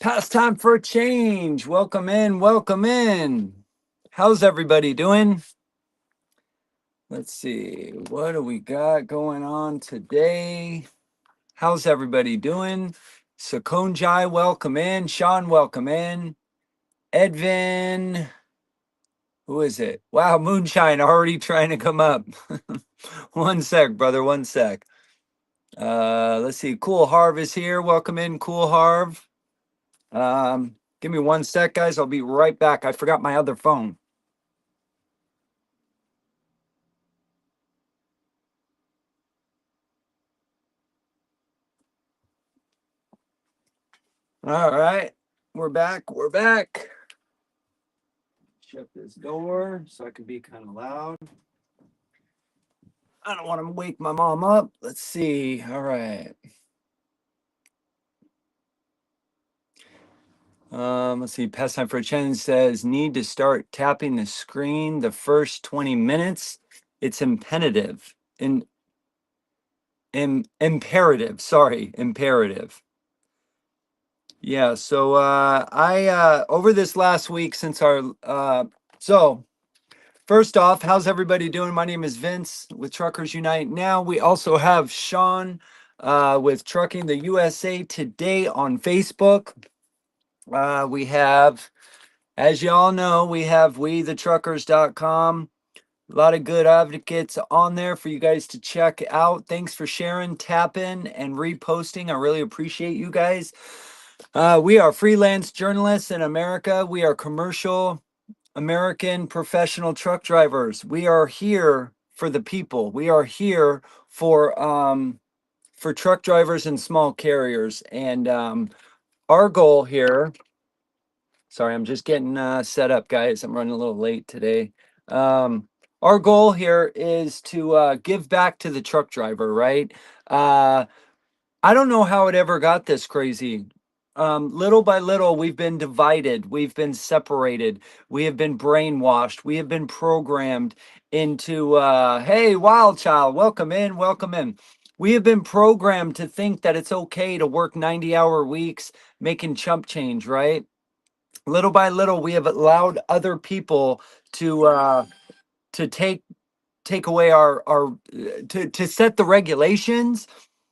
Past time for a change. Welcome in. Welcome in. How's everybody doing? Let's see. What do we got going on today? How's everybody doing? Sakonjai, welcome in. Sean, welcome in. Edvin, who is it? Wow, Moonshine already trying to come up. One sec, brother. One sec. Let's see. Cool Harv is here. Welcome in, Cool Harv. Give me one sec, guys. I'll be right back. I forgot my other phone. All right, we're back. We're back. Shut this door so I can be kind of loud. I don't want to wake my mom up. Let's see. All right. Let's see. Pastime for Chen says need to start tapping the screen the first 20 minutes. It's imperative. Imperative. Sorry, imperative. Yeah. So I over this last week since our so first off, how's everybody doing? My name is Vince with Truckers Unite Now. We also have Sean with Trucking the USA Today on Facebook. We have, as you all know, we have WeTheTruckers.com. A lot of good advocates on there for you guys to check out. Thanks for sharing, tapping, and reposting. I really appreciate you guys. We are freelance journalists in America. We are commercial American professional truck drivers. We are here for the people. We are here for truck drivers and small carriers. And our goal here. Sorry, I'm just getting set up, guys. I'm running a little late today. Our goal here is to give back to the truck driver, right? I don't know how it ever got this crazy. Little by little, we've been divided, we've been separated, we have been brainwashed, we have been programmed into, hey, wild child, welcome in, welcome in. We have been programmed to think that it's okay to work 90-hour weeks making chump change, right? Little by little, we have allowed other people to take away our to set the regulations.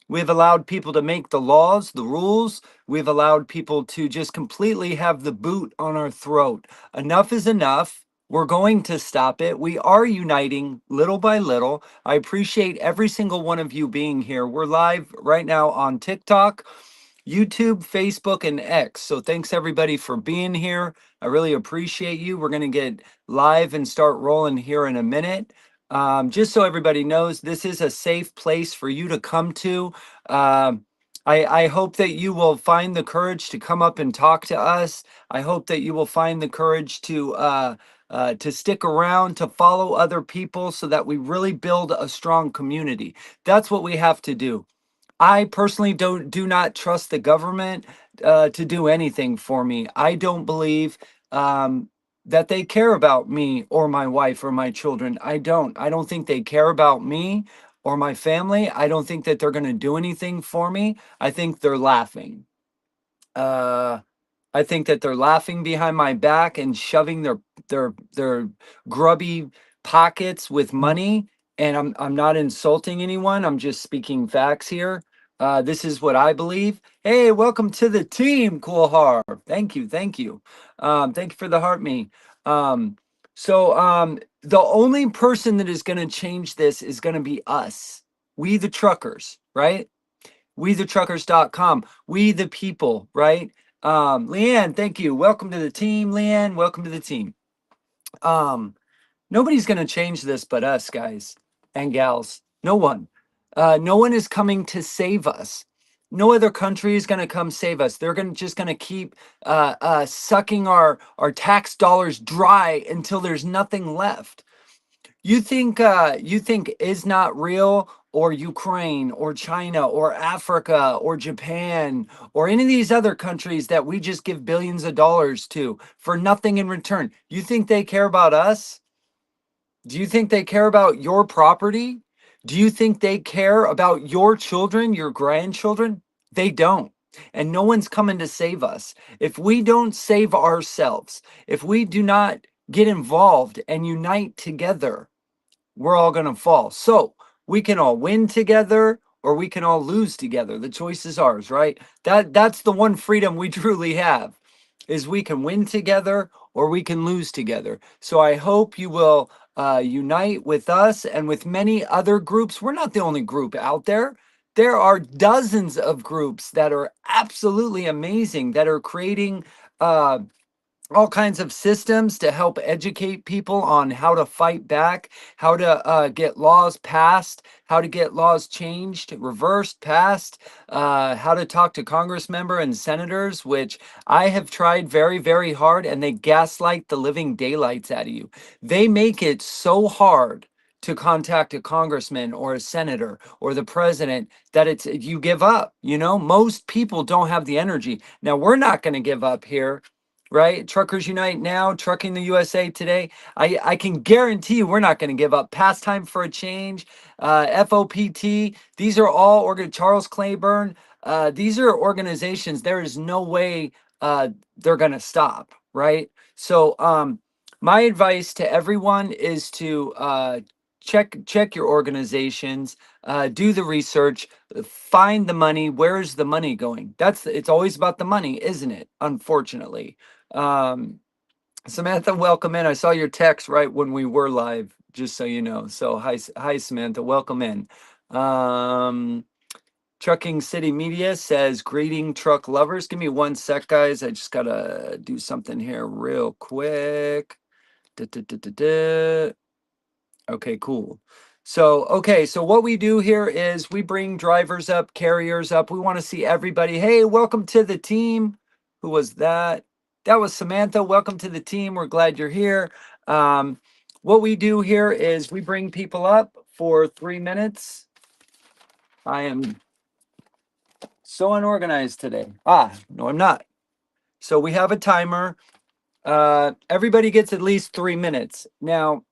We've allowed people to make the laws, the rules. We've allowed people to just completely have the boot on our throat. Enough is enough. We're going to stop it. We are uniting little by little. I appreciate every single one of you being here. We're live right now on TikTok, YouTube, Facebook, and X. So thanks everybody for being here. I really appreciate you. We're going to get live and start rolling here in a minute. Just so everybody knows, this is a safe place for you to come to. Um, I hope that you will find the courage to come up and talk to us. I hope that you will find the courage to stick around, to follow other people so that we really build a strong community. That's what we have to do. I personally do not trust the government to do anything for me. I don't believe that they care about me or my wife or my children. I don't. I don't think they care about me or my family. I don't think that they're going to do anything for me. I think they're laughing. Uh, I think that they're laughing behind my back and shoving their grubby pockets with money. And I'm not insulting anyone. I'm just speaking facts here. This is what I believe. Hey, welcome to the team, Cool Harv. Thank you, thank you, thank you for the heart me. The only person that is going to change this is going to be us, we the truckers, right? WeTheTruckers.com. We the people, right? Leanne, thank you. Welcome to the team, Leanne. Welcome to the team. Nobody's gonna change this but us, guys and gals. No one. No one is coming to save us. No other country is gonna come save us. They're gonna keep sucking our tax dollars dry until there's nothing left. You think is not real or Ukraine or China or Africa or Japan or any of these other countries that we just give billions of dollars to for nothing in return. You think they care about us? Do you think they care about your property? Do you think they care about your children, your grandchildren? They don't. and no one's coming to save us. If we don't save ourselves, if we do not get involved and unite together, we're all going to fall. So we can all win together or we can all lose together. The choice is ours, right? That's the one freedom we truly have, is we can win together or we can lose together. So I hope you will unite with us and with many other groups. We're not the only group out there. There are dozens of groups that are absolutely amazing, that are creating all kinds of systems to help educate people on how to fight back, how to get laws passed, how to get laws changed, reversed, passed, how to talk to Congress member and senators, which I have tried very, very hard, and they gaslight the living daylights out of you. They make it so hard to contact a congressman or a senator or the president that it's you give up. You know, most people don't have the energy. Now, we're not going to give up here, right? Truckers Unite Now, Trucking the USA Today. I can guarantee you we're not going to give up. Pastime for a Change, FOPT. These are all Charles Claiborne. These are organizations. There is no way they're going to stop, right? So my advice to everyone is to check your organizations, do the research, find the money. Where's the money going? It's always about the money, isn't it? Unfortunately. Um, Samantha, welcome in. I saw your text right when we were live, just so you know. So hi, Samantha, welcome in. Um, Trucking City Media says, greeting truck lovers. Give me one sec, guys. I just gotta do something here real quick. Da, da, da, da, da. Okay, cool. So what we do here is we bring drivers up, carriers up. We want to see everybody. Hey, welcome to the team. Who was that? That was Samantha. Welcome to the team. We're glad you're here. What we do here is we bring people up for 3 minutes. I am so unorganized today. No, I'm not. So we have a timer. Everybody gets at least 3 minutes. Now,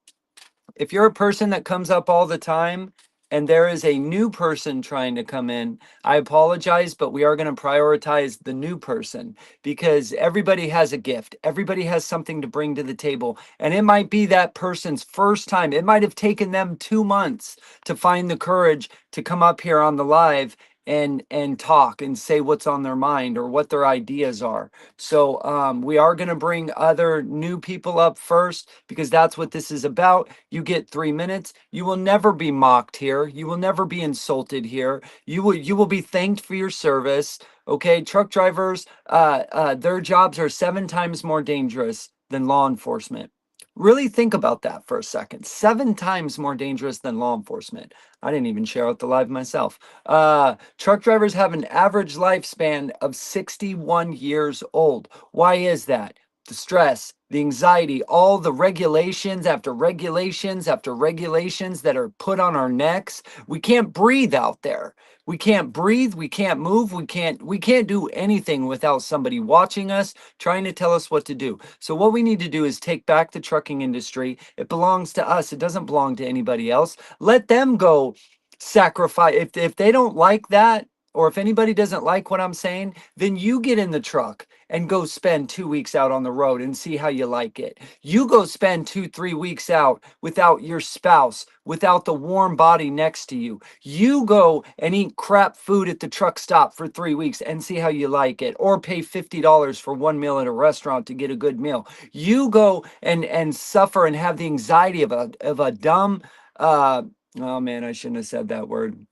if you're a person that comes up all the time and there is a new person trying to come in, I apologize, but we are going to prioritize the new person because everybody has a gift. Everybody has something to bring to the table. And it might be that person's first time. It might have taken them 2 months to find the courage to come up here on the live and talk and say what's on their mind or what their ideas are. So we are going to bring other new people up first because that's what this is about. You get 3 minutes. You will never be mocked here. You will never be insulted here. You will be thanked for your service. Okay, truck drivers, their jobs are 7 times more dangerous than law enforcement. Really think about that for a second. 7 times more dangerous than law enforcement. I didn't even share out the live myself. Truck drivers have an average lifespan of 61 years old. Why is that? The stress, the anxiety, all the regulations after regulations after regulations that are put on our necks. We can't breathe out there. We can't breathe, we can't move, we can't do anything without somebody watching us, trying to tell us what to do. So what we need to do is take back the trucking industry. It belongs to us. It doesn't belong to anybody else. Let them go sacrifice. If they don't like that, or if anybody doesn't like what I'm saying, then you get in the truck and go spend 2 weeks out on the road and see how you like it. You go spend 2, 3 weeks out without your spouse, without the warm body next to you. You go and eat crap food at the truck stop for 3 weeks and see how you like it, or pay $50 for one meal at a restaurant to get a good meal. You go and suffer and have the anxiety of a dumb, oh man, I shouldn't have said that word.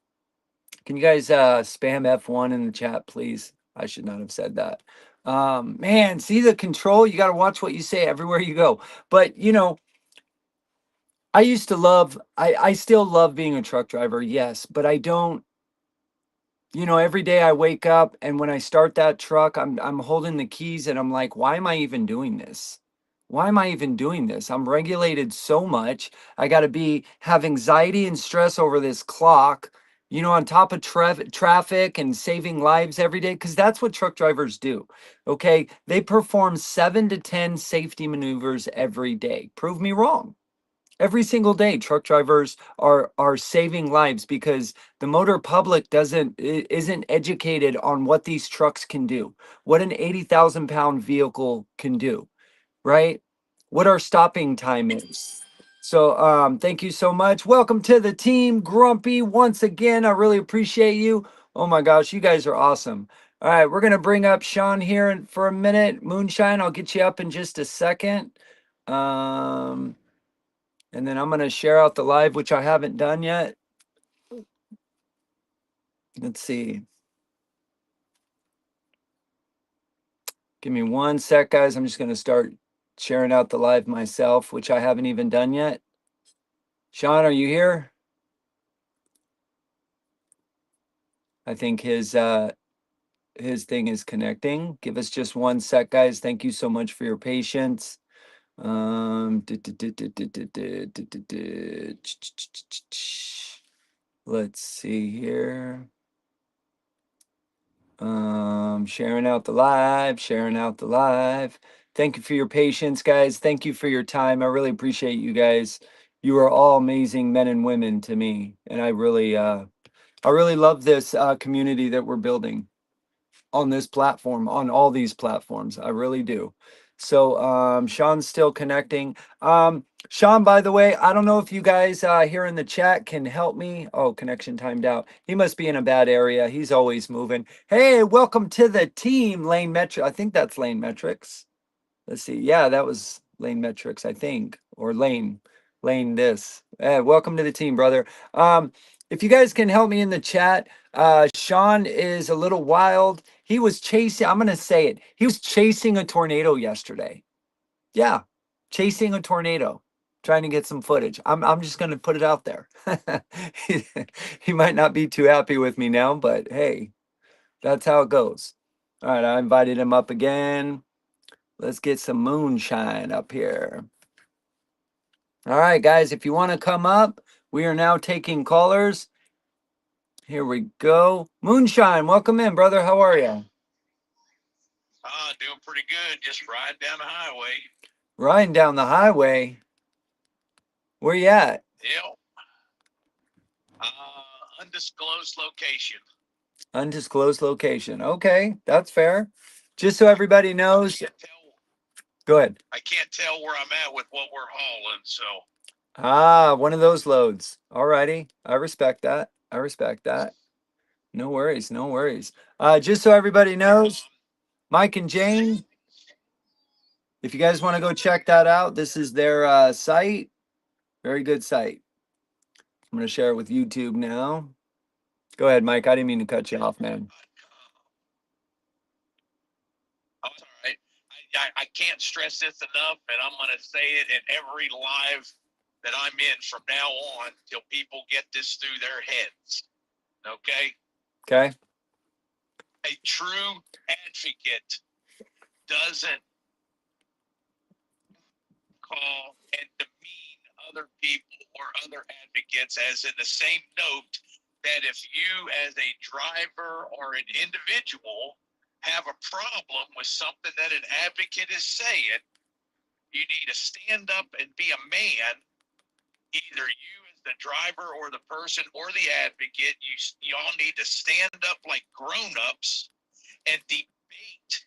Can you guys spam F1 in the chat, please? I should not have said that. Man, see the control? You got to watch what you say everywhere you go. But, you know, I used to love, I still love being a truck driver, yes, but I don't, you know, every day I wake up and when I start that truck, I'm holding the keys and I'm like, why am I even doing this? Why am I even doing this? I'm regulated so much. I got to have anxiety and stress over this clock, you know, on top of traffic and saving lives every day, because that's what truck drivers do. Okay. They perform 7 to 10 safety maneuvers every day. Prove me wrong. Every single day, truck drivers are saving lives because the motor public isn't educated on what these trucks can do, what an 80,000 pound vehicle can do, right? What our stopping time is. So thank you so much. Welcome to the team, Grumpy. Once again, I really appreciate you. Oh my gosh, you guys are awesome. All right, we're gonna bring up Sean here for a minute. Moonshine, I'll get you up in just a second. Um, and then I'm gonna share out the live, which I haven't done yet. Let's see. Give me one sec, guys. I'm just gonna start sharing out the live myself, which I haven't even done yet. Sean, are you here? I think his thing is connecting. Give us just one sec, guys. Thank you so much for your patience. Let's see here. Sharing out the live, sharing out the live. Thank you for your patience, guys. Thank you for your time. I really appreciate you guys. You are all amazing men and women to me, and I really love this community that we're building on this platform, on all these platforms. I really do. So Sean's still connecting. Sean, by the way, I don't know if you guys here in the chat can help me. Oh, connection timed out. He must be in a bad area. He's always moving. Hey, welcome to the team, Lane Metrics. I think that's Lane Metrics. Let's see. Yeah, that was Lane Metrics, I think, or Lane this. Welcome to the team, brother. If you guys can help me in the chat, Sean is a little wild. He was chasing, I'm going to say it. He was chasing a tornado yesterday. Yeah, chasing a tornado, trying to get some footage. I'm just going to put it out there. He might not be too happy with me now, but hey, that's how it goes. All right, I invited him up again. Let's get some moonshine up here. All right, guys, if you want to come up, we are now taking callers. Here we go. Moonshine, welcome in, brother. How are you? Doing pretty good. Just riding down the highway. Riding down the highway. Where you at? Yep. Undisclosed location. Undisclosed location. Okay, that's fair. Just so everybody knows. Go ahead. I can't tell where I'm at with what we're hauling, so. One of those loads. All righty. I respect that. I respect that. No worries. No worries. Just so everybody knows, Mike and Jane, if you guys want to go check that out, this is their site. Very good site. I'm going to share it with YouTube now. Go ahead, Mike. I didn't mean to cut you off, man. Oh, it's all right. I can't stress this enough, and I'm going to say it in every live that I'm in from now on till people get this through their heads. Okay? Okay. A true advocate doesn't call and demean other people or other advocates, as in the same note that if you as a driver or an individual have a problem with something that an advocate is saying, you need to stand up and be a man. Either you as the driver or the person or the advocate, you all need to stand up like grown-ups and debate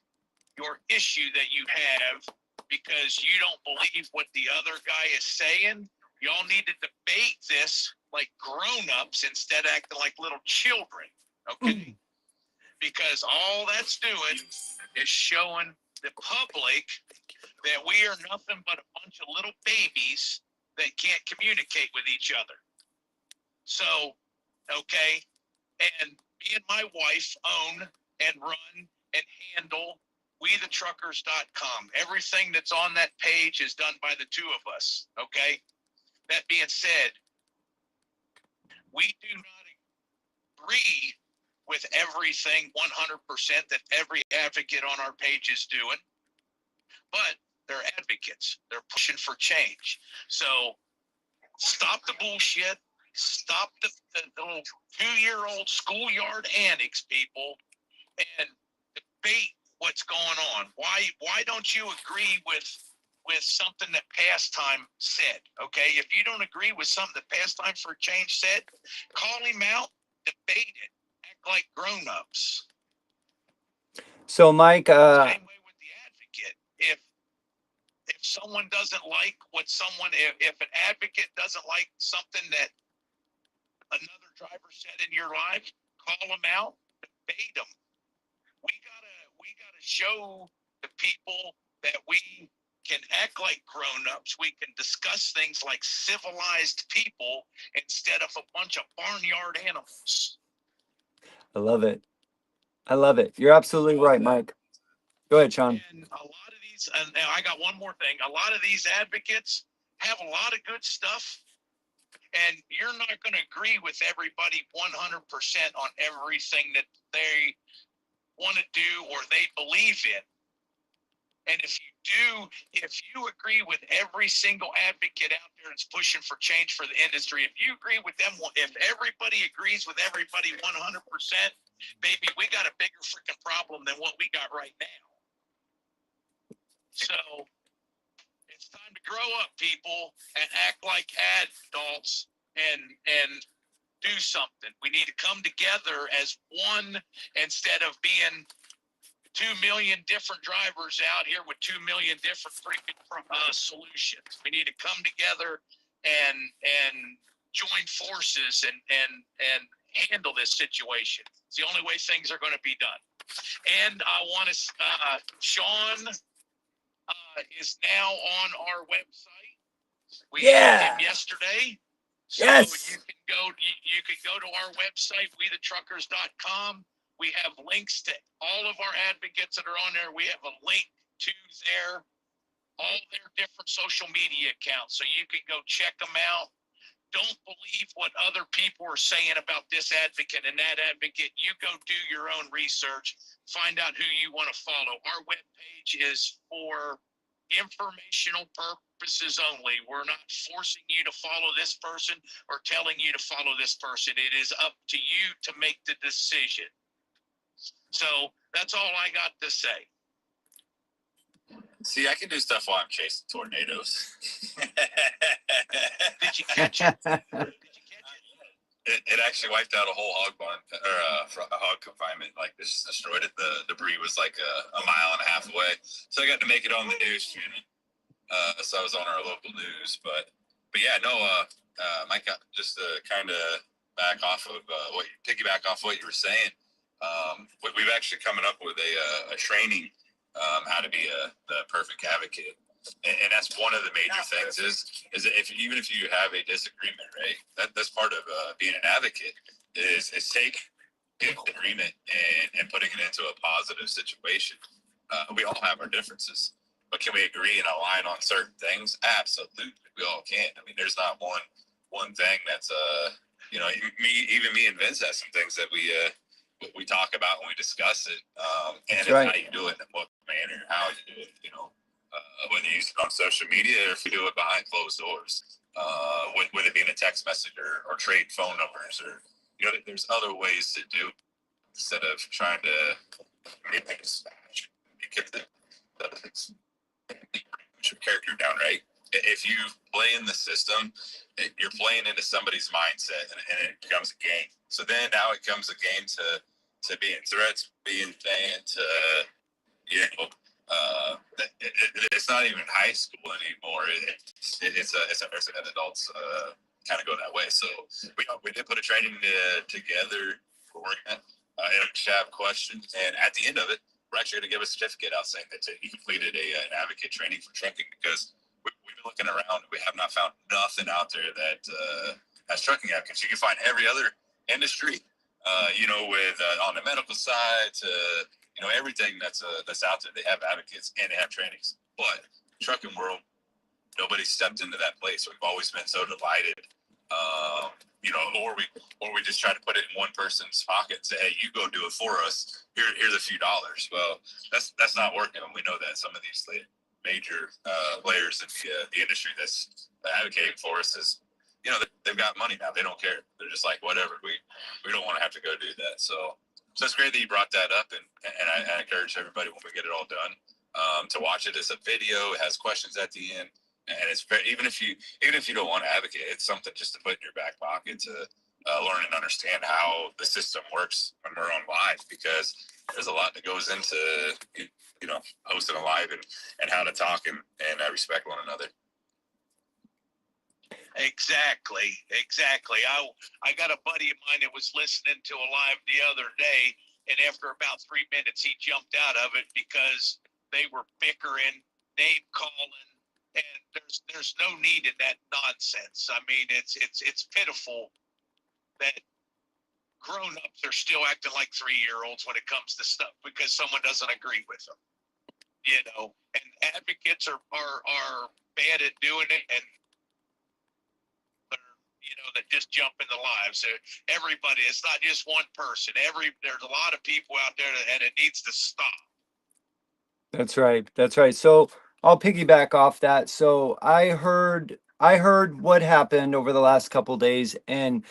your issue that you have, because you don't believe what the other guy is saying. Y'all need to debate this like grown-ups instead of acting like little children, okay? Because all that's doing is showing the public that we are nothing but a bunch of little babies that can't communicate with each other. So, okay, and me and my wife own and run and handle WeTheTruckers.com. Everything that's on that page is done by the two of us, okay? That being said, we do not agree with everything 100% that every advocate on our page is doing, but they're advocates. They're pushing for change. So stop the bullshit. Stop the little 2-year-old schoolyard antics, people, and debate what's going on. Why don't you agree with with something that Pastime said. Okay, if you don't agree with something that Pastime for a Change said, call him out, debate it, act like grown-ups. So Mike, Same way with the advocate. If someone doesn't like what someone, if an advocate doesn't like something that another driver said in your life, call them out, debate them. We gotta show the people that we can act like grown-ups. We can discuss things like civilized people instead of a bunch of barnyard animals. I love it. I love it. You're absolutely right, Mike. Go ahead, Sean. And a lot of these, and I got one more thing. A lot of these advocates have a lot of good stuff, and you're not going to agree with everybody 100% on everything that they want to do or they believe in. And if you agree with every single advocate out there that's pushing for change for the industry, if you agree with them, if everybody agrees with everybody 100%, baby, we got a bigger freaking problem than what we got right now. So it's time to grow up, people, and act like adults and do something. We need to come together as one instead of being 2 million different drivers out here with 2 million different freaking solutions. We need to come together and join forces and handle this situation. It's the only way things are going to be done. And I want to, Sean is now on our website. We had him yesterday. So you can go to our website, wethetruckers.com. We have links to all of our advocates that are on there. We have a link to all their different social media accounts. So you can go check them out. Don't believe what other people are saying about this advocate and that advocate. You go do your own research, find out who you want to follow. Our webpage is for informational purposes only. We're not forcing you to follow this person or telling you to follow this person. It is up to you to make the decision. So that's all I got to say. See, I can do stuff while I'm chasing tornadoes. Did you catch it? It actually wiped out a whole hog barn or a hog confinement. Like, this destroyed it. The debris was like a mile and a half away. So I got to make it on the news channel. So I was on our local news, but yeah, no. Mike, just to kind of piggyback off what you were saying. We've actually coming up with a training how to be the perfect advocate, and that's one of the major things is that even if you have a disagreement, right? That's part of being an advocate is take agreement and putting it into a positive situation. We all have our differences, but can we agree and align on certain things? Absolutely, we all can. I mean, there's not one thing that's me and Vince have some things that we talk about when we discuss it, and it's how you do it, in what manner, how you do it. Whether you use it on social media or if you do it behind closed doors, with it being a text message or trade phone numbers, or there's other ways to do it instead of trying to make things your character down, right? If you play in the system, you're playing into somebody's mindset, and it becomes a game. So then now it becomes a game to being threats, being banned, it's not even high school anymore. It's an adults kind of go that way. So we did put a training together for it. It'll have questions, and at the end of it, we're actually going to give a certificate out saying that he completed an advocate training for trucking, because we've been looking around. We have not found nothing out there that has trucking advocates. You can find every other industry, with on the medical side to everything that's out there. They have advocates and they have trainings, but trucking world, nobody stepped into that place. We've always been so divided. Or we just try to put it in one person's pocket and say, hey, you go do it for us. Here's a few dollars. Well, that's not working. And we know that some of these major players in the industry that's advocating for us is, they've got money now. They don't care. They're just like, whatever. We don't want to have to go do that. So it's great that you brought that up, and I encourage everybody, when we get it all done, To watch it as a video, it has questions at the end, and it's very, even if you don't want to advocate, it's something just to put in your back pocket to learn and understand how the system works when we're on live, because there's a lot that goes into you know hosting a live and how to talk and respect one another. Exactly, exactly. I got a buddy of mine that was listening to a live the other day, and after about 3 minutes, he jumped out of it because they were bickering, name calling, and there's no need in that nonsense. I mean, it's pitiful that grown ups are still acting like 3 year olds when it comes to stuff because someone doesn't agree with them. You know, and advocates are bad at doing it, and that just jump in the lives. So everybody, it's not just one person. There's a lot of people out there, and it needs to stop. That's right. That's right. So I'll piggyback off that. So I heard what happened over the last couple days, and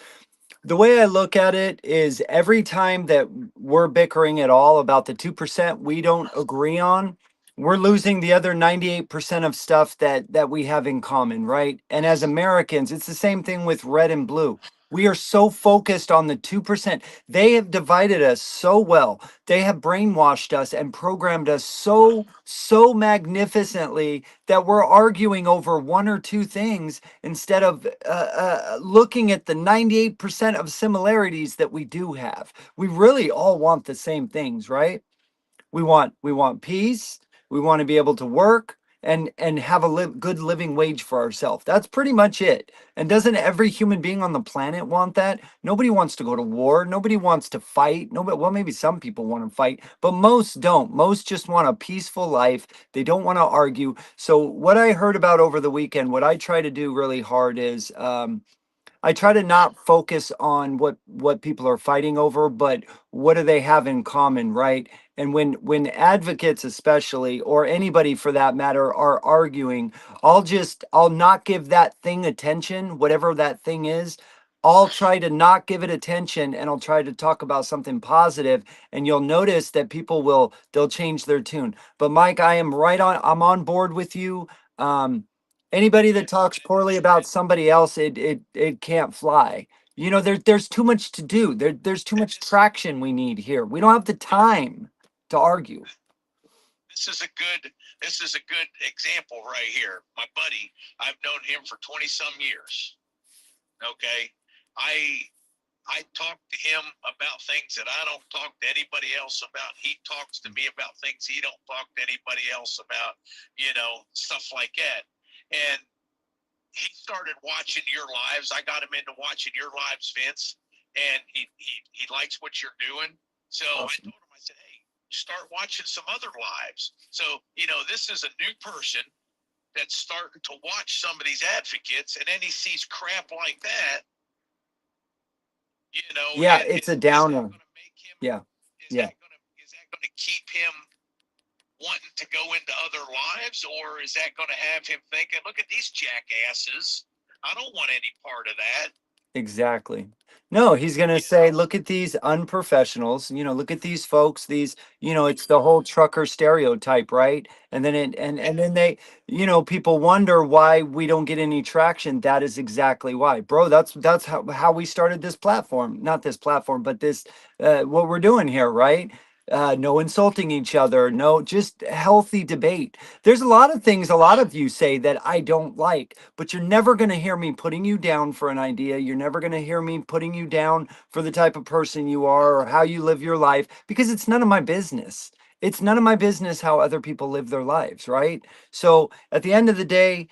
the way I look at it is every time that we're bickering at all about the 2% we don't agree on, we're losing the other 98% of stuff that we have in common, right? And as Americans, it's the same thing with red and blue. We are so focused on the 2%. They have divided us so well. They have brainwashed us and programmed us so magnificently that we're arguing over one or two things instead of looking at the 98% of similarities that we do have. We really all want the same things, right? We want peace. We want to be able to work and have a good living wage for ourselves. That's pretty much it. And doesn't every human being on the planet want that? Nobody wants to go to war. Nobody wants to fight. Nobody, well, maybe some people want to fight, but most don't. Most just want a peaceful life. They don't want to argue. So what I heard about over the weekend, what I try to do really hard is I try to not focus on what people are fighting over, but what do they have in common, right? And when advocates especially, or anybody for that matter, are arguing, I'll not give that thing attention, whatever that thing is. I'll try to not give it attention and I'll try to talk about something positive, and you'll notice that they'll change their tune. But Mike, I'm on board with you. Anybody that talks poorly about somebody else, it can't fly. There's too much to do. There's too much traction we need here. We don't have the time to argue. This is a good this is a good example right here. My buddy, I've known him for 20 some years. Okay, I I talk to him about things that I don't talk to anybody else about. He talks to me about things he don't talk to anybody else about. Stuff like that. And he started watching your lives. I got him into watching your lives, Vince, and he likes what you're doing. So I Awesome. told him, I said, hey, start watching some other lives. So this is a new person that's starting to watch some of these advocates, and then he sees crap like that. Yeah, And it's a is that downer. going to make him? Yeah. Is Yeah. that going to keep him wanting to go into other lives, or is that going to have him thinking, look at these jackasses? I don't want any part of that. Exactly. No, he's going to You say, know, look at these unprofessionals, look at these folks, it's the whole trucker stereotype, right? And then and then people wonder why we don't get any traction. That is exactly why. Bro, that's how we started this platform. Not this platform, but this what we're doing here, right? No insulting each other, no, just healthy debate. There's a lot of things a lot of you say that I don't like, but you're never going to hear me putting you down for an idea. You're never going to hear me putting you down for the type of person you are or how you live your life, because it's none of my business. It's none of my business how other people live their lives, right? So at the end of the day,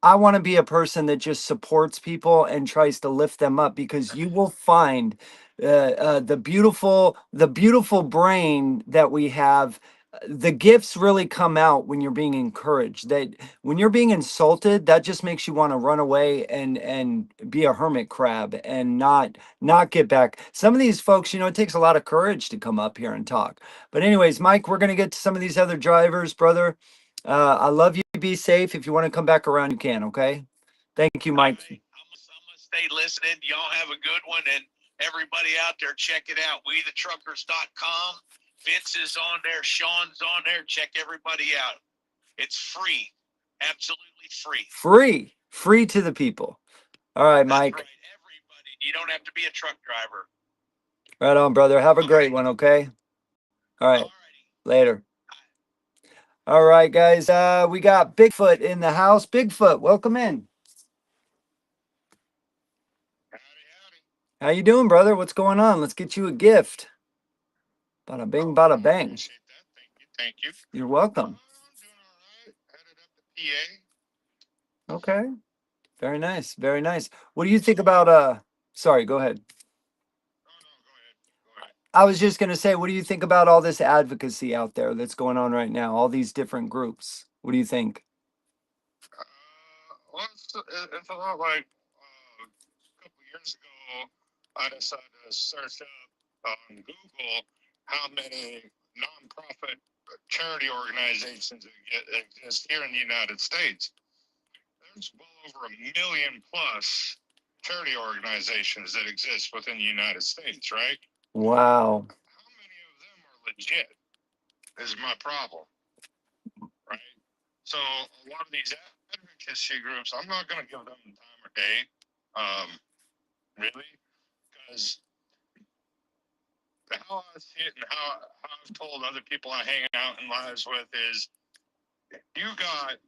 I want to be a person that just supports people and tries to lift them up, because you will find the beautiful brain that we have. The gifts really come out when you're being encouraged. That when you're being insulted, that just makes you want to run away and be a hermit crab and not get back. Some of these folks, it takes a lot of courage to come up here and talk. But anyways, Mike, we're gonna get to some of these other drivers, brother. I love you. Be safe. If you want to come back around, you can. Okay. Thank you, all Mike. right, I'm gonna stay listening. Y'all have a good one, and everybody out there, check it out. WeTheTruckers.com. Vince is on there. Sean's on there. Check everybody out. It's free. Absolutely free. Free to the people. All right, That's Mike. right. Everybody. You don't have to be a truck driver. Right on, brother. Have a great one, okay? All right. Alrighty. Later. All right, guys. We got Bigfoot in the house. Bigfoot, welcome in. Howdy. How you doing, brother? What's going on? Let's get you a gift. Bada bing, bada I bang. appreciate that. Thank you. You're welcome. I'm doing all right. Headed up to PA. Okay. Very nice. Very nice. What do you think about sorry, go ahead. Oh no, go ahead. Go ahead. I was just gonna say, what do you think about all this advocacy out there that's going on right now? All these different groups. What do you think? Well, it's a lot like a couple years ago. I decided to search up on Google how many nonprofit charity organizations exist here in the United States. There's well over 1 million plus charity organizations that exist within the United States, right? Wow. How many of them are legit is my problem, right? So a lot of these advocacy groups, I'm not going to give them the time of day, really, because how I see it and how I've told other people I hang out in lives with is you got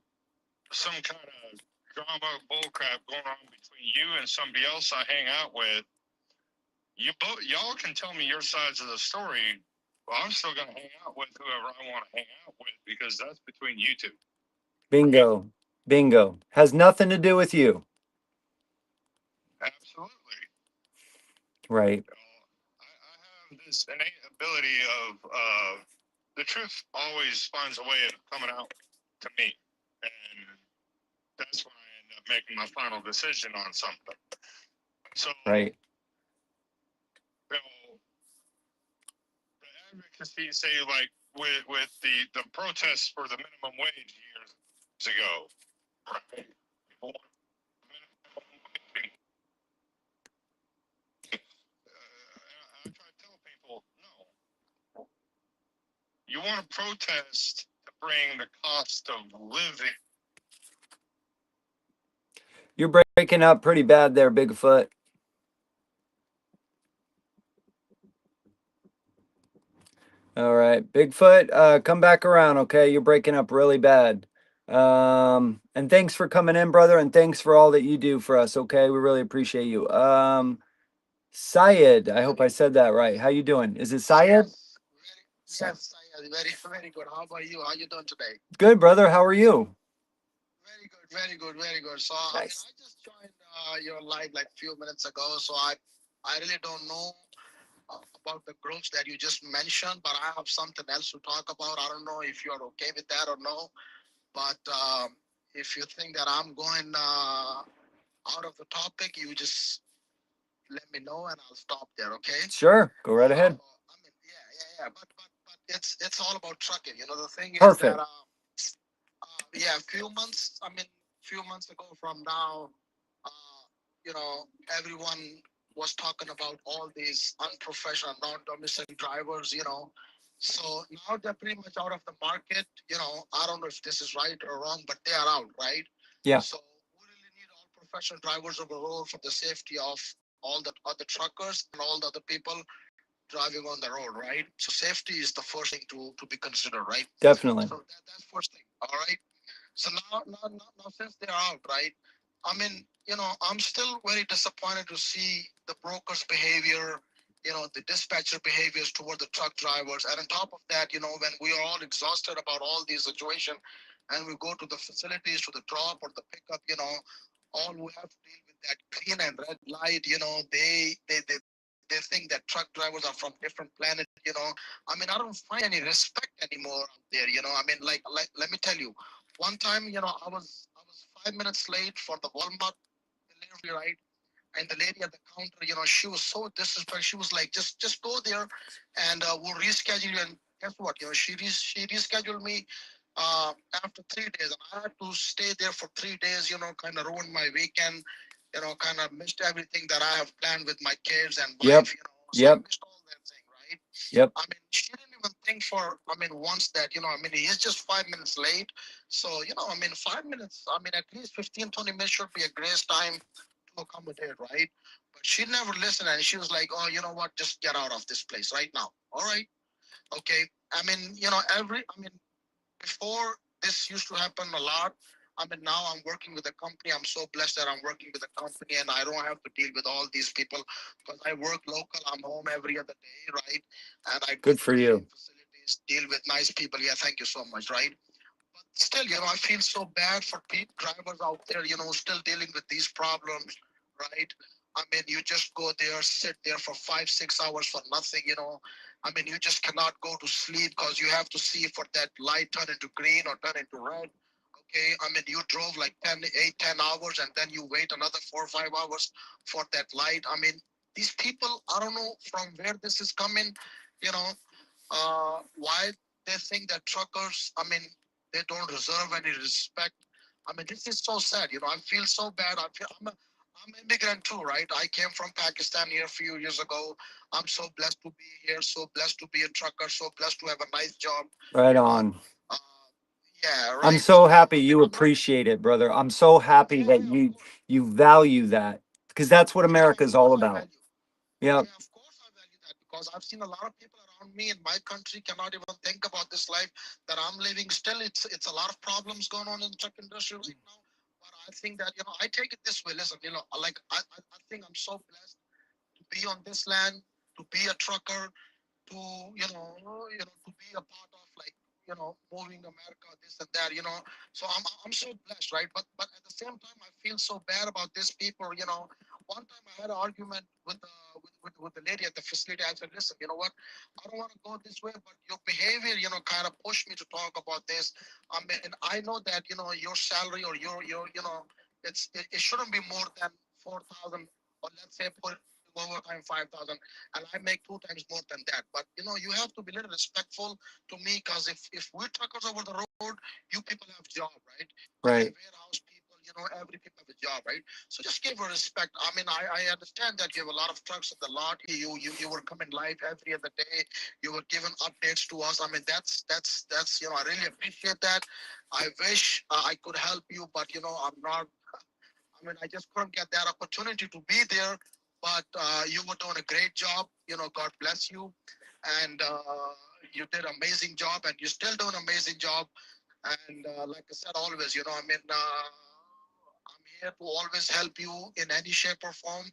some kind of drama bullcrap going on between you and somebody else I hang out with. Y'all can tell me your sides of the story. Well, I'm still gonna hang out with whoever I want to hang out with because that's between you two. Bingo. Bingo. Has nothing to do with you. Absolutely. Right. I have this innate ability of the truth always finds a way of coming out to me, and that's when I end up making my final decision on something. So, Right. you know, the advocacy, say, like with the protests for the minimum wage years ago, right? People want minimum wage. I try to tell people, no. You want to protest to bring the cost of living. You're breaking up pretty bad there, Bigfoot. All right, Bigfoot, come back around, okay? You're breaking up really bad. And thanks for coming in, brother, and thanks for all that you do for us, okay? We really appreciate you. Syed, I hope I said that right. How you doing? Is it Syed? Yes, very good. How about you? How you doing today? Good, brother. How are you? Very good. So Nice. I just joined your live like few minutes ago. So I really don't know about the groups that you just mentioned, but I have something else to talk about. I don't know if you're okay with that or no. But if you think that I'm going out of the topic, you just let me know and I'll stop there. Okay? Sure, go right ahead. I mean, yeah. But it's all about trucking. You know, the thing is Perfect. that yeah, few months ago from now, you know, everyone was talking about all these unprofessional, non-domiciled drivers. You know, so now they're pretty much out of the market. You know, I don't know if this is right or wrong, but they are out, right? Yeah. So we really need all professional drivers on the road for the safety of all the other truckers and all the other people driving on the road, right? So safety is the first thing to be considered, right? Definitely. So that's first thing. All right. So now since they're out, right? I mean, you know, I'm still very disappointed to see the brokers' behavior, you know, the dispatcher behaviors toward the truck drivers. And on top of that, you know, when we are all exhausted about all these situations and we go to the facilities to the drop or the pickup, you know, all we have to deal with that green and red light, you know, they think that truck drivers are from different planet, you know. I mean, I don't find any respect anymore out there, you know. I mean, like let me tell you, one time, you know, I was 5 minutes late for the Walmart delivery, right? And the lady at the counter, you know, she was so disrespectful. She was like, just go there, and we'll reschedule you. And guess what? You know, she rescheduled me after 3 days, and I had to stay there for 3 days. You know, kind of ruined my weekend. You know, kind of missed everything that I have planned with my kids and wife. Yep. You know, so I Yep. missed all that thing, right? Yep. I mean, she didn't even think for, I mean, once that, I mean, he's just 5 minutes late. So, I mean, 5 minutes, I mean, at least 15, 20 minutes should be a grace time to accommodate, right? But she never listened and she was like, oh, you know what? Just get out of this place right now. All right. Okay. I mean, I mean, before this used to happen a lot. I mean, now I'm working with a company. I'm so blessed that I'm working with a company and I don't have to deal with all these people because I work local. I'm home every other day, right? And I go Good to for clean you. facilities, deal with nice people. Yeah, thank you so much, right? But still, I feel so bad for drivers out there, still dealing with these problems, right? I mean, you just go there, sit there for 5, 6 hours for nothing, I mean, you just cannot go to sleep because you have to see for that light turn into green or turn into red. Okay, I mean, you drove like 10 8 10 hours and then you wait another 4 or 5 hours for that light. I mean, these people, I don't know from where this is coming, you know, why they think that truckers, I mean, they don't deserve any respect. I mean, this is so sad. I feel so bad. I'm immigrant too, right? I came from Pakistan here a few years ago. I'm so blessed to be here, so blessed to be a trucker, so blessed to have a nice job. Right You know, on. uh, yeah, I'm right. so So happy I mean, you I'm not. appreciate it, brother. I'm so happy Yeah, that yeah, of course. you value that because that's what Yeah, America of is all course I about. value. Yeah, Yeah, of course I value that because I've seen a lot of people around me in my country cannot even think about this life that I'm living. Still, it's a lot of problems going on in the truck industry right now. But I think that I take it this way. Listen, like I think I'm so blessed to be on this land, to be a trucker, to to be a part of like moving America, this and that. So I'm so blessed, right? But at the same time, I feel so bad about these people. One time I had an argument with with the lady at the facility. I said, listen, you know what? I don't want to go this way, but your behavior, kind of pushed me to talk about this. I mean, I know that your salary or your it shouldn't be more than 4,000, or let's say put overtime 5,000, and I make 2 times more than that. But you have to be a little respectful to me because if we're truckers over the road, you people have job, right? My right, warehouse people, every people have a job, right? So just give her respect. I mean, I understand that you have a lot of trucks in the lot. You were coming live every other day. You were giving updates to us. I mean, that's I really appreciate that. I wish I could help you, but I'm not. I mean, I just couldn't get that opportunity to be there. But you were doing a great job. God bless you, and you did an amazing job, and you still do an amazing job. And like I said, always, I mean, I'm here to always help you in any shape or form.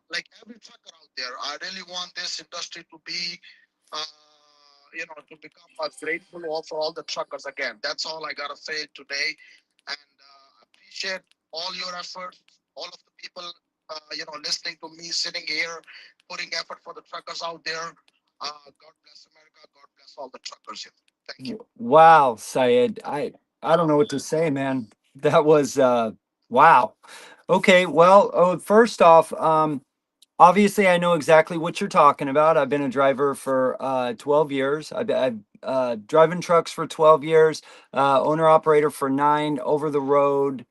Like every trucker out there, I really want this industry to be, to become a grateful for all the truckers again. That's all I gotta say today, and appreciate all your efforts, all of the people, listening to me, sitting here, putting effort for the truckers out there. God bless America. God bless all the truckers here. Thank you. Wow, Syed. I don't know what to say, man. That was wow. Okay, well, first off, obviously I know exactly what you're talking about. I've been a driver for 12 years. I've driving trucks for 12 years, owner operator for 9, over the road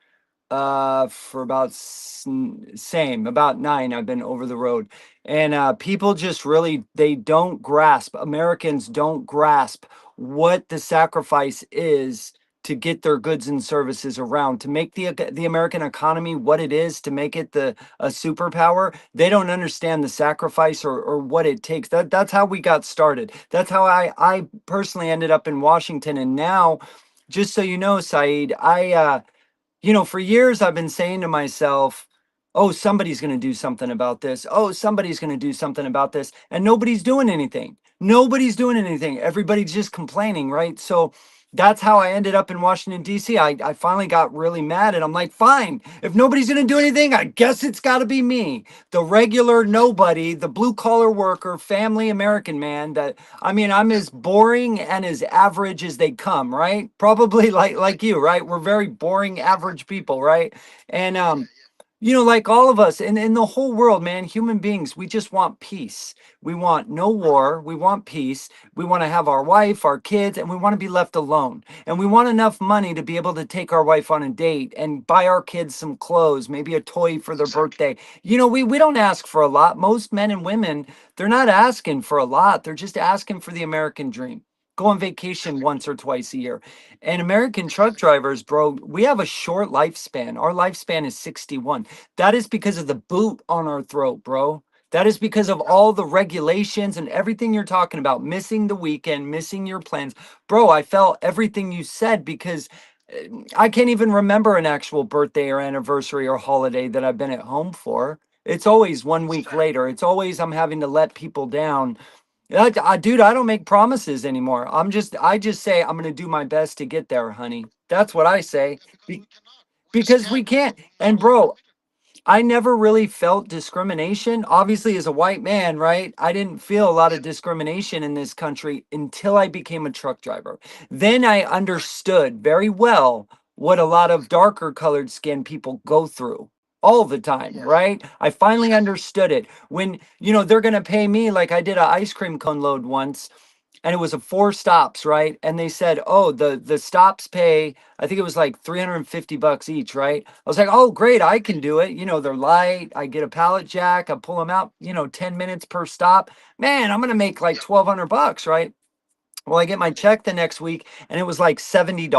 for about same about 9. I've been over the road, and people just really, they don't grasp, Americans don't grasp what the sacrifice is to get their goods and services around, to make the American economy what it is, to make it the a superpower. They don't understand the sacrifice, or what it takes. That's how we got started. That's how I personally ended up in Washington. And now, just so you know, Saeed, for years I've been saying to myself, oh, somebody's going to do something about this. Oh, somebody's going to do something about this. And nobody's doing anything. Nobody's doing anything. Everybody's just complaining, right? So that's how I ended up in Washington, D.C. I finally got really mad, and I'm like, fine, if nobody's going to do anything, I guess it's got to be me, the regular nobody, the blue collar worker, family American man. That, I mean, I'm as boring and as average as they come, right? Probably like you, right? We're very boring, average people, right? And Yeah, yeah, Like all of us and in the whole world, man, human beings, we just want peace. We want no war. We want peace. We want to have our wife, our kids, and we want to be left alone. And we want enough money to be able to take our wife on a date and buy our kids some clothes, maybe a toy for their birthday. We don't ask for a lot. Most men and women, they're not asking for a lot. They're just asking for the American dream. Go on vacation once or twice a year. And American truck drivers, bro, we have a short lifespan. Our lifespan is 61. That is because of the boot on our throat, bro. That is because of all the regulations and everything you're talking about, missing the weekend, missing your plans. Bro, I felt everything you said because I can't even remember an actual birthday or anniversary or holiday that I've been at home for. It's always one week later. It's always I'm having to let people down. Dude, I don't make promises anymore. I just say I'm going to do my best to get there, honey. That's what I say. Yeah, because Be- we cannot. We just because we can't because can't. rules are And already bro, committed. I never really felt discrimination. Obviously, as a white man, right? I didn't feel a lot of Yeah, discrimination in this country until I became a truck driver. Then I right, understood very well what a lot of darker colored skin people go through all the time, yes, right? I finally yes, understood it. When, they're going to pay me like I did an ice cream cone load once and it was a 4 stops, right? And they said, "Oh, the stops pay, I think it was like 350 bucks each, right?" I was like, "Oh, great, I can do it. They're light. I get a pallet jack, I pull them out, 10 minutes per stop. Man, I'm going to make like yeah, 1200 bucks, right?" Well, I get my right, check the next week and it was like $70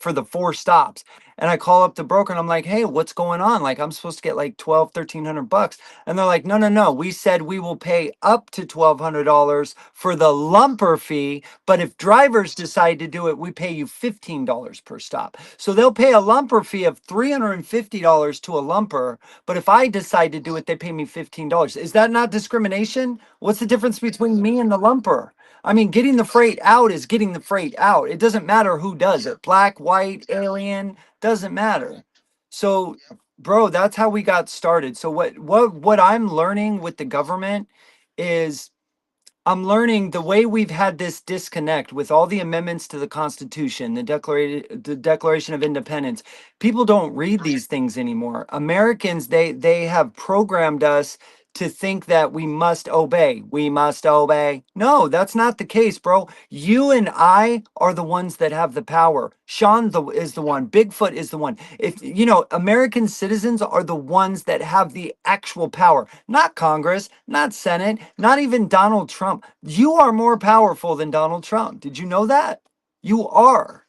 for the 4 stops. And I call up the broker and I'm like, "Hey, what's going on? Like, I'm supposed to get like 1300 bucks." And they're like, "No, no, no. We said we will pay up to $1,200 for the lumper fee. But if drivers decide to do it, we pay you $15 per stop." So they'll pay a lumper fee of $350 to a lumper. But if I decide to do it, they pay me $15. Is that not discrimination? What's the difference it is between me and the discrimination. lumper? I mean, getting the Right, freight out is getting the freight out. It doesn't matter who does yeah, it. Black, white, yes, alien, doesn't matter. correct. So, Yep, bro, that's how we got started. So what I'm learning with the government is I'm learning the way we've had this disconnect with all the amendments to the Constitution, the Declaration of Independence. People don't read right, these things anymore. Americans, they have programmed us to think that we must obey. We must obey. No, that's not the case, bro. You and I are the ones that have the power. Is the yep, one. Bigfoot is the one. If American citizens are the ones that have the actual power, not Congress, not Senate, not correct. even Donald Trump. You are more powerful than Donald Trump. Did you know that? You are.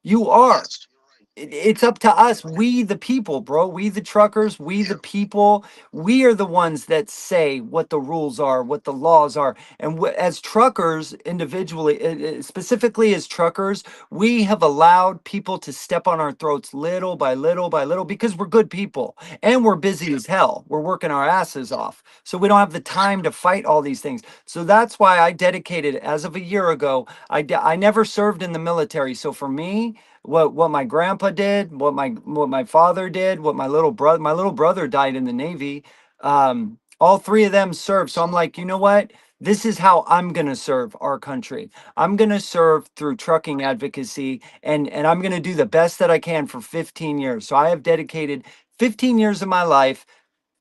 You are. Yes, you're right. It's up to You're us. right. We, the people, bro. We, the truckers, we, the Yeah, people, we are the ones that say what the rules are, what the laws are. And as truckers, individually, specifically as truckers, we have allowed people to step on our throats little by little by little because we're good people and we're busy yeah, as hell. We're working our asses yeah, off. So we don't have the right, time to fight all these things. So that's why I dedicated, as of a year ago, I never served in the military. So for me, what my grandpa did, what my father did, what my little brother died in the Navy. All three of them served. So I'm like, you know what? This is how I'm gonna serve our country. I'm gonna serve through trucking advocacy, and I'm gonna do the best that I can for 15 years. So I have dedicated 15 years of my life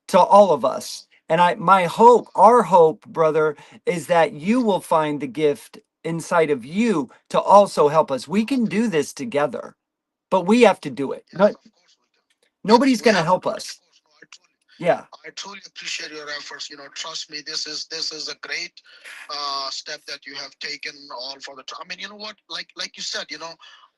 to all of us. And my hope, our hope, brother, is that you will find the gift inside of you to also help us. We can do this together, but we have to do it. yes, of course we can. Yes, Nobody's we going to have to help do it, of us. course. No, Yeah. I truly appreciate your efforts. Trust me, this is a great step that you have taken all for the. I mean, you know what? Like you said,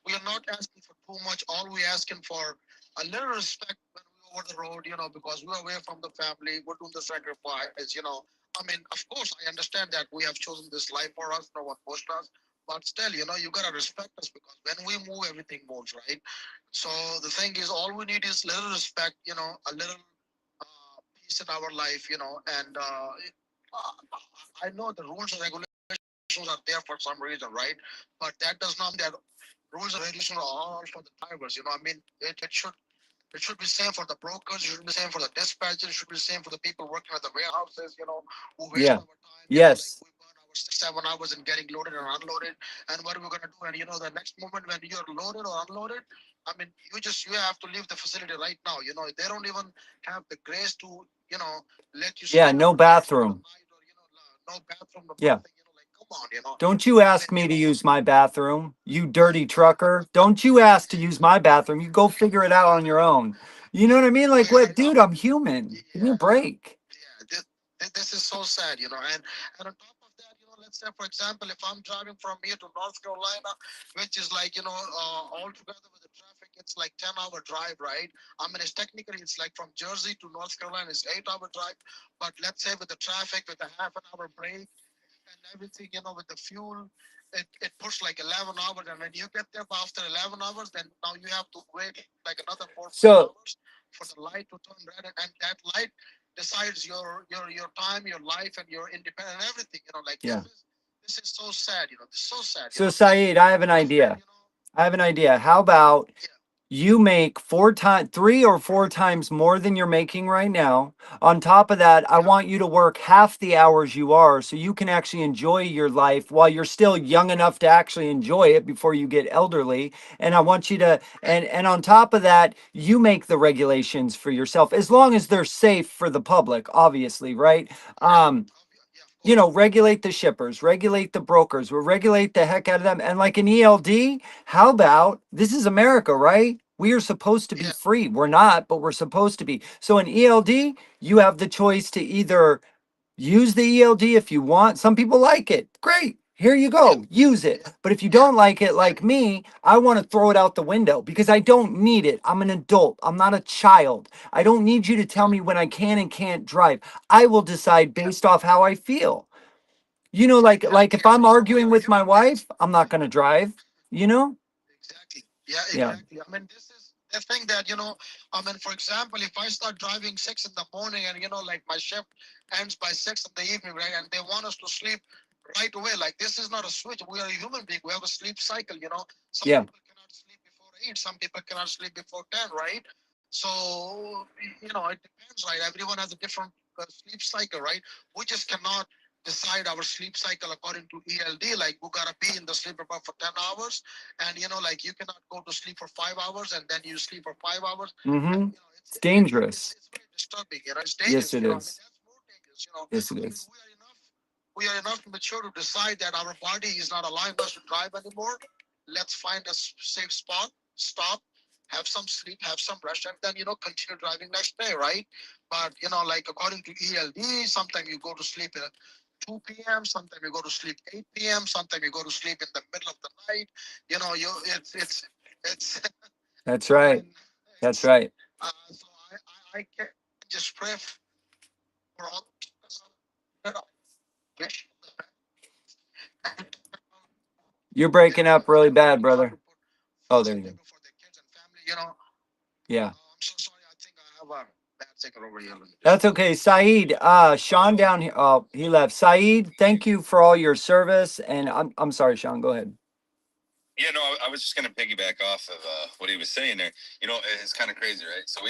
we are not asking for too much. All we asking for a little respect when we over the road. Because we're away from the family. We're doing the sacrifice. I mean, of course, I understand that we have chosen this life for us. No one pushed us. But still, you gotta respect us because when we move, everything moves, right? So the thing is, all we need is little respect. A little peace in our life, and I know the rules and regulations are there for some reason, right? But that does not mean that rules and regulations are all for the drivers. I mean, it should be same for the brokers. It should be same for the dispatchers. It should be same for the people working at the warehouses. Who waste Yeah. our time. Like Yes. we burn for 6, 7 hours and getting loaded or unloaded. And what are we gonna do? And the next moment when you're loaded or unloaded, I mean, you have to leave the facility right now. They don't even have the grace to let you Yeah, sleep no for the rest of the bathroom. night, or no bathroom, no Yeah. nothing. Like, come on. Don't you I ask mean, me to use my bathroom, you dirty trucker. Don't you ask to use my bathroom. You go figure it out on your own. You know what I mean? Like, what, dude, I'm human. Give me a yeah, break. yeah, this is so sad, and on top of that, let's say, for example, if I'm driving from here to North Carolina, which is like, all together with the traffic, it's like 10-hour drive, right? I mean, it's like from Jersey to North Carolina is 8-hour drive, but let's say with the traffic, with a half an hour break and everything, with the fuel, it puts like 11 hours. And when you get there after 11 hours, then now you have to wait like another 4 or 5 So, hours for the light to turn red. And that light decides your time, your life, and your independence and everything. Like yeah. this is so sad. This is so sad. So, Saeed, I have an idea. I have an idea. How about Yeah, you make 3 or 4 times more than you're making right now? On top of that, I yeah, want you to work half the hours you are so you can actually enjoy your life while you're still young enough to actually enjoy it before you get elderly. And I want you to, and on top of that, you make the regulations for yourself as long as they're safe for the public, obviously, right? yeah, Um, yeah, of course. regulate the shippers, regulate the brokers, we'll regulate the heck out of them. And like an ELD, how about this is America, right? We are supposed to be Yeah, free. We're not, but we're supposed to be. So an ELD, you have the choice to either use the ELD if you want. Some people like it. Great. Here you yeah, go. Use it. But if you yeah, don't like it, yeah, like me, I want to throw it out the window because I don't need it. I'm an adult. I'm not a child. I don't need you to tell me when I can and can't drive. I will decide yeah, based off how I feel. yeah. Like if I'm We arguing are with my human wife, beings. I'm not going to drive, you know? Exactly. Yeah, Yeah. exactly. I mean, this is the thing that, I mean, for example, if I start driving 6 in the morning and, like my shift ends by 6 in the evening, right? And they want us to sleep right away. Like, this is not a switch. We are a human being. We have a sleep cycle. Some Yeah. people cannot sleep before 8, some people cannot sleep before 10, right? So, it depends, right? Everyone has a different sleep cycle, right? We just cannot decide our sleep cycle according to ELD. Like, we gotta be in the sleep about for 10 hours, and like you cannot go to sleep for 5 hours and then you sleep for 5 hours. And Mm-hmm. it's It's it's it's it's dangerous. it's very disturbing. It's Yes, dangerous. it I mean, is. that's more dangerous. Yes, it I mean, is. we are enough mature to decide that our body is not allowing us to drive anymore. Let's find a safe spot, stop, have some sleep, have some rest, and then continue driving next day, right? But like according to ELD, sometimes you go to sleep at 2 p.m. Sometimes you go to sleep 8 p.m. Sometimes you go to sleep in the middle of the night. You it's That's I right. mean That's it's right. so I can just pray for all that I wish You're breaking up really bad, everybody try brother. to put Oh, first there and you go. table for their kids and family. Yeah. I'm so sorry. I think I have a bad signal over here. Let me just That's okay. Saeed, Sean down here. Oh, he left. Saeed, thank you for all your service. And I'm sorry, Sean. Go ahead. Yeah, no, I was just going to piggyback off of what he was saying there. It's kind of crazy, right? So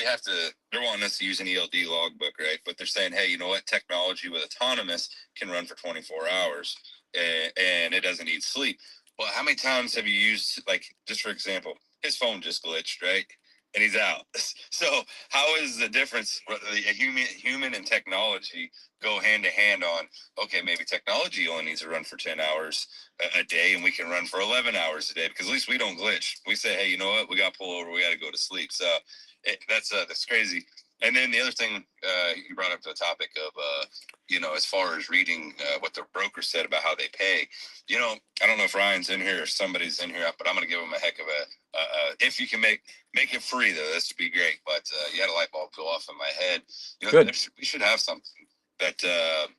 they're wanting us to use an ELD logbook, right? But they're saying, hey, you know what? Technology with autonomous can run for 24 hours and it doesn't need sleep. Well, how many times have you used, like, just for example, his phone just glitched, right? And he's out. So how is the difference? A human and technology go hand to hand on, okay, maybe technology only needs to run for 10 hours a day and we can run for 11 hours a day because at least we don't glitch. We say, hey, you know what? We got to pull over. We got to go to sleep. So that's crazy. And then the other thing you brought up the topic of, as far as reading what the broker said about how they pay, I don't know if Ryan's in here or somebody's in here, but I'm going to give him a heck of if you can make it free though, this would be great. But you had a light bulb go off in my head. Good. We should have something that, that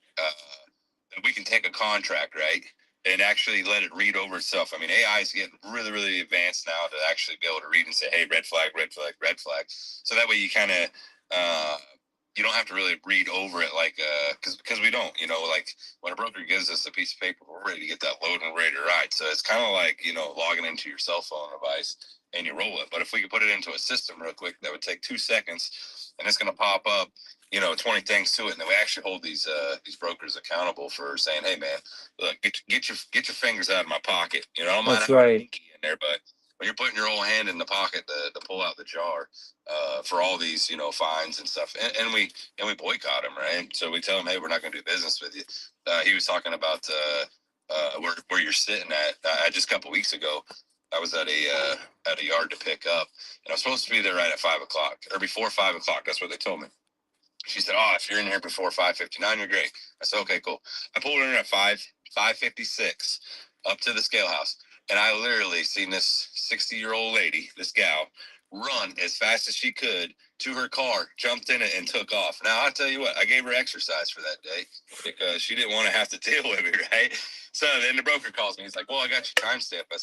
we can take a contract, right? And actually let it read over itself. I mean, AI is getting really, really advanced now to actually be able to read and say, hey, red flag, red flag, red flag. So that way you kind of, you don't have to really read over it like, because we don't, like when a broker gives us a piece of paper, we're ready to get that load and we're ready to ride. So it's kind of like, logging into your cell phone device and you roll it. But if we could put it into a system real quick, that would take 2 seconds. and it's going to pop up, 20 things to it. And then we actually hold these brokers accountable for saying, hey man, look, get your fingers out of my pocket. I don't mind That's having a right. pinky in there, but when you're putting your whole hand in the pocket to pull out the jar, for all these, fines and stuff, and we boycott them, right? So we tell them, hey, we're not going to do business with you. He was talking about where you're sitting at. Just a couple weeks ago, I was at a yard to pick up, and I was supposed to be there right at 5 o'clock or before 5 o'clock. That's what they told me. She said, "Oh, if you're in here before 5:59, you're great." I said, "Okay, cool." I pulled her in at 5:56 up to the scale house, and I literally seen this 60-year-old lady, this gal, run as fast as she could to her car, jumped in it, and took off. Now I'll tell you what, I gave her exercise for that day because she didn't want to have to deal with me, right? So then the broker calls me. He's like, "Well, I got your timestamp." I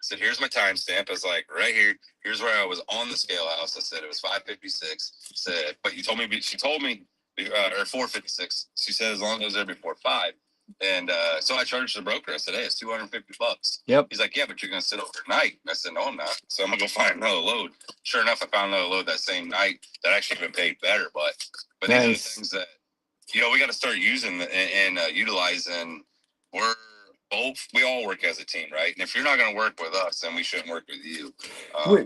said, "Here's my timestamp." I was like, "Right here. Here's where I was on the scale house." I said it was 5:56. Said, but you told me. She told me, or 4:56. She said as long as it was there before 5. And so I charged the broker. I said, "Hey, it's $250." Yep. He's like, "Yeah, but you're gonna sit overnight." And I said, "No, I'm not." So I'm gonna go find another load. Sure enough, I found another load that same night that actually been paid better. But these are the things that we got to start using and utilizing. We all work as a team, right? And if you're not going to work with us, then we shouldn't work with you.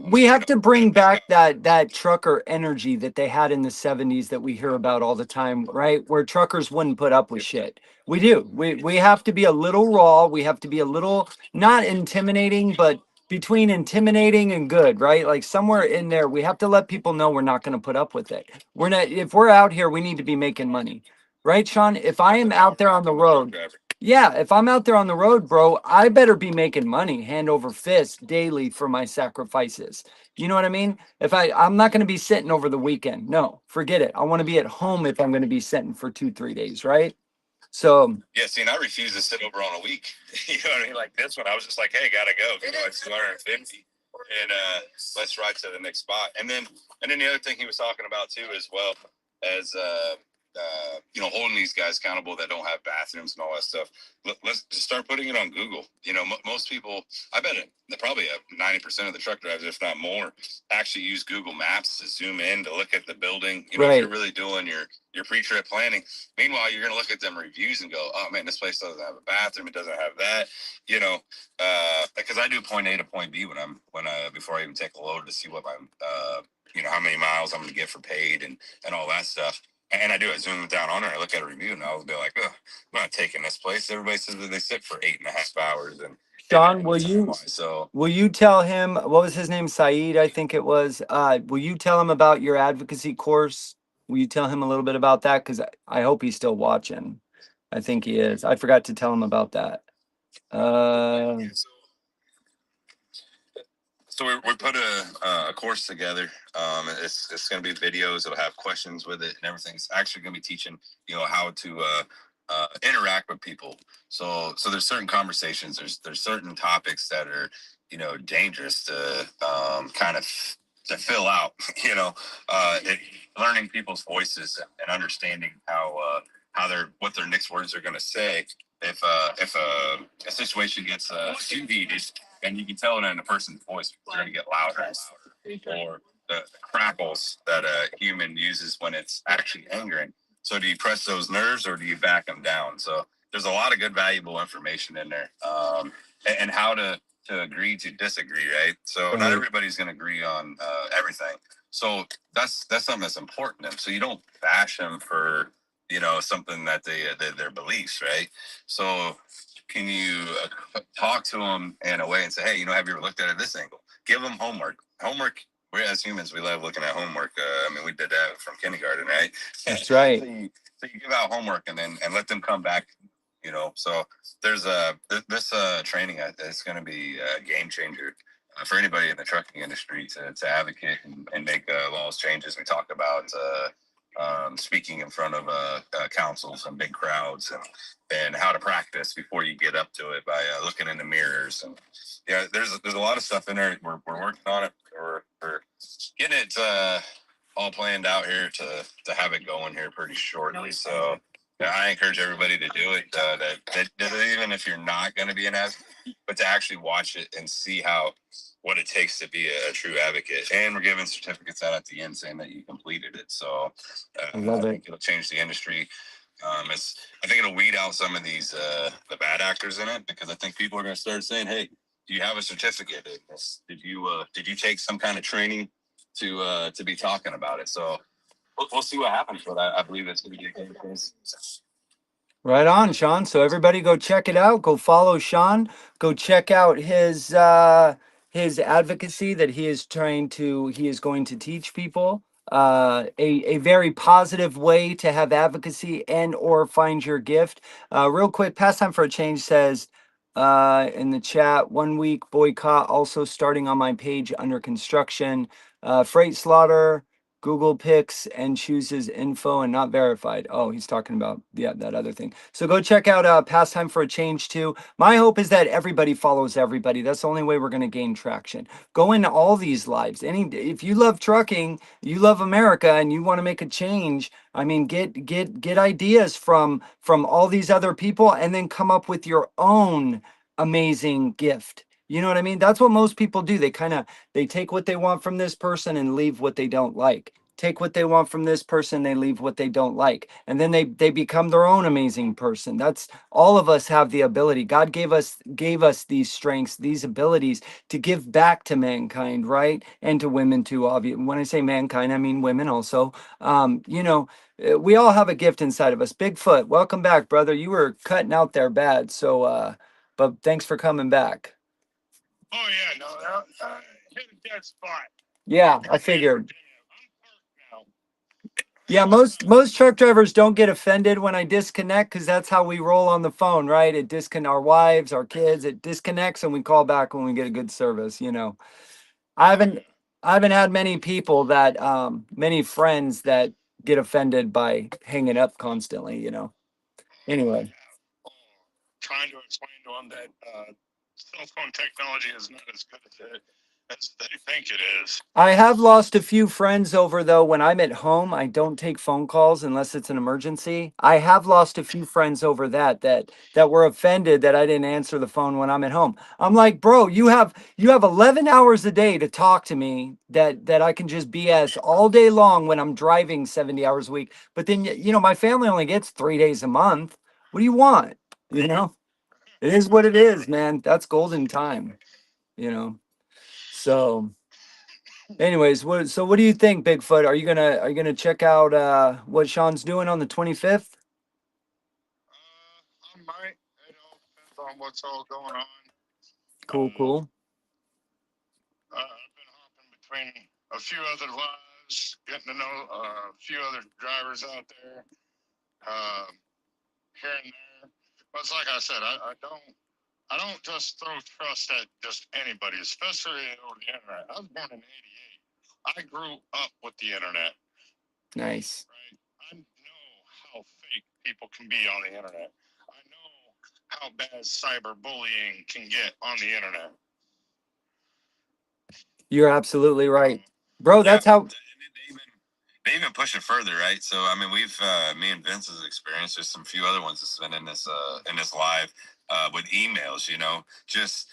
We have to bring back that trucker energy that they had in the 70s that we hear about all the time, right? Where truckers wouldn't put up with shit. We do. We have to be a little raw. We have to be a little not intimidating, but between intimidating and good, right? Like somewhere in there, we have to let people know we're not going to put up with it. We're not, if we're out here, we need to be making money. Right, Sean? If I am out there on the road, yeah, if I'm out there on the road, bro, I better be making money hand over fist daily for my sacrifices. You know what I mean? I'm not going to be sitting over the weekend. No, forget it. I want to be at home if I'm going to be sitting for 2-3 days, right? So yeah, see, and I refuse to sit over on a week. You know what I mean? Like this one, I was just like, "Hey, gotta go. It's 250, and let's ride to the next spot." And then the other thing he was talking about too, as well as holding these guys accountable that don't have bathrooms and all that stuff. Let's just start putting it on Google. Most people, I bet probably 90% of the truck drivers, if not more, actually use Google Maps to zoom in to look at the building. If right. you're really doing your pre-trip planning. Meanwhile, you're going to look at them reviews and go, "Oh man, this place doesn't have a bathroom. It doesn't have that." Because I do point A to point B before I even take a load to see what my how many miles I'm going to get for paid and all that stuff. And I do. I zoom down on it. I look at a review, and I'll be like, "Oh, I'm not taking this place." Everybody says that they sit for 8.5 hours. And Sean, will you tell him what was his name? Saeed, I think it was. Will you tell him about your advocacy course? Will you tell him a little bit about that? Because I hope he's still watching. I think he is. I forgot to tell him about that. So we put a course together. It's going to be videos. It'll have questions with it and everything. It's actually going to be teaching how to interact with people. So there's certain conversations. There's certain topics that are dangerous to kind of to fill out. Learning people's voices and understanding how what their next words are going to say if a situation gets too heated, and you can tell it in a person's voice. They're going to get louder and louder, or the crackles that a human uses when it's actually angering. So do you press those nerves or do you back them down? So there's a lot of good, valuable information in there, and how to agree to disagree, right? So not everybody's going to agree on everything. So that's something that's important. And so you don't bash them for something that their beliefs, right? So can you talk to them in a way and say, "Hey, have you ever looked at it this angle?" Give them homework. We as humans, we love looking at homework. We did that from kindergarten, right? That's right. So you give out homework and let them come back. So there's this training. It's going to be a game changer for anybody in the trucking industry to advocate and make laws changes. We talk about speaking in front of councils and big crowds, and how to practice before you get up to it by looking in the mirrors. And there's a lot of stuff in there. We're working on it. We're getting it all planned out here to have it going here pretty shortly. So I encourage everybody to do it. That even if you're not going to be an advocate, but to actually watch it and see what it takes to be a true advocate. And we're giving certificates out at the end saying that you completed it. So I love I it. think it'll change the industry. I think it'll weed out some of these the bad actors in it, because I think people are going to start saying, "Hey, do you have a certificate? Did you take some kind of training to be talking about it?" So we'll see what happens with that. I believe it's going to be a game changer. Right on, Sean. So everybody go check it out. Go follow Sean. Go check out his advocacy that he is going to teach people. A very positive way to have advocacy and or find your gift. Real quick, Pastime for a Change says in the chat, 1 week boycott also starting on my page under construction. Freight slaughter. Google picks and chooses info and not verified. Oh, he's talking about, yeah, that other thing. So go check out Pastime for a Change too. My hope is that everybody follows everybody. That's the only way we're going to gain traction. Go into all these lives. If you love trucking, you love America, and you want to make a change, I mean, get ideas from all these other people, and then come up with your own amazing gift. You know what I mean? That's what most people do. They take what they want from this person and leave what they don't like. Take what they want from this person, they leave what they don't like. And then they become their own amazing person. That's all of us have the ability. God gave us these strengths, these abilities to give back to mankind, right? And to women too, obviously. When I say mankind, I mean women also. We all have a gift inside of us. Bigfoot, welcome back, brother. You were cutting out there bad. So but thanks for coming back. Oh yeah, no, hit a dead spot. Yeah, I figured. I'm parked now. Yeah, most truck drivers don't get offended when I disconnect, because that's how we roll on the phone, right? It disconnect our wives, our kids, it disconnects, and we call back when we get a good service. I haven't I haven't had many friends that get offended by hanging up constantly. Anyway. Trying to explain to them that cell phone technology is not as good as they think it is. I have lost a few friends over, though. When I'm at home, I don't take phone calls unless it's an emergency. I have lost a few friends over that were offended that I didn't answer the phone when I'm at home. I'm like, bro, you have 11 hours a day to talk to me that I can just BS all day long when I'm driving 70 hours a week. But then my family only gets 3 days a month. What do you want? You know, it is what it is, man. That's golden time. You know, so. Anyways, what do you think, Bigfoot? Are you gonna check out what Sean's doing on the 25th? I might. It all depends on what's all going on. Cool, cool. I've been hopping between a few other lives, getting to know a few other drivers out there, here and there. But it's like I said, I don't just throw trust at just anybody, especially over the internet. I was born in '88. I grew up with the internet. Nice. Right? I know how fake people can be on the internet. I know how bad cyberbullying can get on the internet. You're absolutely right, bro. That's Yeah. how. They even push it further, right? So I mean, me and Vince has experienced. There's some few other ones that's been in this live with emails. Just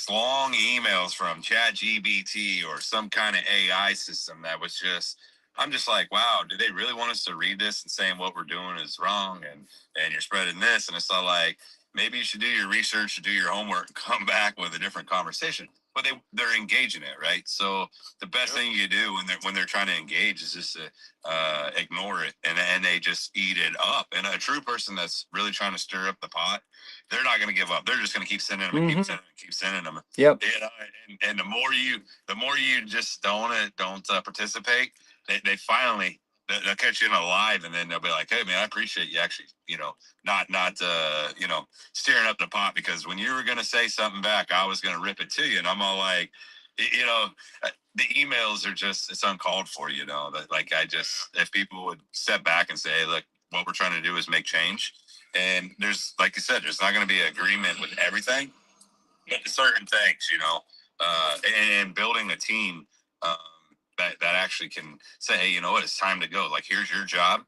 long emails from ChatGPT or some kind of AI system that was just. I'm just like, wow, do they really want us to read this and saying what we're doing is wrong and you're spreading this? And it's not like, maybe you should do your research, do your homework, and come back with a different conversation. But they're engaging it, right? So the best thing you do when they're trying to engage is just to ignore it, and they just eat it up. And a true person that's really trying to stir up the pot, they're not going to give up. They're just going to keep sending them and keep sending them and keep sending them. Yep. And the more you just don't participate, they finally they'll catch you in a live, and then they'll be like, hey man, I appreciate you actually not stirring up the pot, because when you were going to say something back, I was going to rip it to you. And I'm all like, the emails are just, it's uncalled for, that like, if people would step back and say, hey, look, what we're trying to do is make change. And there's, like you said, there's not going to be agreement with everything, but certain things, and building a team, that actually can say, hey, you know what, it's time to go. Like, here's your job.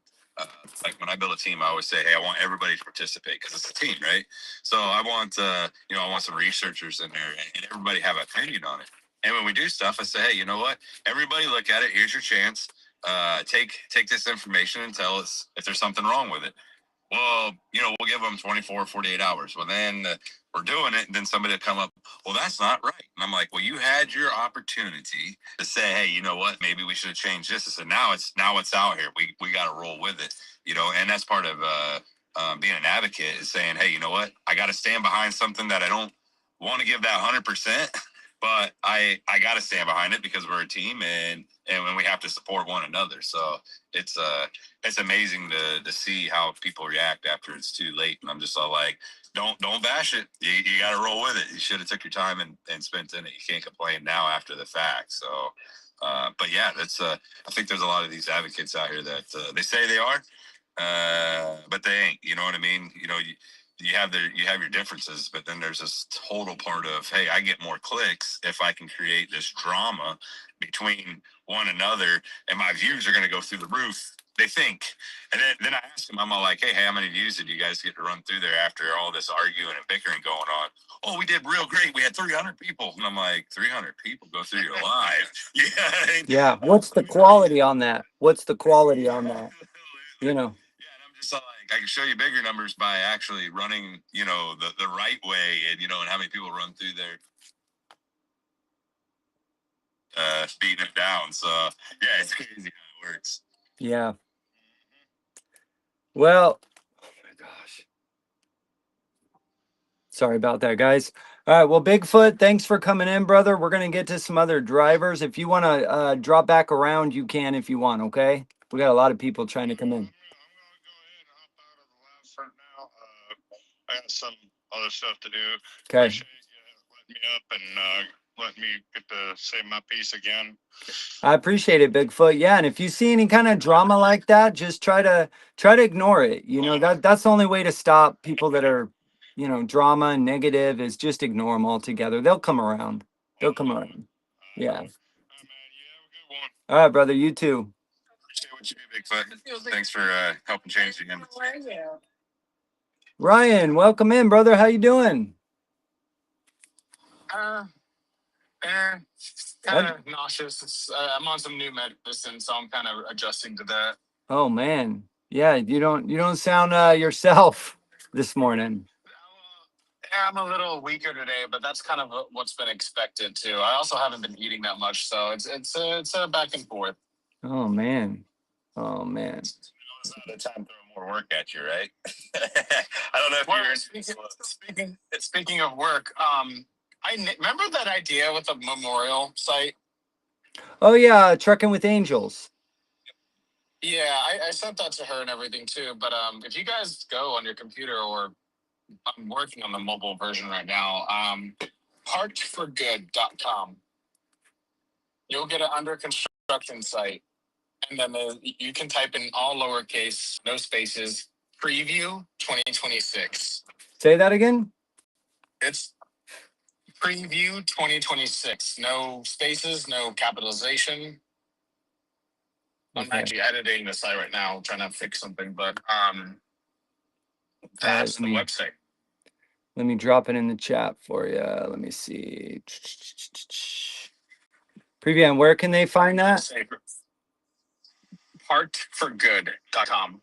Like when I build a team, I always say, hey, I want everybody to participate because it's a team, right? So I want, I want some researchers in there and everybody have an opinion on it. And when we do stuff, I say, hey, you know what? Everybody look at it. Here's your chance. Take this information and tell us if there's something wrong with it. Well, we'll give them 24, 48 hours. Well, then we're doing it. And then somebody will come up, well, that's not right. And I'm like, well, you had your opportunity to say, hey, you know what? Maybe we should have changed this. I said, now it's out here. We got to roll with it, and that's part of being an advocate is saying, hey, you know what? I got to stand behind something that I don't want to give that 100%, but I got to stand behind it because we're a team and when we have to support one another. So it's amazing to see how people react after it's too late. And I'm just all like, don't bash it. You got to roll with it. You should have took your time and spent in it. You can't complain now after the fact. So, but yeah, that's I think there's a lot of these advocates out here that they say they are, but they ain't. You know what I mean? You have your differences, but then there's this total part of, hey, I get more clicks if I can create this drama between one another, and my views are going to go through the roof. They think, and then I ask them, I'm all like, hey, how many views did you guys get to run through there after all this arguing and bickering going on? Oh, we did real great. We had 300 people, and I'm like, 300 people go through your live? Yeah. Yeah. What's the quality on that? What's the quality on that? You know. Yeah, and I'm just like, I can show you bigger numbers by actually running, the right way, and and how many people run through there, beating it down. So yeah, it's crazy how it works. Yeah. Well, oh my gosh. Sorry about that, guys. All right. Well, Bigfoot, thanks for coming in, brother. We're going to get to some other drivers. If you want to drop back around, you can if you want, okay? We got a lot of people trying to come in. I'm gonna go ahead and hop out of the live for now. I got some other stuff to do. Okay. Appreciate you letting me up and let me get to say my piece again. I appreciate it, Bigfoot. Yeah, and if you see any kind of drama like that, just try to ignore it. That's the only way to stop people that are, drama and negative is just ignore them altogether. They'll come around. They'll come around. Yeah. All right, man. You have a good one. All right, brother. You too. Appreciate what you do, Bigfoot. Thanks for helping change the game. Ryan, welcome in, brother. How you doing? Kind of nauseous. I'm on some new medicine, so I'm kind of adjusting to that. Oh man. Yeah, you don't sound yourself this morning. Yeah, I'm a little weaker today, but that's kind of what's been expected too. I also haven't been eating that much, so it's a back and forth. Oh man. Oh man. It's not a time to throw more work at you, right? I don't know if you're speaking of work. Remember that idea with the memorial site. Oh yeah, Trucking with Angels. Yeah, I sent that to her and everything too. But if you guys go on your computer, or I'm working on the mobile version right now, parkedforgood.com. You'll get an under construction site, and then you can type in all lowercase, no spaces, preview 2026. Say that again. It's preview 2026. No spaces, no capitalization. I'm actually editing the site right now, trying to fix something, but that's the website. Let me drop it in the chat for you. Let me see. Preview, and where can they find that? Partforgood.com.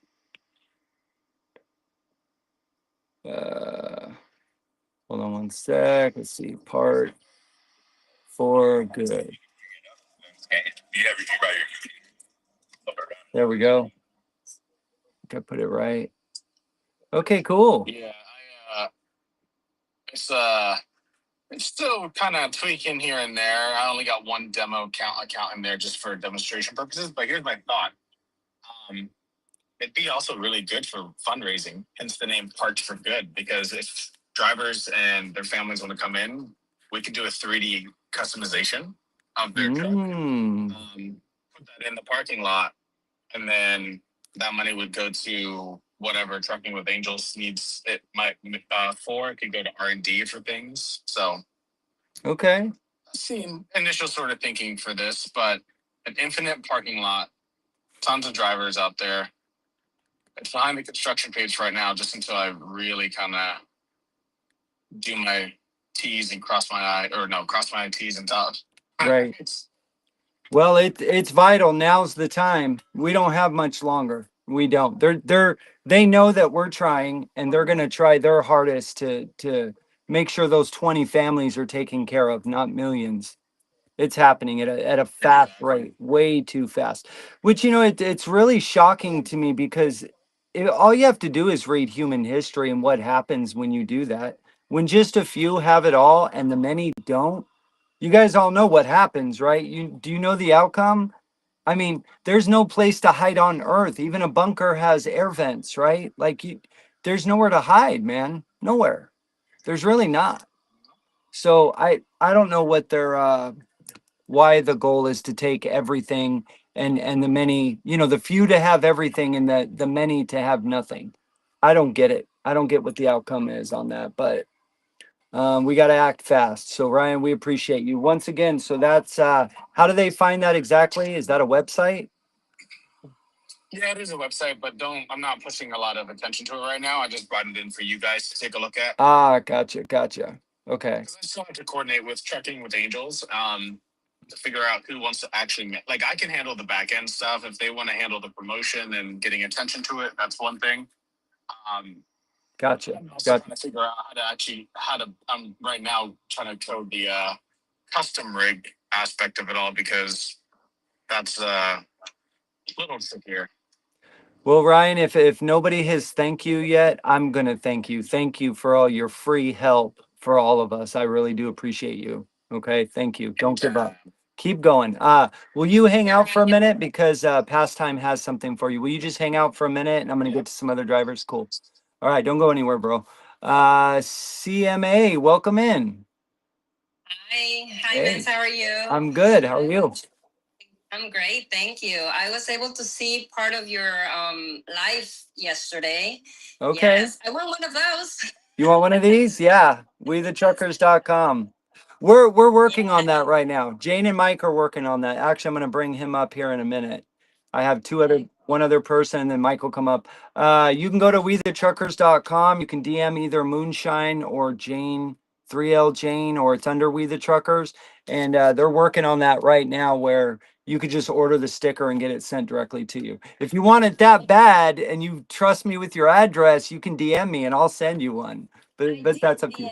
Hold on one sec. Let's see. Part for good. There we go. I think I put it right. Okay, cool. Yeah, it's still kind of tweaking here and there. I only got one demo account in there just for demonstration purposes. But here's my thought. It'd be also really good for fundraising, hence the name Parts for Good, because if drivers and their families want to come in, we could do a 3D customization of their truck, put that in the parking lot, and then that money would go to whatever Trucking with Angels needs it might for. It could go to R&D for things. So okay, I've seen initial sort of thinking for this, but an infinite parking lot, tons of drivers out there. It's behind the construction page right now, just until I really kind of do my T's and cross my T's and dots. Right. Well, it's vital. Now's the time. We don't have much longer. We don't. They know that we're trying, and they're gonna try their hardest to make sure those 20 families are taken care of, not millions. It's happening at a fast rate, way too fast. Which it's really shocking to me because all you have to do is read human history and what happens when you do that. When just a few have it all and the many don't, you guys all know what happens, right? Do you know the outcome? I mean, there's no place to hide on Earth. Even a bunker has air vents, right? Like there's nowhere to hide, man. Nowhere. There's really not. So I don't know what their why the goal is to take everything and the many, the few to have everything and the many to have nothing. I don't get it. I don't get what the outcome is on that, but we got to act fast. So Ryan, we appreciate you once again. So that's how do they find that exactly? Is that a website? Yeah, it is a website, but I'm not pushing a lot of attention to it right now. I just brought it in for you guys to take a look at. Gotcha. Okay. Because I still have to coordinate with trucking with Angels, to figure out who wants to actually like. I can handle the back end stuff if they want to handle the promotion and getting attention to it. That's one thing. Gotcha. I'm also trying to figure out I'm right now trying to code the custom rig aspect of it all because that's a little trickier. Well, Ryan, if nobody has thanked you yet, I'm gonna thank you. Thank you for all your free help for all of us. I really do appreciate you. Okay, thank you. Don't give up. Keep going. Will you hang out for a minute because Pastime has something for you? Will you just hang out for a minute and I'm gonna get to some other drivers? Cool. All right, don't go anywhere, bro. CMA, welcome in. Hi, Vince. How are you? I'm good. How are you? I'm great, thank you. I was able to see part of your live yesterday. Okay. Yes, I want one of those. You want one of these? Yeah. WeTheTruckers.com. We're working on that right now. Jane and Mike are working on that. Actually, I'm going to bring him up here in a minute. I have one other person, and then Mike will come up. You can go to WeTheTruckers.com. You can DM either Moonshine or Jane, 3L Jane, or it's under We the Truckers. And they're working on that right now where you could just order the sticker and get it sent directly to you. If you want it that bad and you trust me with your address, you can DM me and I'll send you one. But that's up to you.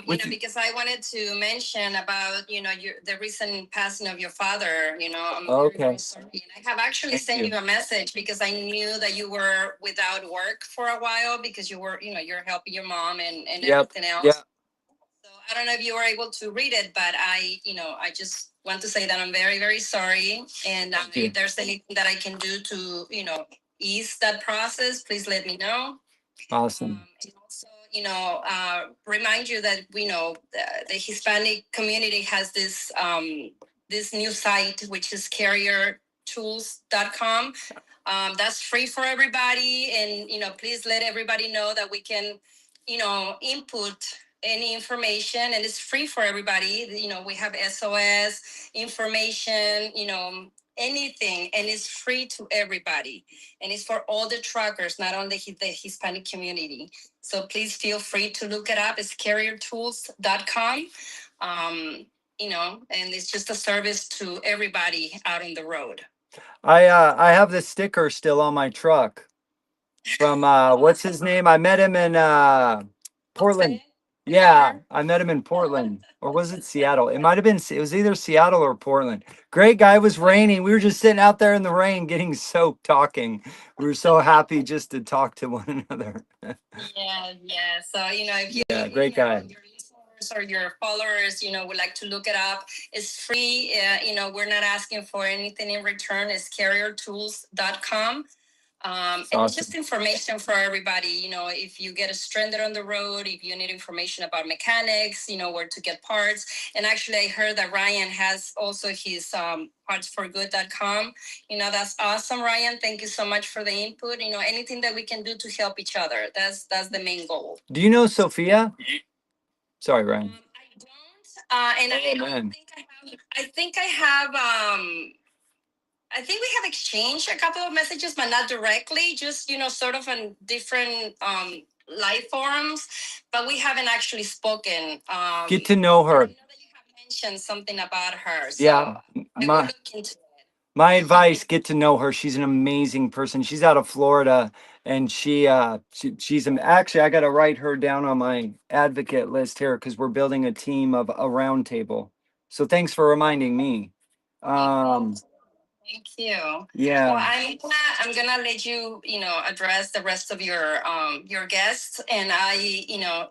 Because I wanted to mention about, the recent passing of your father, I'm Okay. very sorry. And I have actually sent you a message because I knew that you were without work for a while because you were, you're helping your mom and everything else. Yeah. So I don't know if you were able to read it, but I just want to say that I'm very, very sorry. And if there's anything that I can do to, ease that process, please let me know. Awesome. And also, remind you that we know the Hispanic community has this this new site, which is carriertools.com. That's free for everybody. And, please let everybody know that we can, input any information and it's free for everybody. We have SOS information, anything, and it's free to everybody. And it's for all the truckers, not only the Hispanic community. So please feel free to look it up. It's carriertools.com. And it's just a service to everybody out on the road. I have the sticker still on my truck from what's his name? I met him in Portland. Yeah, I met him in Portland. Or was it Seattle? It might have been, it was either Seattle or Portland. Great guy. It was raining. We were just sitting out there in the rain getting soaked talking. We were so happy just to talk to one another. Yeah. So, if you, great guy. Your listeners or your followers, would like to look it up, it's free. We're not asking for anything in return. It's carriertools.com. And it's just information for everybody. If you get stranded on the road, if you need information about mechanics, where to get parts. And actually, I heard that Ryan has also his partsforgood.com. That's awesome, Ryan. Thank you so much for the input. Anything that we can do to help each other. That's the main goal. Do you know Sophia? Sorry, Ryan. I don't. And I think I have I think we have exchanged a couple of messages, but not directly, just, sort of on different live forums, but we haven't actually spoken. Get to know I her. know that you have mentioned something about her. So Yeah. I will My look into it. my advice, get to know her. She's an amazing person. She's out of Florida, and she's actually, I got to write her down on my advocate list here because we're building a team of a round table. So thanks for reminding me. Thank you. Well, Yeah. I'm gonna let you, address the rest of your guests, and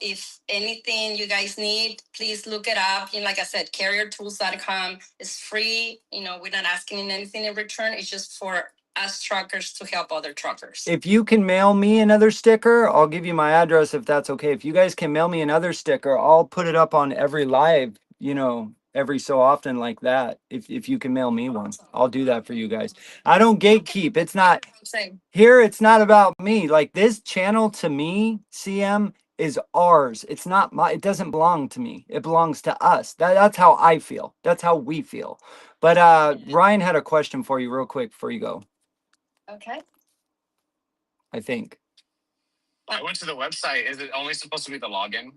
if anything you guys need, please look it up. Like I said, carriertools.com is free. We're not asking anything in return. It's just for us truckers to help other truckers. If you can mail me another sticker, I'll give you my address if that's okay. If you guys can mail me another sticker, I'll put it up on every live, every so often like that. If you can mail me one, I'll do that for you guys. I don't gatekeep. It's not Same. here. It's not about me. Like this channel to me, CM is ours. It's not it doesn't belong to me. It belongs to us. That's how I feel. That's how we feel. But Ryan had a question for you real quick before you go, Okay. I think. I went to the website. Is it only supposed to be the login?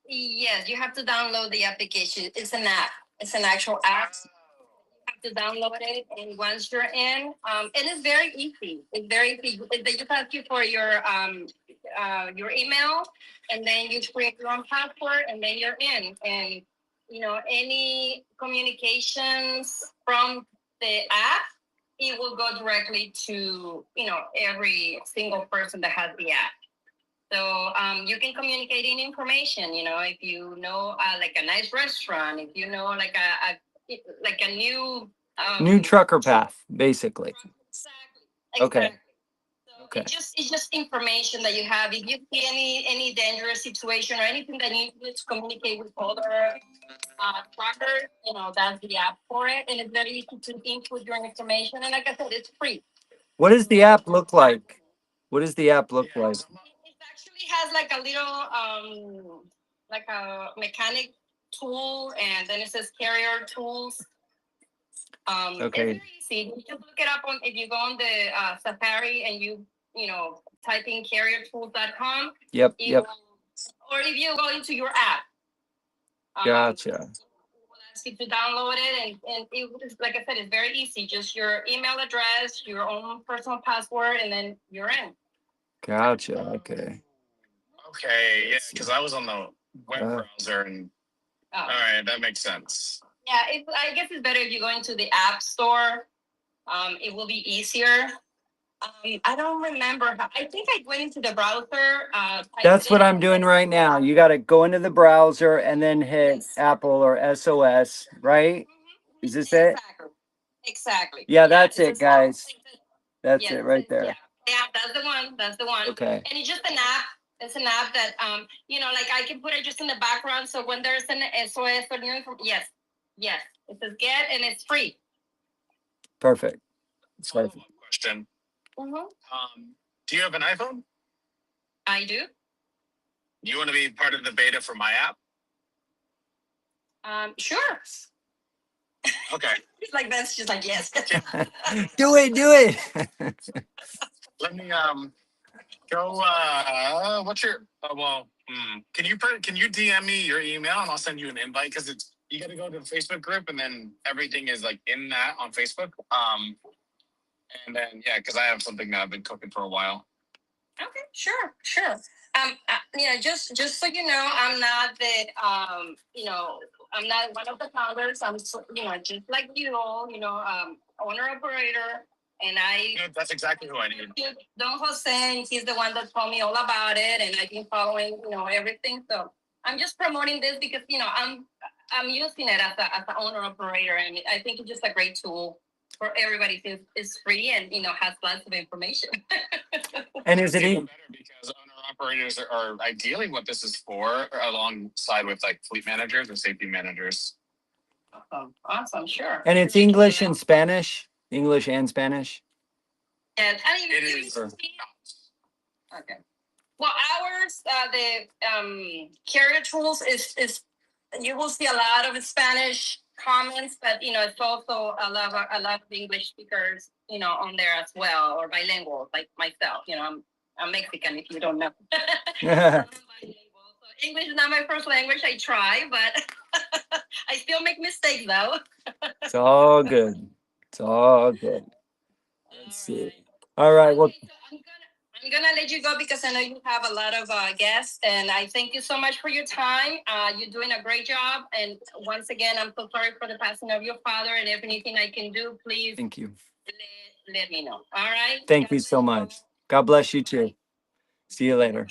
Yes, you have to download the application. It's an app. It's an actual app. You have to download it, and once you're in, and it's very easy. It's very easy. They just ask you for your email, and then you create your own password, and then you're in. And any communications from the app, it will go directly to every single person that has the app. So you can communicate any information. If you know like a nice restaurant, if you know like a new New trucker path, basically. Exactly. Okay. Exactly. So Okay. it's just information that you have. If you see any dangerous situation or anything that you need to communicate with other truckers, that's the app for it, and it's very easy to input your information. And like I said, it's free. What does the app look like? What does the app look like? It actually has like a little like a mechanic tool, and then it says carrier tools. Okay. It's very easy. You just look it up if you go on the Safari and you type in carriertools.com. Yep. Or if you go into your app. Gotcha. It will ask you to download it, and like I said, it's very easy. Just your email address, your own personal password, and then you're in. Gotcha. Okay. Okay, yeah, because I was on the web browser, and all right, that makes sense. Yeah, I guess it's better if you go into the app store. It will be easier. I don't remember how. I think I went into the browser. That's what I'm doing right now. You got to go into the browser and then hit Apple or SOS, right? Is this it? Exactly. Yeah, that's it, guys. That's it right there. Yeah, that's the one. That's the one. Okay. And it's just an app. It's an app that like I can put it just in the background. So when there's an SOS or new information, yes, it says get, and it's free. Perfect. Follow-up question. Do you have an iPhone? I do. You want to be part of the beta for my app? Sure. Okay. Like that's just like yes. Do it. Let me go. What's your? Can you DM me your email and I'll send you an invite, because you got to go to the Facebook group and then everything is like in that on Facebook. And then because I have something that I've been cooking for a while. Okay, sure. Just so you know, I'm not I'm not one of the founders. I'm just like you all, owner operator, and that's exactly who I need. Don Jose, he's the one that told me all about it, and I've been following, everything. So I'm just promoting this because I'm using it as an owner operator, and I think it's just a great tool for everybody since it's free and has lots of information. And is it even better because owner operators are ideally what this is for, alongside with like fleet managers or safety managers. Awesome, sure. And it's English and Spanish? English and Spanish? Yeah, it is. Okay. Well, ours, the carrier tools is you will see a lot of Spanish comments, but it's also a lot of English speakers, on there as well, or bilingual like myself. I'm Mexican, if you don't know. So I'm bilingual. So English is not my first language. I try, but I still make mistakes though. It's all good. It's all good. Let's see. All right. Well, Okay, so I'm gonna let you go because I know you have a lot of guests, and I thank you so much for your time. You're doing a great job, and once again, I'm so sorry for the passing of your father. And if anything I can do, please thank you. let me know. All right. Thank God you so bless all. much. God bless you too. See you later.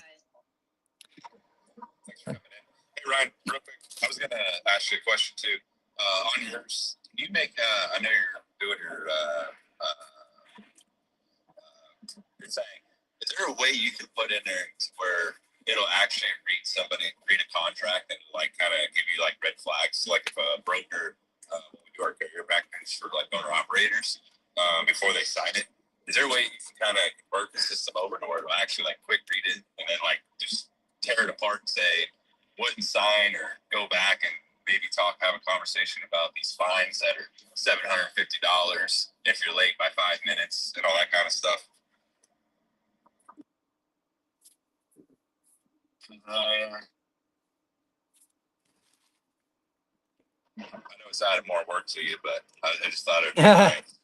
Thanks for coming in. Hey Ryan, real quick, I was gonna ask you a question too. On yours, can you make? I know you're doing your thing. Is there a way you can put in there where it'll actually read a contract and like kind of give you like red flags, like if a broker, when we do our carrier backgrounds for like owner operators, before they sign it. Is there a way you can kind of convert the system over to where it'll actually like quick read it and then like just tear it apart and say wouldn't sign or go back and maybe have a conversation about these fines that are $750 if you're late by 5 minutes and all that kind of stuff. I know it's added more work to you, but I just thought it'd be nice.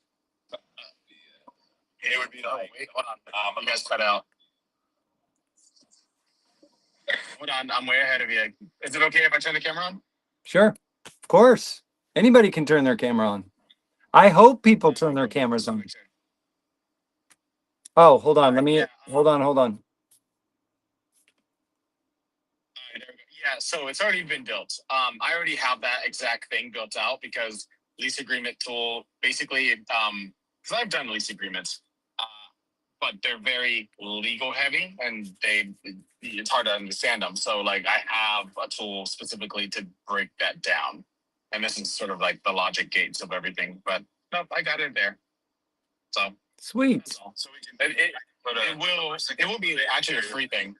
It would be like, wait, hold on. You guys cut out. Hold on, I'm way ahead of you. Is it okay if I turn the camera on? Sure. Of course. Anybody can turn their camera on. I hope people turn their cameras on. Oh, hold on. Let me, hold on. Yeah, so it's already been built. I already have that exact thing built out because lease agreement tool basically, because I've done lease agreements, but they're very legal heavy and it's hard to understand them. So like I have a tool specifically to break that down. And this is sort of like the logic gates of everything, but nope, I got it there. So Sweet. that's all. So we can, it will be actually a free thing.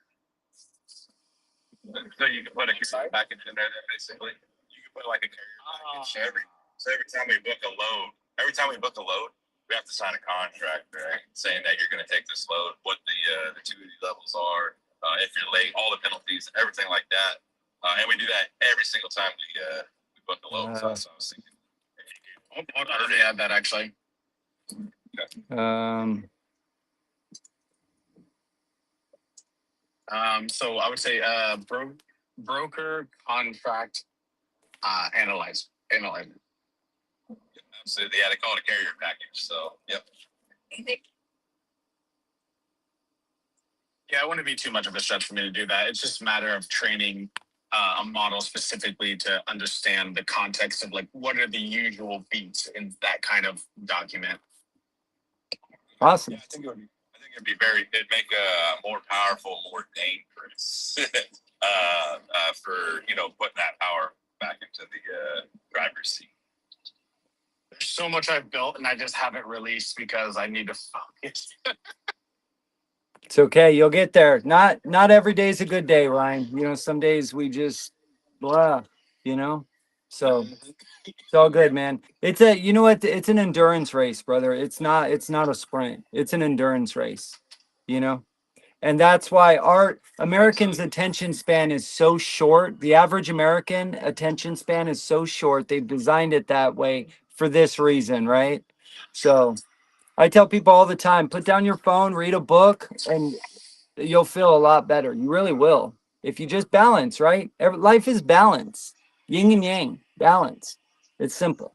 So you can put a carrier package in there, basically. You can put like a carrier package every time we book a load. Every time we book a load, we have to sign a contract, right? Saying that you're going to take this load, what the duty levels are, if you're late, all the penalties, everything like that. And we do that every single time we book a load. So that's what I was thinking. I already had that actually. So I would say broker contract analyzer. Absolutely. Yeah, they call it a carrier package. So yep. Yeah, it wouldn't be too much of a stretch for me to do that. It's just a matter of training a model specifically to understand the context of like what are the usual beats in that kind of document. Awesome. Yeah, I think it'd make a more powerful, more dangerous for putting that power back into the driver's seat. There's so much I've built and I just haven't released because I need to focus. It's okay. You'll get there. Not every day's a good day, Ryan. Some days we just blah, so it's all good, man. It's it's an endurance race, brother. It's not a sprint. It's an endurance race, and that's why our Americans' attention span is so short. The average American attention span is so short. They've designed it that way for this reason, right? So I tell people all the time, put down your phone, read a book, and you'll feel a lot better. You really will. If you just balance, right? Life is balance. Yin and yang, balance. It's simple.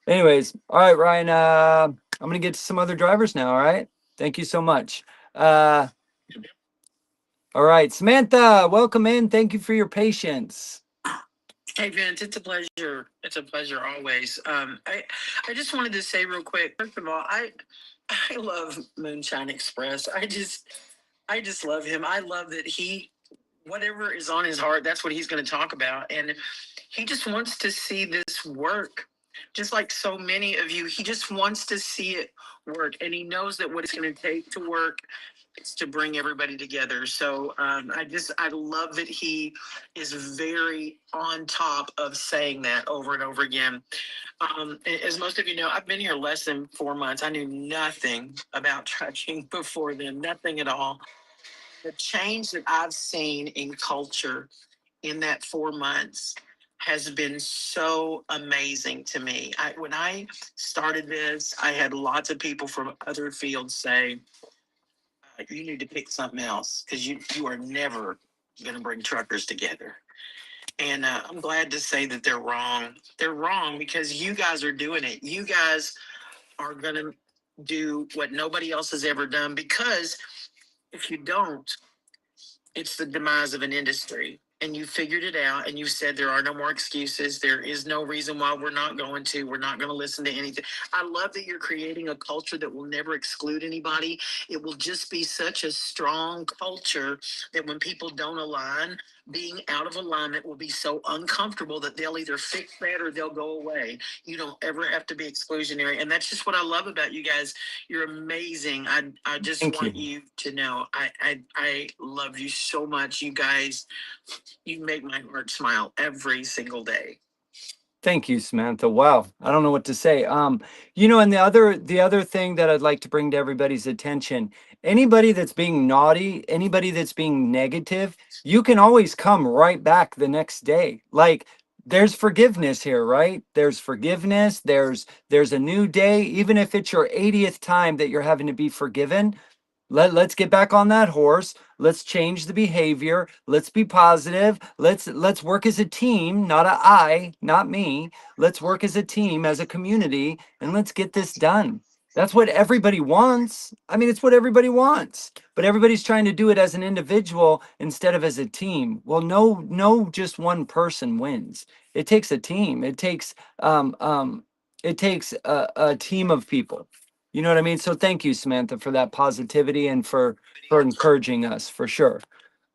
Anyways, all right, Ryan. I'm gonna get to some other drivers now. All right. Thank you so much. All right, Samantha, welcome in. Thank you for your patience. Hey Vince, it's a pleasure. It's a pleasure always. I just wanted to say real quick. First of all, I love Moonshine Express. I just love him. I love that whatever is on his heart, that's what he's going to talk about, and he just wants to see this work. Just like so many of you, he just wants to see it work, and he knows that what it's going to take to work it's to bring everybody together. So I love that he is very on top of saying that over and over again. As most of you know, I've been here less than 4 months. I knew nothing about trucking before then, nothing at all. The change that I've seen in culture in that 4 months has been so amazing to me. When I started this, I had lots of people from other fields say, you need to pick something else because you are never going to bring truckers together. And I'm glad to say that they're wrong. They're wrong because you guys are doing it. You guys are going to do what nobody else has ever done, because if you don't, it's the demise of an industry. And you figured it out, and you said there are no more excuses. There is no reason why we're not going to listen to anything. I love that you're creating a culture that will never exclude anybody. It will just be such a strong culture that when people don't align, being out of alignment will be so uncomfortable that they'll either fix that or they'll go away. You don't ever have to be exclusionary. And that's just what I love about you guys. You're amazing. I just Thank want you. you to know I love you so much. You guys, you make my heart smile every single day. Thank you, Samantha. Wow. I don't know what to say. You know, and the other thing that I'd like to bring to everybody's attention, anybody that's being naughty, anybody that's being negative, you can always come right back the next day. Like, there's forgiveness here, right? There's forgiveness. There's a new day. Even if it's your 80th time that you're having to be forgiven, let's get back on that horse. Let's change the behavior. Let's be positive. Let's work as a team, not not me. Let's work as a team, as a community, and let's get this done. That's what everybody wants. I mean, it's what everybody wants. But everybody's trying to do it as an individual instead of as a team. Well, no, just one person wins. It takes a team. It takes a team of people. You know what I mean? So thank you, Samantha, for that positivity and for encouraging us for sure.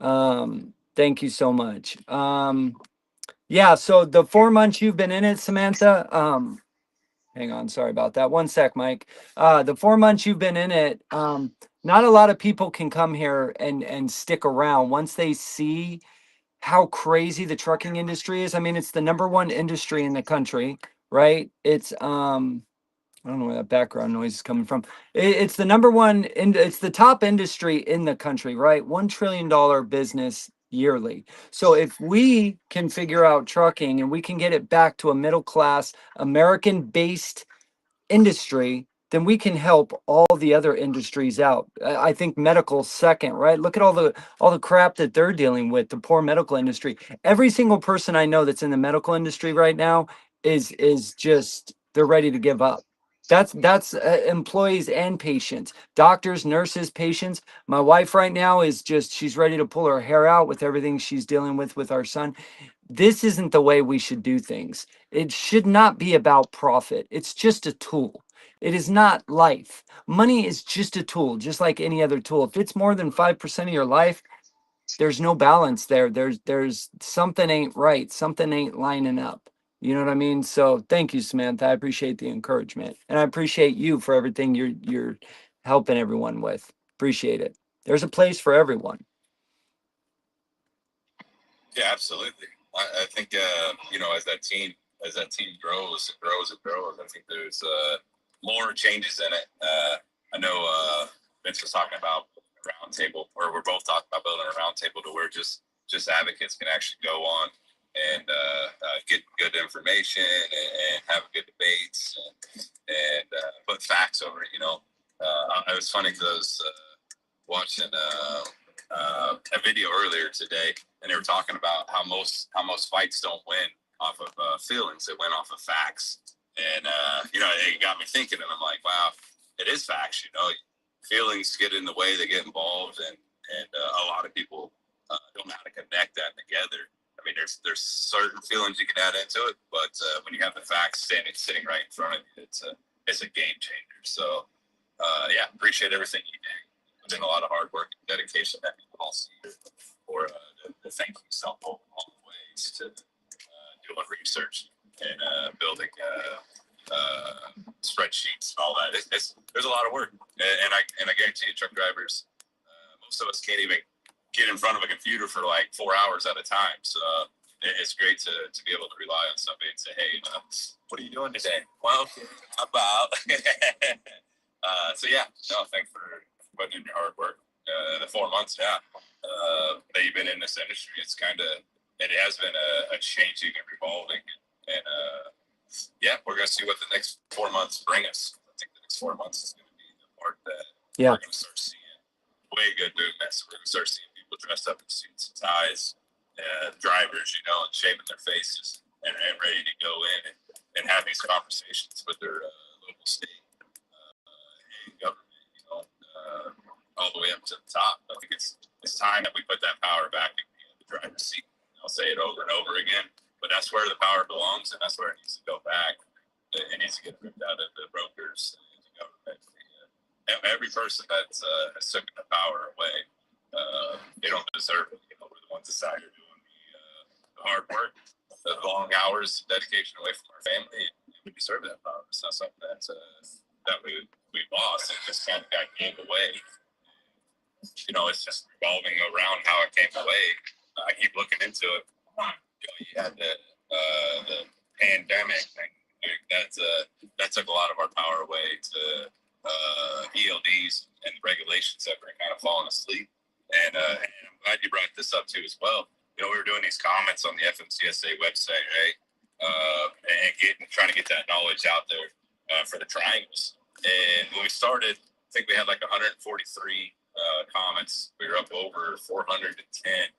Thank you so much. Yeah, so the 4 months you've been in it, Samantha, hang on, sorry about that. One sec, Mike. The 4 months you've been in it, not a lot of people can come here and stick around once they see how crazy the trucking industry is. I mean, it's the number one industry in the country, right? It's I don't know where that background noise is coming from. It's the number one, it's the top industry in the country, right? $1 trillion business yearly. So if we can figure out trucking and we can get it back to a middle class, American based industry, then we can help all the other industries out. I think medical second, right? Look at all the crap that they're dealing with, the poor medical industry. Every single person I know that's in the medical industry right now is just they're ready to give up. That's employees and patients, doctors, nurses, patients. My wife right now is just she's ready to pull her hair out with everything she's dealing with our son. This isn't the way we should do things. It should not be about profit. It's just a tool. It is not life. Money is just a tool, just like any other tool. If it's more than 5% of your life, there's no balance there. There's something ain't right. Something ain't lining up. You know what I mean? So thank you, Samantha. I appreciate the encouragement. And I appreciate you for everything you're helping everyone with. Appreciate it. There's a place for everyone. Yeah, absolutely. I think you know, as that team grows, it grows. I think there's more changes in it. I know Vince was talking about a round table, or we're both talking about building a round table to where just advocates can actually go on and get good information and have good debates and put facts over it. You know, it was funny because I was watching a video earlier today, and they were talking about how most fights don't win off of feelings; they win off of facts. And you know, it got me thinking, and I'm like, wow, it is facts. You know, feelings get in the way; they get involved, and a lot of people don't know how to connect that together. I mean, there's certain feelings you can add into it, but when you have the facts sitting right in front of you, it's a game changer. So yeah, appreciate everything you do. Put in a lot of hard work and dedication that people all see for the thank you so all the ways to doing research and building spreadsheets and all that. There's a lot of work, and I guarantee you, truck drivers most of us can't even get in front of a computer for like 4 hours at a time. So it's great to be able to rely on somebody and say, hey, what are you doing today? Well, how about? So yeah, no, thanks for putting in your hard work. The 4 months, yeah, that you've been in this industry, it has been a changing and revolving, and yeah, we're gonna see what the next 4 months bring us. I think the next 4 months is gonna be the part that we're gonna start seeing way good movements. We're gonna start seeing people dressed up in suits and ties, drivers, and shaving their faces and ready to go in and have these conversations with their local state and government, all the way up to the top. I think it's time that we put that power back in the driver's seat. I'll say it over and over again, but that's where the power belongs, and that's where it needs to go back. It needs to get ripped out of the brokers and the government. Every person that has taken the power away, they don't deserve it. We're the ones that are doing the hard work, the long hours, dedication away from our family, and we deserve that power. It's not something that we lost. It just kind of got gave away. It's just revolving around how it came away. I keep looking into it. You had the pandemic thing. That took a lot of our power away to ELDs and regulations that were kind of falling asleep. And I'm glad you brought this up too as well. We were doing these comments on the FMCSA website, right? And trying to get that knowledge out there for the triangles. And when we started, I think we had like 143 comments. We were up over 410.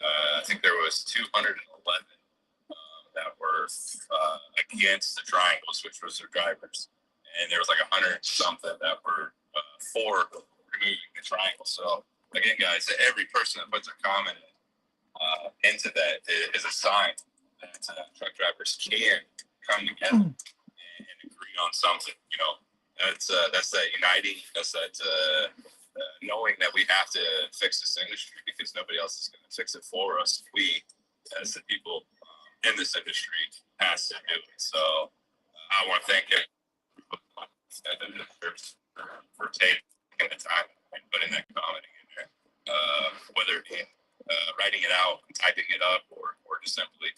I think there was 211 that were against the triangles, which was their drivers, and there was like 100 something that were for removing the triangle. So again, guys, every person that puts a comment into that is a sign that truck drivers can come together and agree on something. That's that uniting. That's that knowing that we have to fix this industry because nobody else is going to fix it for us. We, as the people in this industry, has to do it. So I want to thank everyone for taking the time and putting that commenting in there, whether it be writing it out, typing it up, or just simply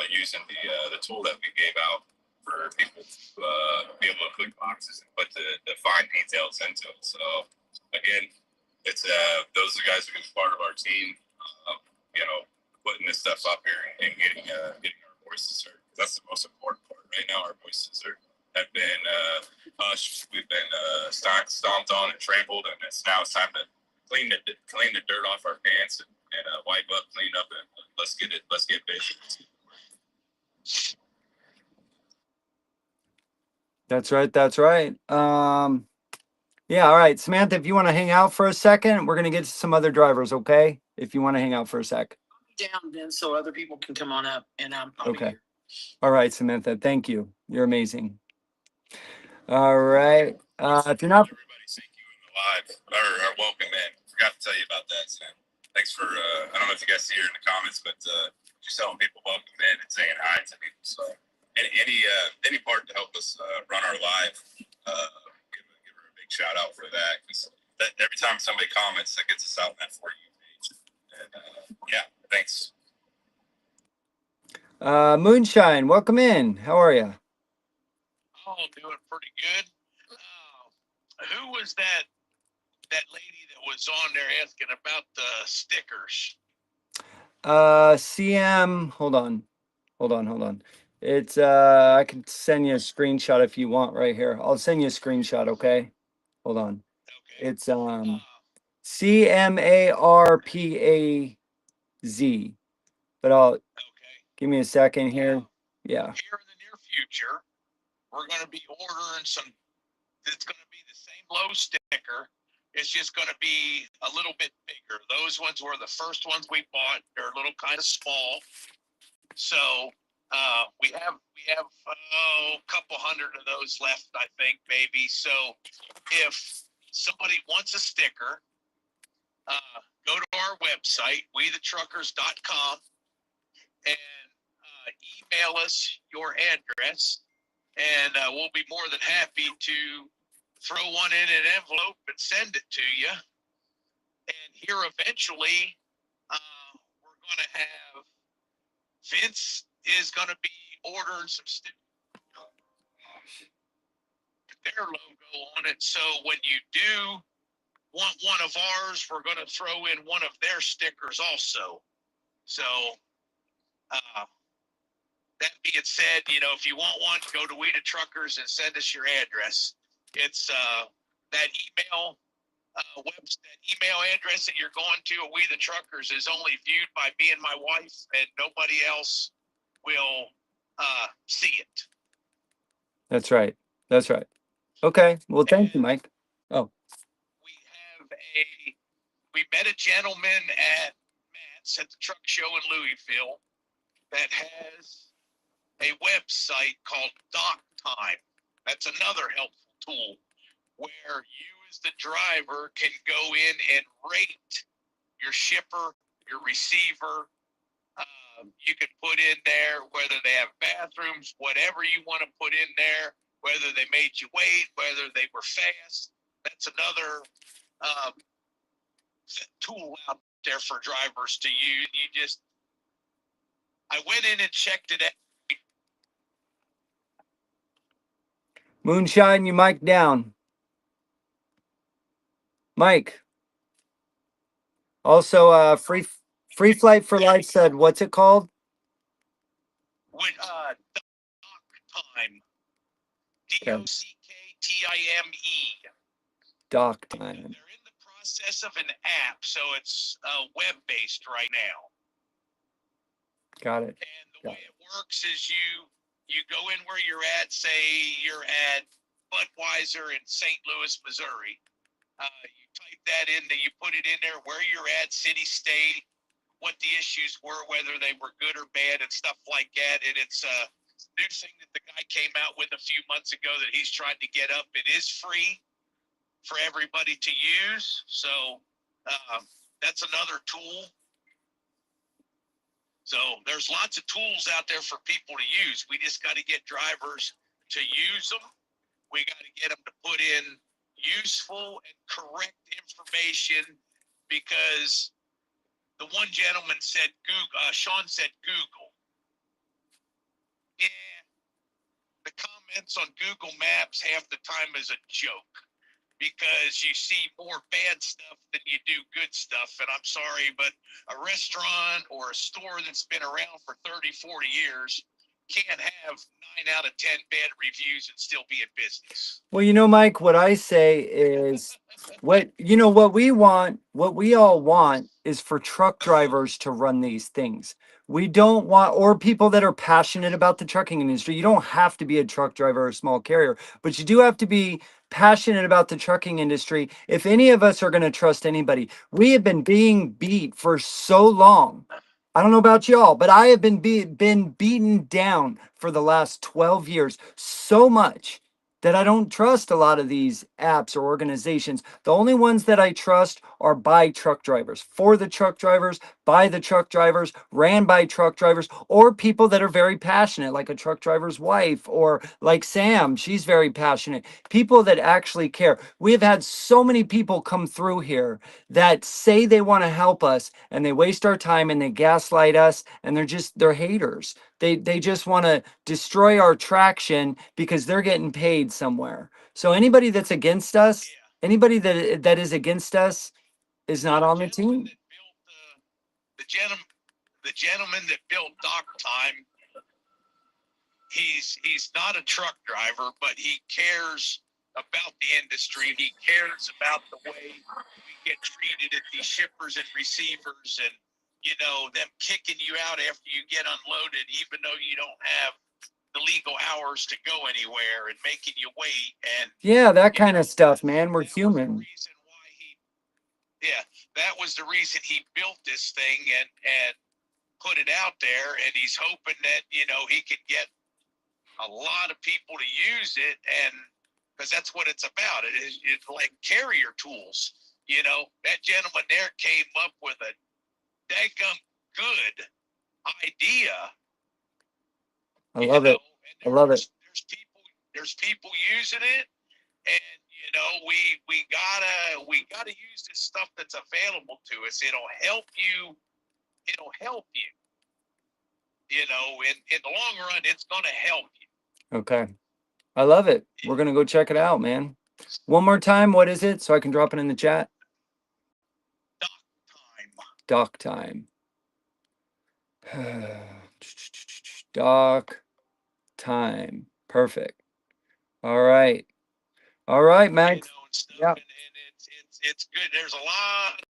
using the tool that we gave out for people to be able to click boxes and put the fine details into it. So again, it's those are the guys who are part of our team. Putting this stuff up here and getting our voices heard. That's the most important part right now. Our voices have been hushed. We've been stomped on and trampled, and it's time to clean the dirt off our pants and wipe up, clean up, and let's get busy. That's right. Yeah, all right, Samantha, if you want to hang out for a second, we're gonna get to some other drivers, okay? If you want to hang out for a sec. Down then so other people can come on up, and I'll be Okay. here. All right, Samantha, thank you. You're amazing. All right. If you're not, Everybody, thank you in the live or welcome in. Forgot to tell you about that, Sam. Thanks for. I don't know if you guys see her in the comments, but just telling people welcome in and saying hi to people. So any part to help us run our live, give her a big shout out for that, because every time somebody comments, that gets us out in that For You page. And yeah, thanks. Moonshine, welcome in. How are you? Oh, doing pretty good. Who was that lady that was on there asking about the stickers? CM, hold on. It's I can send you a screenshot if you want right here. I'll send you a screenshot, okay? Hold on. Okay. It's CMARPAZ. But Okay. give me a second here. Yeah. Here in the near future, we're going to be ordering some. It's going to be the same low sticker. It's just going to be a little bit bigger. Those ones were the first ones we bought. They're a little kind of small. So we have a couple hundred of those left, I think, maybe. So if somebody wants a sticker, go to our website, wethetruckers.com, and email us your address, and we'll be more than happy to throw one in an envelope and send it to you. And here eventually, we're going to have Vince is going to be ordering some stickers with their logo on it. So when you do want one of ours, we're going to throw in one of their stickers also. So that being said, if you want one, go to We the Truckers and send us your address. It's that email that email address that you're going to We the Truckers is only viewed by me and my wife, and nobody else will see it. That's right. That's right. Okay. Well, thank you, Mike. Oh, We met a gentleman at MATTS at the truck show in Louisville that has a website called Dock Time. That's another helpful tool where you as the driver can go in and rate your shipper, your receiver. You can put in there whether they have bathrooms, whatever you want to put in there, whether they made you wait, whether they were fast. That's another tool out there for drivers to use. I went in and checked it out. Moonshine, you mic down. Mike. Also, free flight for life said, what's it called? With Dock Time. DOCKTIME. Dock Time. They're in the process of an app, so it's web-based right now. Got it. And the way it works is you go in where you're at. Say you're at Budweiser in St. Louis, Missouri. You type that in, then you put it in there where you're at, city, state, what the issues were, whether they were good or bad, and stuff like that. And it's a new thing that the guy came out with a few months ago that he's trying to get up. It is free for everybody to use. So that's another tool. So there's lots of tools out there for people to use. We just got to get drivers to use them. We got to get them to put in useful and correct information, because the one gentleman said Google. Sean said Google. Yeah, the comments on Google Maps half the time is a joke, because you see more bad stuff than you do good stuff. And I'm sorry, but a restaurant or a store that's been around for 30, 40 years can't have 9 out of 10 bad reviews and still be in business. Well, Mike, what I say is what we want, what we all want is for truck drivers to run these things. We don't want, or people that are passionate about the trucking industry. You don't have to be a truck driver or a small carrier, but you do have to be passionate about the trucking industry. If any of us are going to trust anybody, we have been being beat for so long. I don't know about y'all, but I have been beaten down for the last 12 years so much that I don't trust a lot of these apps or organizations. The only ones that I trust are by truck drivers, for the truck drivers, by the truck drivers, ran by truck drivers, or people that are very passionate, like a truck driver's wife, or like Sam, she's very passionate. People that actually care. We have had so many people come through here that say they want to help us, and they waste our time, and they gaslight us, and they're haters. They just want to destroy our traction because they're getting paid somewhere. So anybody that's against us, anybody that is against us is not on the team. The gentleman that built Dock Time, he's not a truck driver, but he cares about the industry. He cares about the way we get treated at these shippers and receivers, and them kicking you out after you get unloaded, even though you don't have the legal hours to go anywhere, and making you wait. And yeah, that kind of stuff, man. We're human. That was the reason he built this thing and put it out there, and he's hoping that he could get a lot of people to use it, and because that's what it's about. It's like carrier tools. That gentleman there came up with a daggum good idea. I love it. I love it. There's people using it, and you You know, we gotta use this stuff that's available to us. It'll help you. It'll help you. You know, in the long run, it's gonna help you. Okay. I love it. We're gonna go check it out, man. One more time, what is it? So I can drop it in the chat. Dock time. Dock time. Dock time. Perfect. All right. All right, Max. You know, and stuff, Yeah. and it's good. There's a lot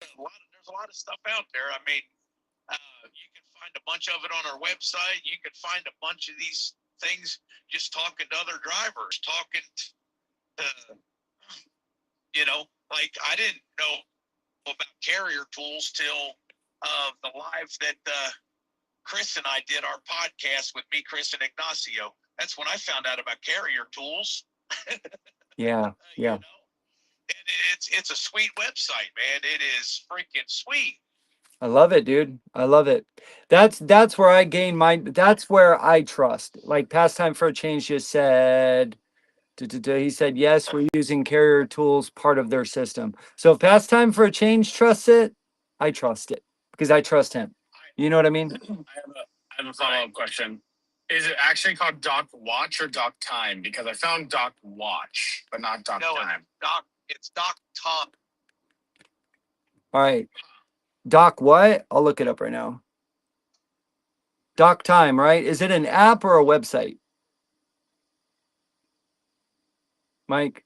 of stuff out there. I mean, you can find a bunch of it on our website. You can find a bunch of these things just talking to other drivers, talking to, you know, like I didn't know about carrier tools till the live that Chris and I did our podcast with me, Chris and Ignacio. That's when I found out about carrier tools. Yeah. Yeah. You know? And it's a sweet website, man. It is freaking sweet. I love it, dude. I love it. That's where I gain my, that's where I trust. Like Pastime for a Change just said, he said, yes, we're using carrier tools, part of their system. So if Pastime for a Change trusts it, I trust it because I trust him. You know what I mean? I have a follow-up question. Is it actually called Dock Watch or Dock Time? Because I found Dock Watch, but not Dock Time. It's Dock Top. All right. Doc what? I'll look it up right now. Doc Time, right? Is it an app or a website? Mike,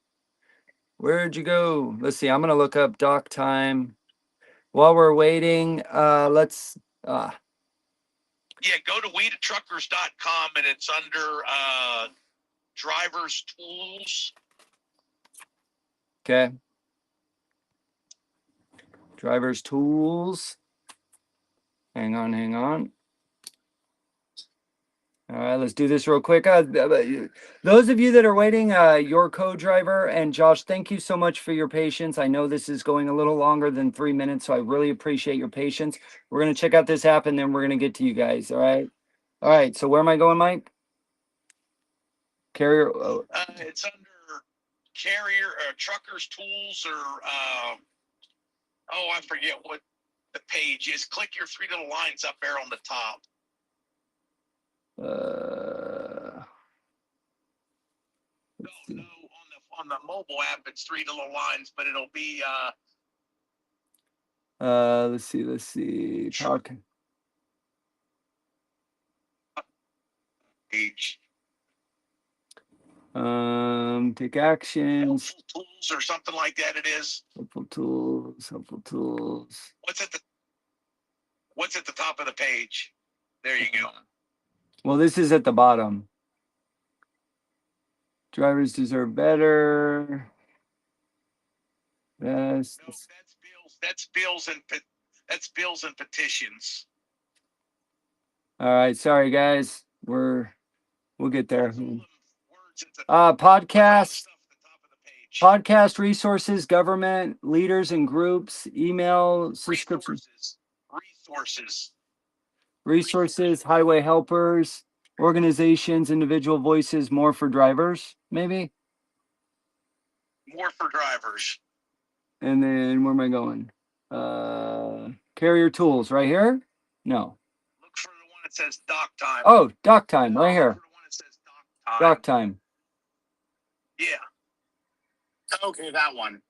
where'd you go? Let's see. I'm going to look up Doc Time. While we're waiting, let's... Yeah, go to weedtruckers.com and it's under drivers tools. Okay. Drivers tools. Hang on, hang on. All right, let's do this real quick. Those of you that are waiting, your co-driver and Josh, thank you so much for your patience. I know this is going a little longer than 3 minutes, so I really appreciate your patience. We're going to check out this app and then we're going to get to you guys. All right. All right. So where am I going, Mike? Carrier. It's under carrier truckers tools or I forget what the page is. Click your three little lines up there on the top. No, on the mobile app it's three little lines, but it'll be let's see. Okay. page. Take actions. Helpful tools or something like that. It is. Helpful tools. What's at the top of the page? There you go. Well, this is at the bottom. Drivers deserve better. Yes. No, that's bills and petitions. All right, sorry guys. We'll get there. Podcast resources, government, leaders and groups, email, subscriptions. Resources, highway helpers, organizations, individual voices, more for drivers, maybe. More for drivers. And then where am I going? Carrier tools right here? No. Look for the one that says Dock Time. Oh, Dock Time right here. Look for the one that says Dock Time. Dock Time. Yeah. Okay, that one.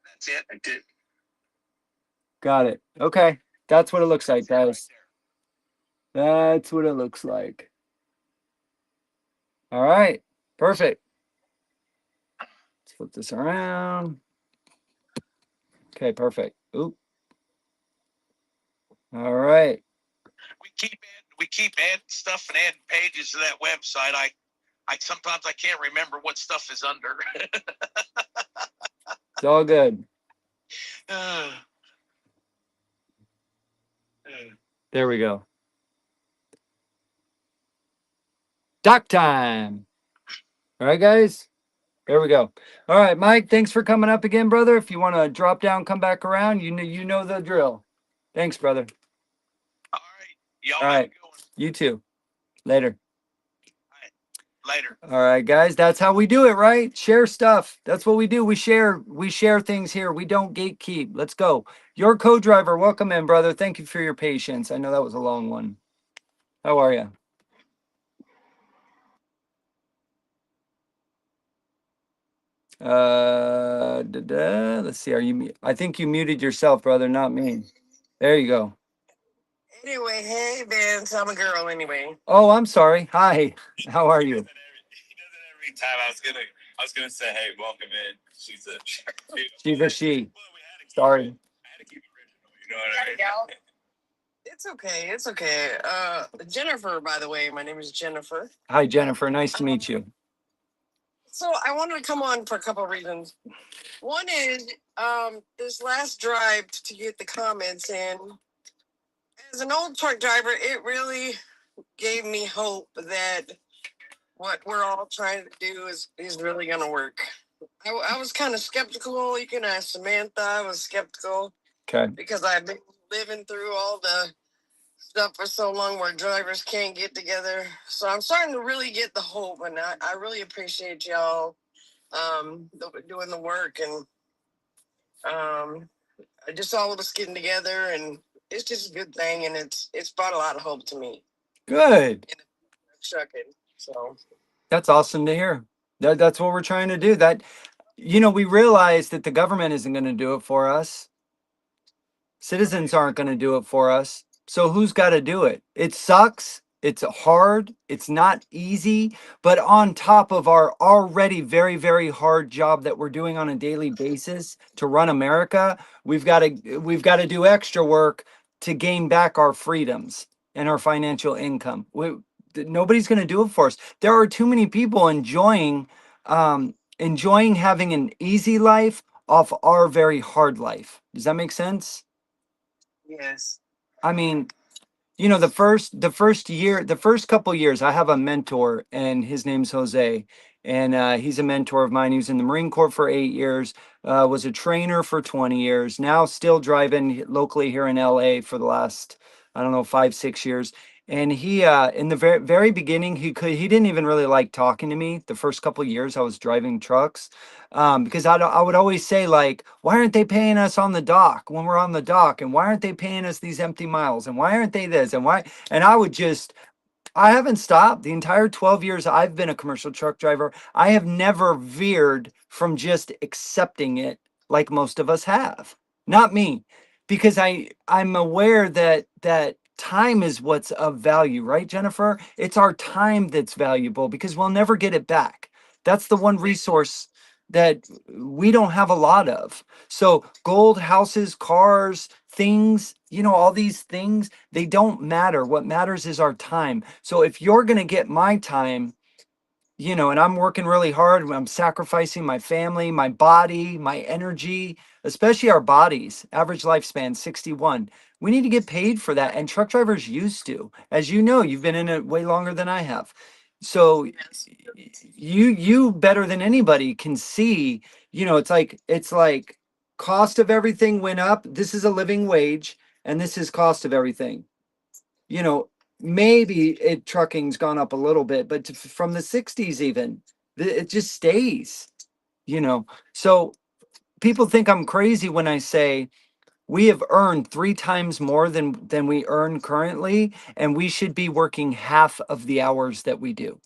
That's it. I did. Got it. Okay. That's what it looks like, guys. That's what it looks like. All right. Perfect. Let's flip this around. Okay, perfect. Oop. All right. We keep adding stuff and adding pages to that website. I sometimes I can't remember what stuff is under. It's all good. There we go. Dock time. All right, guys. There we go. All right, Mike, thanks for coming up again, brother. If you want to drop down, come back around, you know the drill. Thanks, brother. All right. Y'all all right. You too. Later. All right. Later. All right, guys, that's how we do it, right? Share stuff. That's what we do. We share things here. We don't gatekeep. Let's go. Your co-driver, welcome in, brother. Thank you for your patience. I know that was a long one. How are you? Let's see. Are you? I think you muted yourself, brother, not me. There you go. Anyway, hey Vince, I'm a girl anyway. Oh, I'm sorry. Hi. How are He you? does it every time. I was gonna say, hey, welcome in. She's a She's a she. Well, we had to keep Sorry. it. I had to keep it original. You know what I mean? It's okay. It's okay. Jennifer, by the way, my name is Jennifer. Hi, Jennifer. Nice to meet you. So I wanted to come on for a couple of reasons. One is this last drive to get the comments in. As an old truck driver, it really gave me hope that what we're all trying to do is really going to work. I was kind of skeptical. You can ask Samantha. I was skeptical Okay. because I've been living through all the stuff for so long where drivers can't get together. So I'm starting to really get the hope, and I really appreciate y'all doing the work and just all of us getting together, and it's just a good thing, and it's brought a lot of hope to me. Good. Trucking. So That's awesome to hear. That's what we're trying to do. We realize that the government isn't going to do it for us. Citizens aren't going to do it for us. So who's got to do it? It sucks. It's hard. It's not easy. But on top of our already very, very hard job that we're doing on a daily basis to run America, we've got to do extra work to gain back our freedoms and our financial income. Nobody's going to do it for us. There are too many people enjoying having an easy life off our very hard life. Does that make sense? yes. I mean, the first couple years, I have a mentor, and his name's Jose, and he's a mentor of mine. He was in the Marine Corps for 8 years, was a trainer for 20 years, now still driving locally here in LA for the last, I don't know, 5, 6 years. And he, in the very beginning, he didn't even really like talking to me. The first couple years I was driving trucks, because I would always say, like, why aren't they paying us on the dock when we're on the dock, and why aren't they paying us these empty miles, and why aren't they this, and why? And I haven't stopped the entire 12 years I've been a commercial truck driver. I have never veered from just accepting it like most of us have. Not me, because I'm aware that time is what's of value, right, Jennifer? It's our time that's valuable because we'll never get it back. That's the one resource that we don't have a lot of. So gold, houses, cars, things, all these things, they don't matter. What matters is our time. So if you're going to get my time, and I'm working really hard, I'm sacrificing my family, my body, my energy, especially our bodies. Average lifespan 61. We need to get paid for that. And truck drivers used to. As you know, you've been in it way longer than I have. So you better than anybody can see, it's like cost of everything went up. This is a living wage, and this is cost of everything. You know, maybe trucking's gone up a little bit, but from the 60s even, it just stays, you know. So people think I'm crazy when I say we have earned 3 times more than we earn currently, and we should be working half of the hours that we do.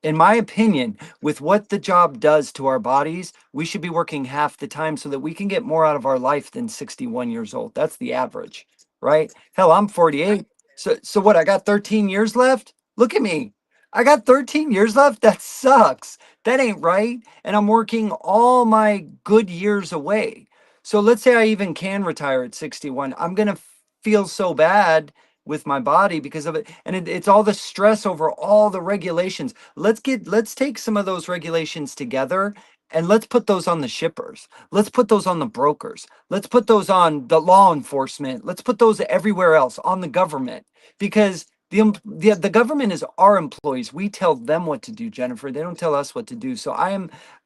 In my opinion, with what the job does to our bodies, we should be working half the time so that we can get more out of our life than 61 years old. That's the average, right? Hell, I'm 48. So what? I got 13 years left? Look at me. I got 13 years left? That sucks. That ain't right. And I'm working all my good years away. So let's say I even can retire at 61. I'm going to feel so bad with my body because of it. And it's all the stress over all the regulations. Let's take some of those regulations together and let's put those on the shippers. Let's put those on the brokers. Let's put those on the law enforcement. Let's put those everywhere else on the government, because the government is our employees. We tell them what to do, Jennifer. They don't tell us what to do. So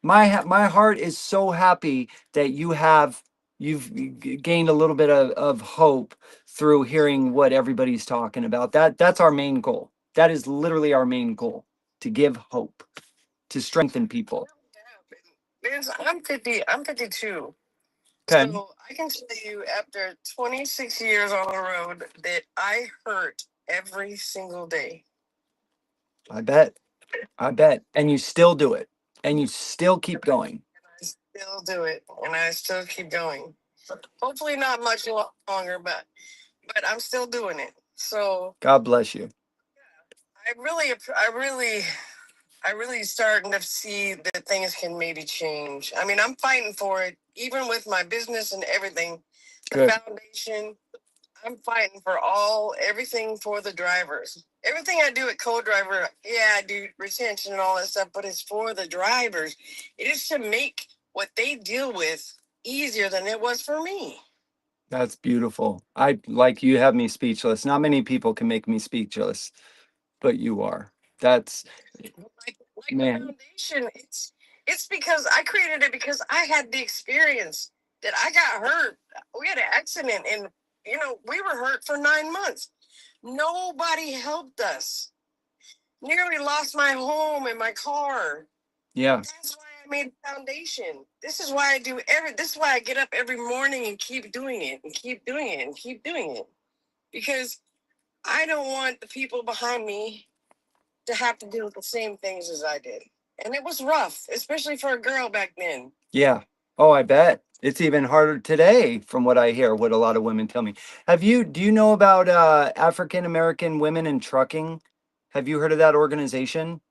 my heart is so happy that you've gained a little bit of hope through hearing what everybody's talking about. That's our main goal. That is literally our main goal, to give hope, to strengthen people. I'm 50. I'm 52. Okay. So I can tell you, after 26 years on the road, that I hurt every single day. I bet. I bet. And you still do it. And you still keep going. I still do it, and I still keep going. Hopefully, not much longer, but I'm still doing it. So God bless you. I really starting to see that things can maybe change. I mean, I'm fighting for it, even with my business and everything. The Good. foundation, I'm fighting for everything for the drivers. Everything I do at co-driver, yeah, I do retention and all that stuff, but it's for the drivers. It is to make what they deal with easier than it was for me. That's beautiful. I like you have me speechless. Not many people can make me speechless, but you are. That's Like man. the foundation, it's because I created it because I had the experience that I got hurt. We had an accident, and we were hurt for 9 months. Nobody helped us. Nearly lost my home and my car. Yeah. That's why I made the foundation. This is why this is why I get up every morning and keep doing it and keep doing it and keep doing it. Because I don't want the people behind me to have to do the same things as I did. And it was rough, especially for a girl back then. Yeah. Oh, I bet. It's even harder today from what I hear, what a lot of women tell me. Do you know about African American Women in Trucking? Have you heard of that organization?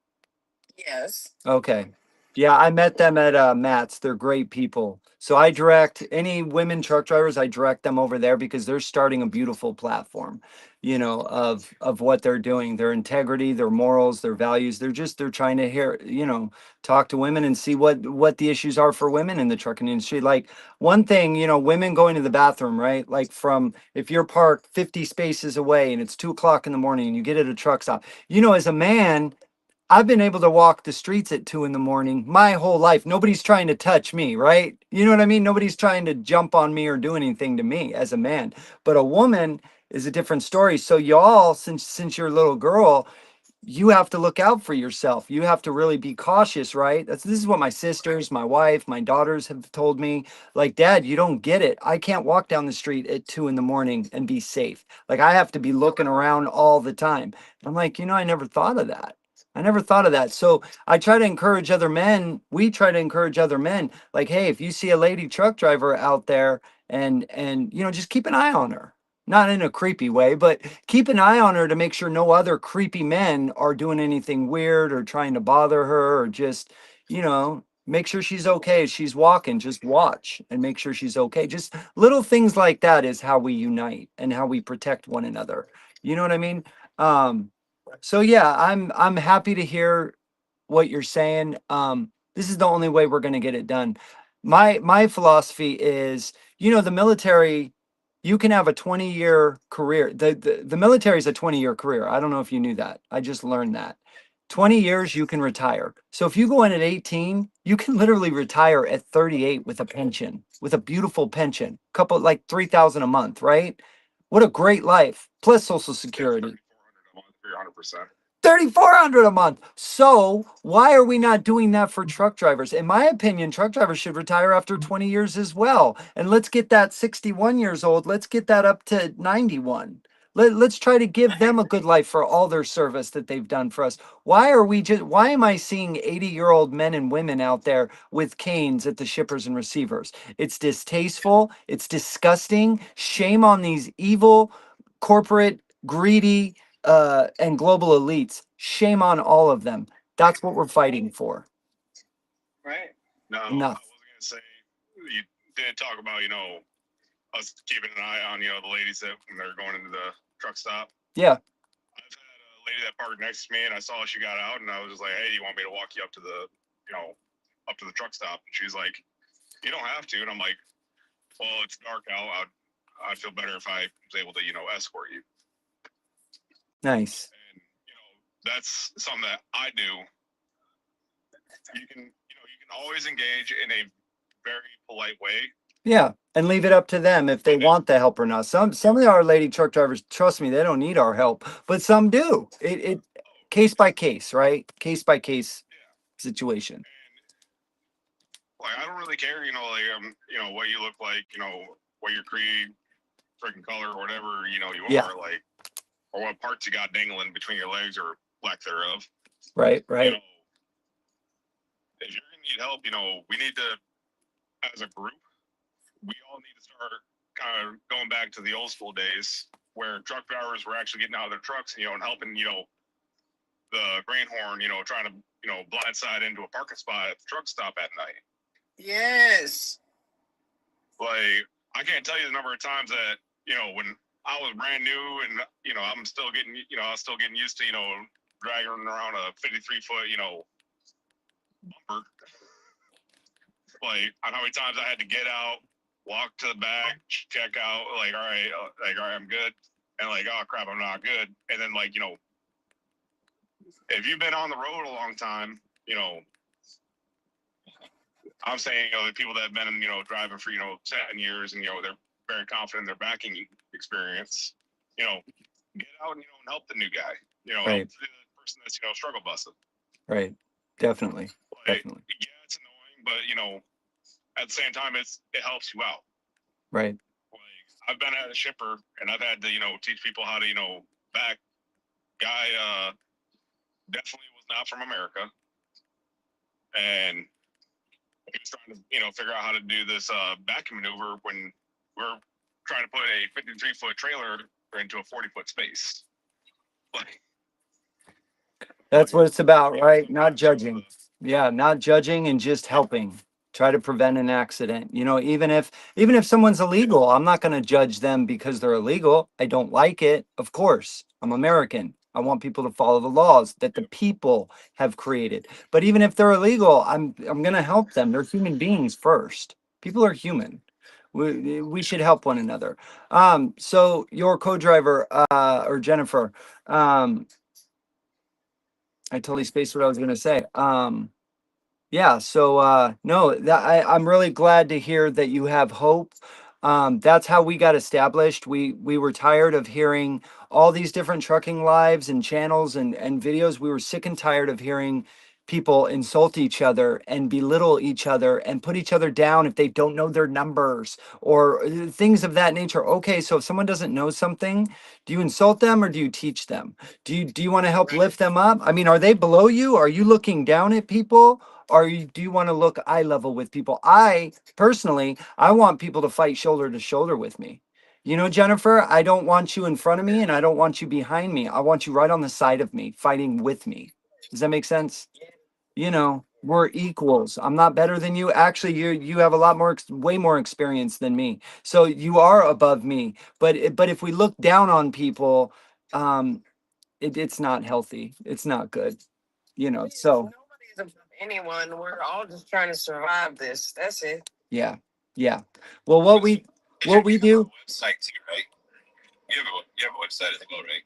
Yes. Okay. Yeah, I met them at MATTS. They're great people. So I direct any women truck drivers, I direct them over there because they're starting a beautiful platform, of what they're doing, their integrity, their morals, their values. They're trying to hear, talk to women and see what the issues are for women in the trucking industry. Like one thing, women going to the bathroom, right? Like from if you're parked 50 spaces away and it's 2 o'clock in the morning and you get at a truck stop, as a man, I've been able to walk the streets at 2 in the morning my whole life. Nobody's trying to touch me, right? You know what I mean? Nobody's trying to jump on me or do anything to me as a man. But a woman is a different story. So y'all, since you're a little girl, you have to look out for yourself. You have to really be cautious, right? This is what my sisters, my wife, my daughters have told me. Like, Dad, you don't get it. I can't walk down the street at 2 in the morning and be safe. Like, I have to be looking around all the time. I'm like, I never thought of that. I never thought of that. So I try to encourage other men. We try to encourage other men. Like, hey, if you see a lady truck driver out there and just keep an eye on her. Not in a creepy way, but keep an eye on her to make sure no other creepy men are doing anything weird or trying to bother her, or just, make sure she's okay as she's walking. Just watch and make sure she's okay. Just little things like that is how we unite and how we protect one another. You know what I mean? So yeah, I'm happy to hear what you're saying. This is the only way we're going to get it done. My philosophy is, the military, you can have a 20-year career. The military is a 20-year career. I don't know if you knew that. I just learned that. 20 years you can retire. So if you go in at 18, you can literally retire at 38 with a pension, with a beautiful pension, couple like 3,000 a month, right? What a great life. Plus Social Security. 300%. 3,400 a month. So why are we not doing that for truck drivers? In my opinion, truck drivers should retire after 20 years as well. And let's get that 61 years old. Let's get that up to 91. Let's try to give them a good life for all their service that they've done for us. Why am I seeing 80-year-old men and women out there with canes at the shippers and receivers? It's distasteful. It's disgusting. Shame on these evil, corporate, greedy, and global elites. Shame on all of them. That's what we're fighting for. Right. No, Enough. I was gonna say you did talk about us keeping an eye on the ladies that when they're going into the truck stop. Yeah. I've had a lady that parked next to me, and I saw she got out, and I was just like, "Hey, do you want me to walk you up to the up to the truck stop?" And she's like, "You don't have to." And I'm like, "Well, it's dark out. I'd feel better if I was able to escort you." Nice. And that's something that I do. You can always engage in a very polite way. Yeah, and leave it up to them if they want the help or not. Some of our lady truck drivers, trust me, they don't need our help, but some do. case by case, right? Case by case situation. And like I don't really care, what you look like, what your creed, freaking color, or whatever, you Yeah. are, like, or what parts you got dangling between your legs or lack thereof. Right, right. If you're gonna need help, we need to, as a group, we all need to start kind of going back to the old school days where truck drivers were actually getting out of their trucks, and helping, the greenhorn, trying to, blindside into a parking spot at the truck stop at night. Yes. Like, I can't tell you the number of times that, when I was brand new and, I'm still getting, I was still getting used to, dragging around a 53-foot, bumper. Like, how many times I had to get out, walk to the back, check out, like, all right, I'm good. And like, oh crap, I'm not good. And then like, if you've been on the road a long time, I'm saying, the people that have been, driving for, 7 years and, they're very confident in their backing experience, get out and, and help the new guy, Right. help the person that's, struggle busting. Right. Definitely. Like, Definitely. yeah, it's annoying, but, at the same time, it helps you out. Right. Like, I've been at a shipper and I've had to, teach people how to, back. Guy definitely was not from America. And he was trying to, figure out how to do this backing maneuver when we're trying to put a 53-foot trailer into a 40-foot space. Like, That's what it's about, right? Not judging. Yeah, not judging and just helping. Try to prevent an accident. Even if someone's illegal, I'm not going to judge them because they're illegal. I don't like it. Of course, I'm American. I want people to follow the laws that the people have created. But even if they're illegal, I'm going to help them. They're human beings first. People are human. We should help one another. So your co-driver or Jennifer, I totally spaced what I was going to say. Yeah, so no, I'm really glad to hear that you have hope. That's how we got established. We were tired of hearing all these different trucking lives and channels and videos. We were sick and tired of hearing people insult each other and belittle each other and put each other down if they don't know their numbers or things of that nature. Okay, so if someone doesn't know something, do you insult them or do you teach them? Do you want to help lift them up? I mean, are they below you? Are you looking down at people? Or do you want to look eye level with people? I personally, I want people to fight shoulder to shoulder with me. Jennifer, I don't want you in front of me and I don't want you behind me. I want you right on the side of me, fighting with me. Does that make sense? We're equals. I'm not better than you. Actually, you have a lot more, way more experience than me. So you are above me. But if we look down on people, it's not healthy. It's not good. So Nobody's above anyone. We're all just trying to survive this. That's it. yeah, yeah. Well, what we do. Website too, right? You have a website as well, right?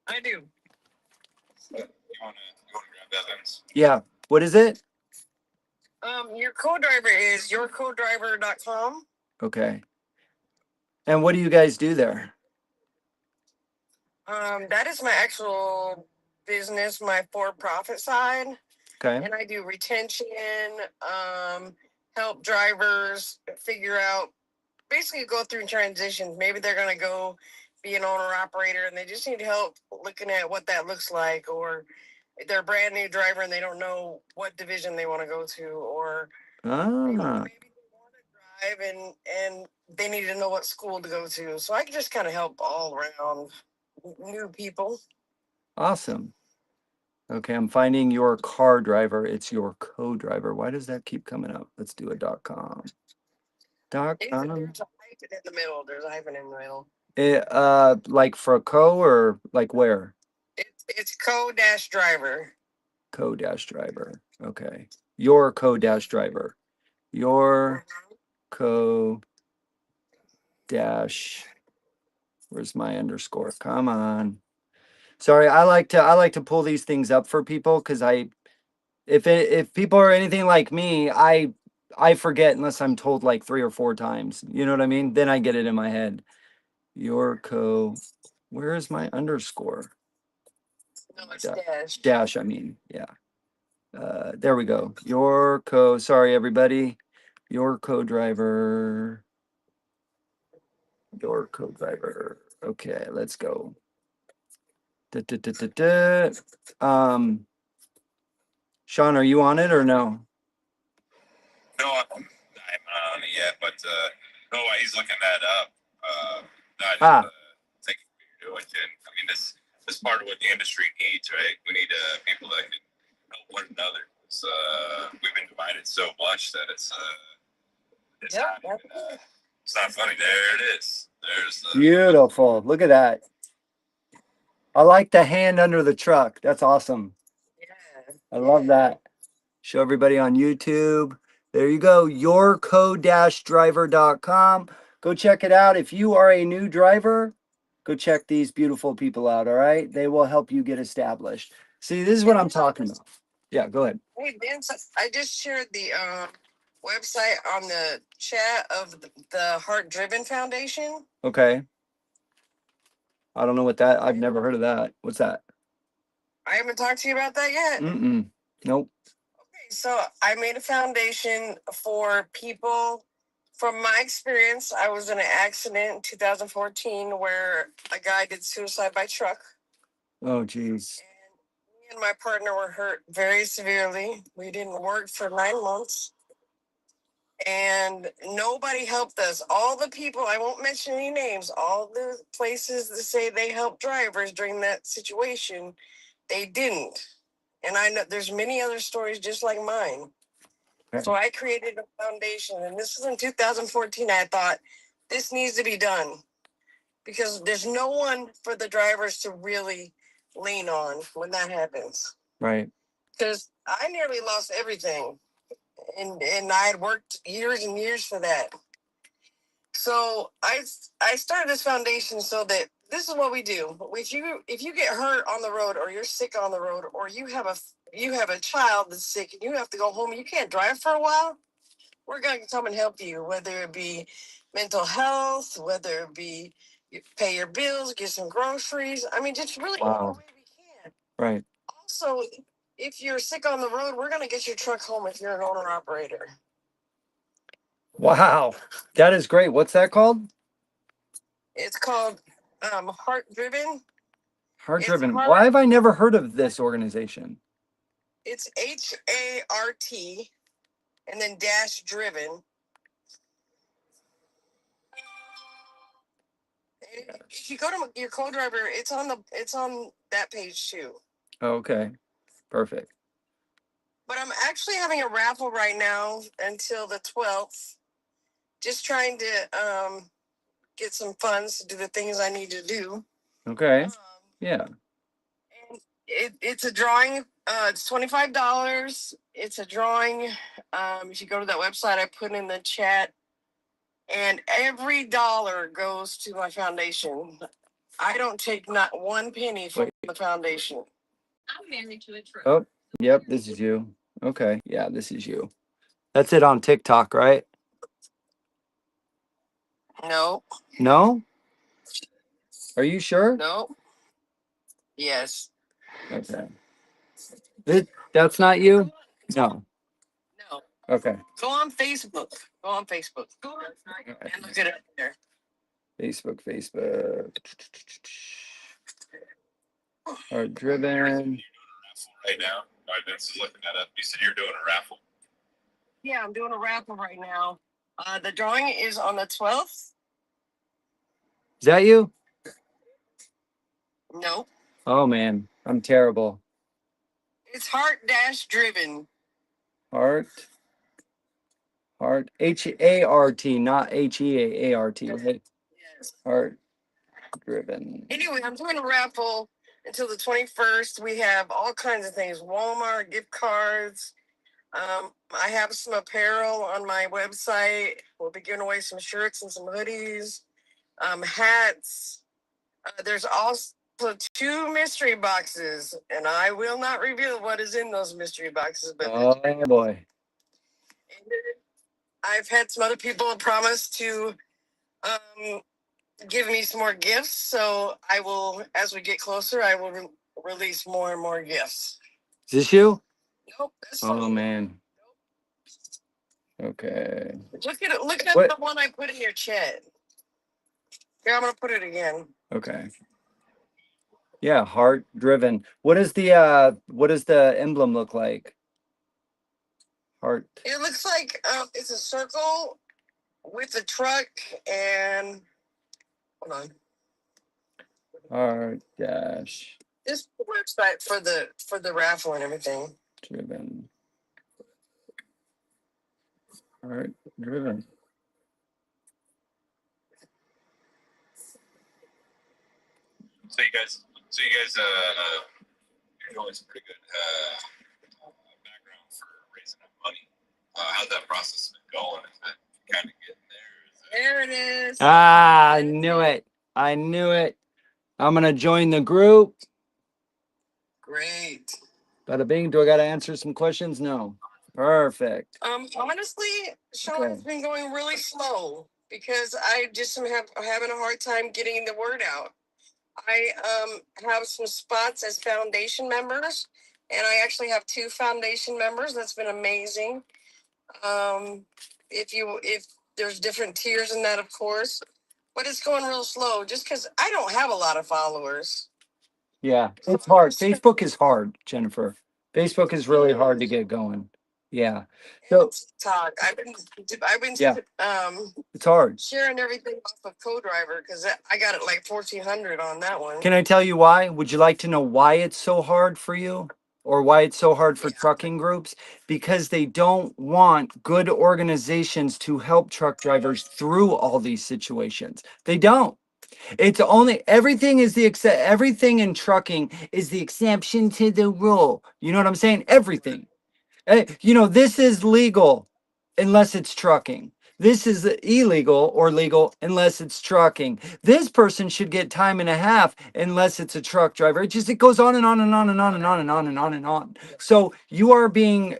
I do. You wanna grab that, Vince? Yeah. What is it? Your co-driver is yourcodriver.com. Okay. And what do you guys do there? That is my actual business, my for-profit side. Okay. And I do retention, help drivers figure out, basically go through transitions. Maybe they're going to go be an owner operator and they just need help looking at what that looks like, or they're a brand new driver and they don't know what division they want to go to, or maybe they want to drive and they need to know what school to go to. So I can just kind of help all around new people. Awesome. Okay, I'm finding your car driver. It's your co-driver. Why does that keep coming up? Let's do a .com. There's a hyphen in the middle. There's a hyphen in the middle. Like for a co or like where? It's co-driver. Co-driver. Okay. Your co-driver. Your co dash. Where's my underscore? Come on. Sorry, I like to pull these things up for people because if people are anything like me, I forget unless I'm told like 3 or 4 times. You know what I mean? Then I get it in my head. Your co. Where is my underscore? No, it's dash. Dash, I mean, yeah. There we go. Your sorry, everybody. Your co-driver. Your co-driver. Okay, let's go. Da, da, da, da, da. Sean, are you on it or no? No, I'm not on it yet, but no, he's looking that up. Thank you for doing it. I mean, this is part of what the industry needs, right? We need people that can help one another. It's, we've been divided so much that it's Yep, not even, it's not funny. There it is. There's the Beautiful. Look at that. I like the hand under the truck. That's awesome. yeah. I love that. Show everybody on YouTube. There you go. Yourco-driver.com. Go check it out. If you are a new driver, go check these beautiful people out. All right. They will help you get established. See, this is what I'm talking about. Yeah, go ahead. Hey, Vince, I just shared the website on the chat of the Heart Driven Foundation. Okay. I don't know what that, I've never heard of that. What's that? I haven't talked to you about that yet. Nope. Okay, so I made a foundation for people. From my experience, I was in an accident in 2014 where a guy did suicide by truck. Oh, geez. And me and my partner were hurt very severely. We didn't work for 9 months. And nobody helped us. All the people, I won't mention any names, all the places that say they help drivers during that situation, they didn't. And I know there's many other stories just like mine. Okay. So I created a foundation, and this is in 2014. I thought this needs to be done because there's no one for the drivers to really lean on when that happens. Right. Because I nearly lost everything. And I had worked years and years for that. So I started this foundation so that this is what we do. If you get hurt on the road, or you're sick on the road, or you have a child that's sick and you have to go home and you can't drive for a while, we're going to come and help you, whether it be mental health, whether it be you pay your bills, get some groceries. I mean, just really any way we can. Right. Also, if you're sick on the road, we're going to get your truck home if you're an owner operator. Wow. That is great. What's that called? It's called Heart Driven. Heart Driven. Why have I never heard of this organization? It's HART and then dash driven. If you go to your co-driver, it's on that page too. Okay. Perfect. But I'm actually having a raffle right now until the 12th. Just trying to get some funds to do the things I need to do. Okay. Yeah. And it's a drawing. It's $25. It's a drawing. If you go to that website, I put in the chat, and every dollar goes to my foundation. I don't take not one penny from the foundation. I'm married to a truck. Oh, yep. This is you. Okay. Yeah, this is you. That's it on TikTok, right? No. No? Are you sure? No. Yes. Okay. That's not you? No. No. Okay. Go on Facebook. Go on Facebook. And look at it there. Facebook. Heart Driven. right now. Vince is looking that up. You said you're doing a raffle. Yeah, I'm doing a raffle right now. The drawing is on the 12th. Is that you? No. Oh, man. I'm terrible. It's Heart Dash Driven. Heart. H-A-R-T, not H-E-A-R-T, right? Yes. Heart Driven. Anyway, I'm doing a raffle until the 21st. We have all kinds of things. Walmart gift cards. I have some apparel on my website. We'll be giving away some shirts and some hoodies, hats. There's also 2 mystery boxes, and I will not reveal what is in those mystery boxes. But oh boy, I've had some other people promise to give me some more gifts, so I will, as we get closer, I will release more and more gifts. Is this you? Nope, that's Oh fine. man. Okay. Look at it. Look at What? the one I put in your chat. Here, I'm gonna put it again. Okay. Yeah, heart driven. What does the emblem look like? Heart. It looks like it's a circle with a truck and hold on. Heart dash This is the website for the raffle and everything. driven. Heart driven. So you guys, you're doing some pretty good background for raising up money. How's that process been going? Is it kind of getting there? There it is. Ah, I knew it. I knew it. I'm gonna join the group. Great. Bada bing. Do I gotta answer some questions? No. Perfect. Honestly, Sean, it's been going really slow because I just am having a hard time getting the word out. I have some spots as foundation members, and I actually have 2 foundation members. That's been amazing. If there's different tiers in that, of course, but it's going real slow just because I don't have a lot of followers. Yeah, it's hard. Facebook is hard, Jennifer. Facebook is really hard to get going. Yeah. So TikTok. I've been yeah, it's hard. sharing everything off of Co-Driver because I got it like 1,400 on that one. Can I tell you why? Would you like to know why it's so hard for you? Or why it's so hard for trucking groups? Because they don't want good organizations to help truck drivers through all these situations. They don't. It's only everything is the everything in trucking is the exception to the rule. You know what I'm saying? Everything. This is legal unless it's trucking. This is illegal or legal unless it's trucking. This person should get time and a half unless it's a truck driver. It goes on and on and on and on and on and on and on and on. So you are being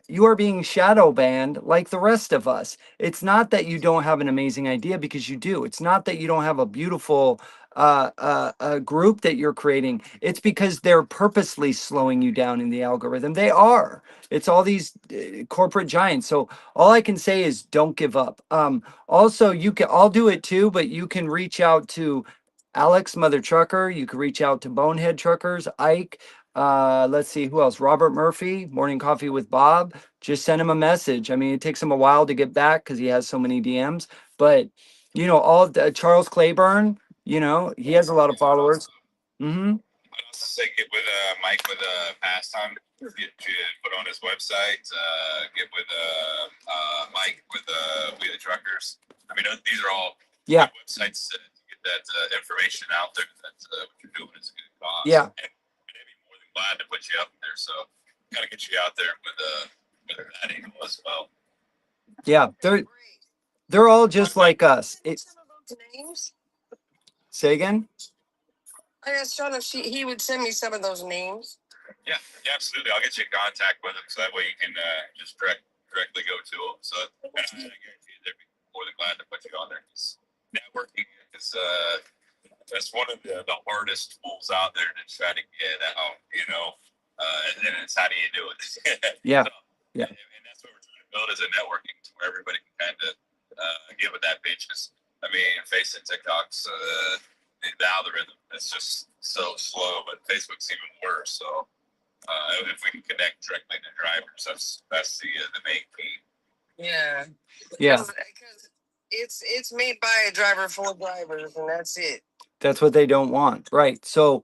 shadow banned like the rest of us. It's not that you don't have an amazing idea, because you do. It's not that you don't have a beautiful a group that you're creating. It's because they're purposely slowing you down in the algorithm. They are. It's all these corporate giants. So all I can say is don't give up. Also, I'll do it too, but you can reach out to Alex, Mother Trucker. You can reach out to Bonehead Truckers, Ike. Let's see who else. Robert Murphy, Morning Coffee with Bob. Just send him a message. I mean, it takes him a while to get back because he has so many DMs. But all Charles Claiborne. He has a lot of followers. Mm-hmm. I'd also say get with Mike with Pastime. Get put on his website. Get with Mike with We the Truckers. I mean, these are all Yeah. websites to get that information out there. That what you're doing is a good cause. Yeah. And they'd be more than glad to put you up there. So gotta get you out there with that angle as well. Yeah, they're all just like us. Names. Say again. I asked Sean if he would send me some of those names. Yeah, absolutely. I'll get you in contact with them so that way you can just directly go to them. So I guarantee you they'd be more than glad to put you on there. Networking is that's one of the hardest tools out there to try to get out. And it's how do you do it? Yeah. So, Yeah. And that's what we're trying to build is a networking to where everybody can kind of get with that page. I mean, facing TikTok's the algorithm is just so slow, but Facebook's even worse. So if we can connect directly to drivers, that's the main key. Yeah. Yeah. Because it's made by a driver for drivers, and that's it. That's what they don't want. Right. So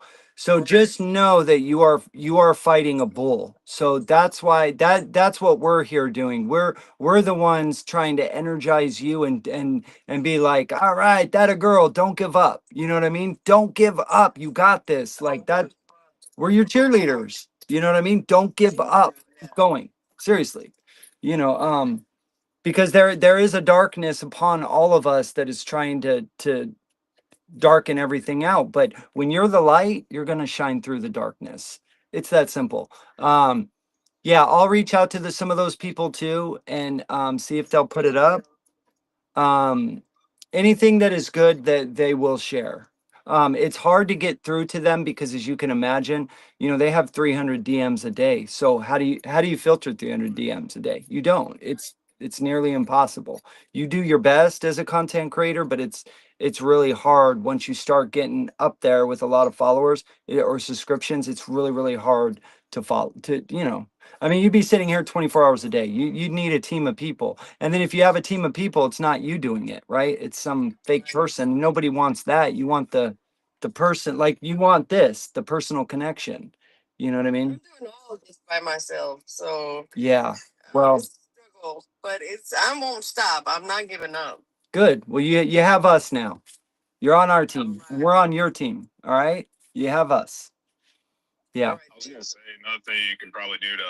just know that you are fighting a bull. So that's why that's what we're here doing. We're the ones trying to energize you and be like, all right, that a girl, don't give up. You know what I mean? Don't give up. You got this. Like that. We're your cheerleaders. You know what I mean? Don't give up. Keep going. Seriously. Because there is a darkness upon all of us that is trying to darken everything out. But when you're the light, you're going to shine through the darkness. It's that simple. Yeah, I'll reach out to some of those people too and see if they'll put it up. Anything that is good that they will share. It's hard to get through to them because, as you can imagine, they have 300 DMs a day. So how do you filter 300 DMs a day? You don't. It's nearly impossible. You do your best as a content creator, but it's really hard once you start getting up there with a lot of followers or subscriptions. It's really, really hard to follow I mean, you'd be sitting here 24 hours a day. You'd need a team of people. And then if you have a team of people, it's not you doing it, right? It's some fake person. Nobody wants that. You want the person, like you want the personal connection. You know what I I'm mean? doing all of this by myself, so Yeah. Well, it's a struggle, but I won't stop. I'm not giving up. good. Well, you have us now. You're on our team. We're on your team. All right. You have us. Yeah. All right, I was gonna say another thing you can probably do to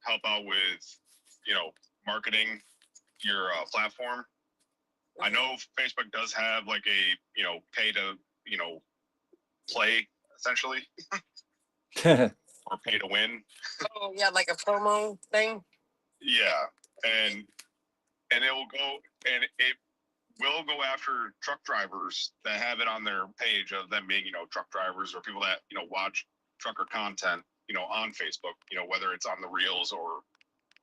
help out with, marketing your platform. I know Facebook does have like a, pay to, play essentially, or pay to win. Oh yeah, like a promo thing. Yeah, and it will go after truck drivers that have it on their page of them being, truck drivers or people that, watch trucker content, on Facebook, whether it's on the reels or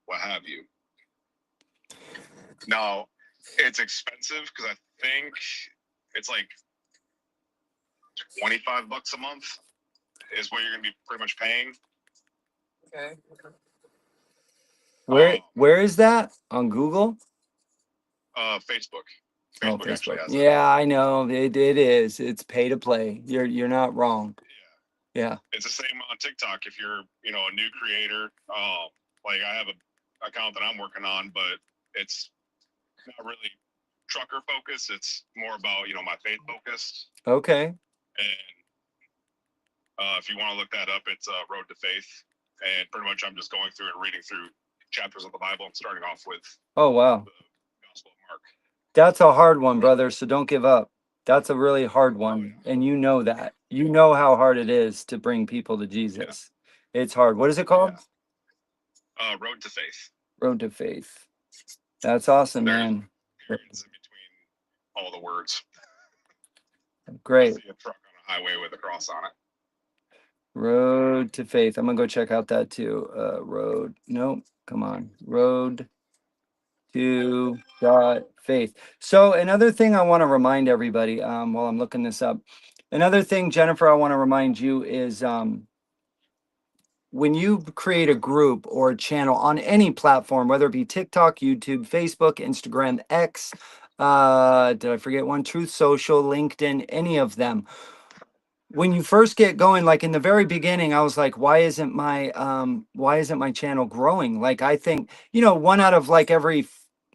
what have you. Now, it's expensive because I think it's like $25 a month is what you're gonna be pretty much paying. Okay. Where is that? On Google? Facebook. Oh, Facebook actually Facebook. has it. Yeah, I know. It is. It's pay to play. You're not wrong. Yeah. It's the same on TikTok. If you're, a new creator, like I have a account that I'm working on, but it's not really trucker focused. It's more about, my faith focused. Okay. And if you want to look that up, it's Road to Faith. And pretty much I'm just going through and reading through chapters of the Bible and starting off with Oh, wow. the Gospel of Mark. That's a hard one, brother. So don't give up. That's a really hard one. And you know that. You know how hard it is to bring people to Jesus. It's hard. What is it called? Road to Faith. Road to Faith. That's awesome, There's man. periods in between all the words. Great. I see a truck on a highway with a cross on it. Road to Faith. I'm gonna go check out that too. Road. Nope. Come on. Road to faith. So another thing I want to remind everybody, while I'm looking this up, another thing, Jennifer, I want to remind you is when you create a group or a channel on any platform, whether it be TikTok, YouTube, Facebook, Instagram, X, did I forget one? Truth Social, LinkedIn, any of them. When you first get going, like in the very beginning, I was like, why isn't my channel growing? Like, I think, one out of like every,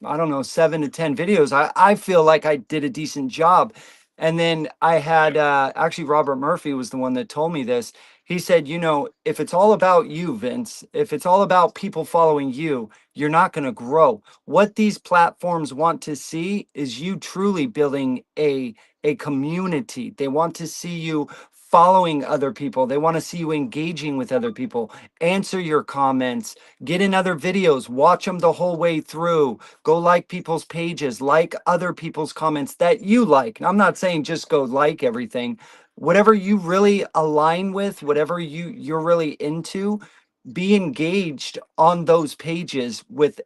I don't know, 7 to 10 videos, I feel like I did a decent job. And then I had, actually Robert Murphy was the one that told me this. He said, if it's all about you, Vince, if it's all about people following you, you're not going to grow. What these platforms want to see is you truly building a community. They want to see you following other people. They want to see you engaging with other people. Answer your comments, get in other videos, watch them the whole way through. Go like people's pages, like other people's comments that you like. I'm not saying just go like everything. Whatever you really align with, whatever you're really into, be engaged on those pages with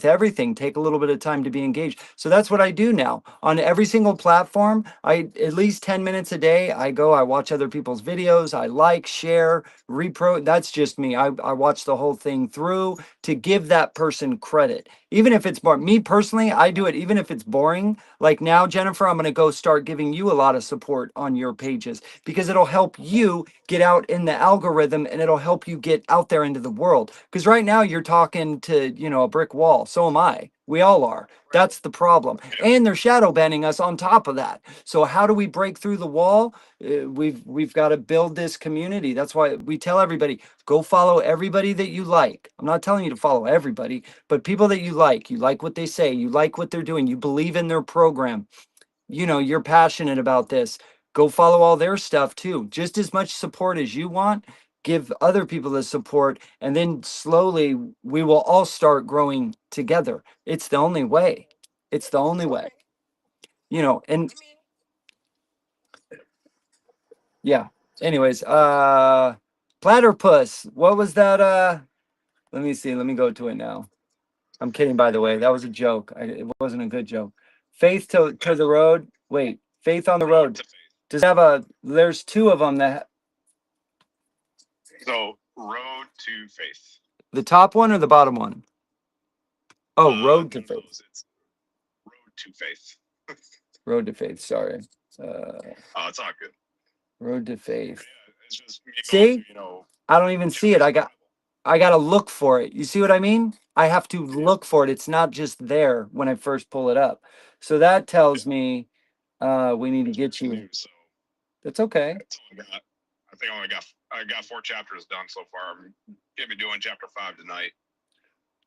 everything. Take a little bit of time to be engaged. So that's what I do now on every single platform. I at least 10 minutes a day I watch other people's videos. I like, share, repro. That's just me. I watch the whole thing through to give that person credit, even if it's boring. Me personally, I do it even if it's boring. Like now, Jennifer, I'm going to go start giving you a lot of support on your pages because it'll help you get out in the algorithm and it'll help you get out there into the world. Because right now you're talking to, a brick wall. So am I. We all are. That's the problem. And they're shadow banning us on top of that. So how do we break through the wall? We've got to build this community. That's why we tell everybody, go follow everybody that you like. I'm not telling you to follow everybody, but people that you like what they say, you like what they're doing, you believe in their program, you're passionate about this. Go follow all their stuff too. Just as much support as you want, give other people the support, and then slowly we will all start growing together. It's the only way. It's the only way. And Yeah. Anyways, platypus. What was that? Let me see. Let me go to it now. I'm kidding, by the way. That was a joke. It wasn't a good joke. Faith to the road. Wait, faith on the road. To faith. Does it have a? There's two of them. So road to faith. The top one or the bottom one? Oh, road to One of faith. those, it's road to faith. Road to faith. Sorry. Oh, it's not good. Road to faith. Yeah, it's just me See? going through, you know. I don't even see it. I gotta look for it. You see what I mean? I have to look for it. It's not just there when I first pull it up. So that tells me we need to get you. New, so That's okay. that's all I got. I got 4 chapters done so far. I'm gonna be doing chapter 5 tonight.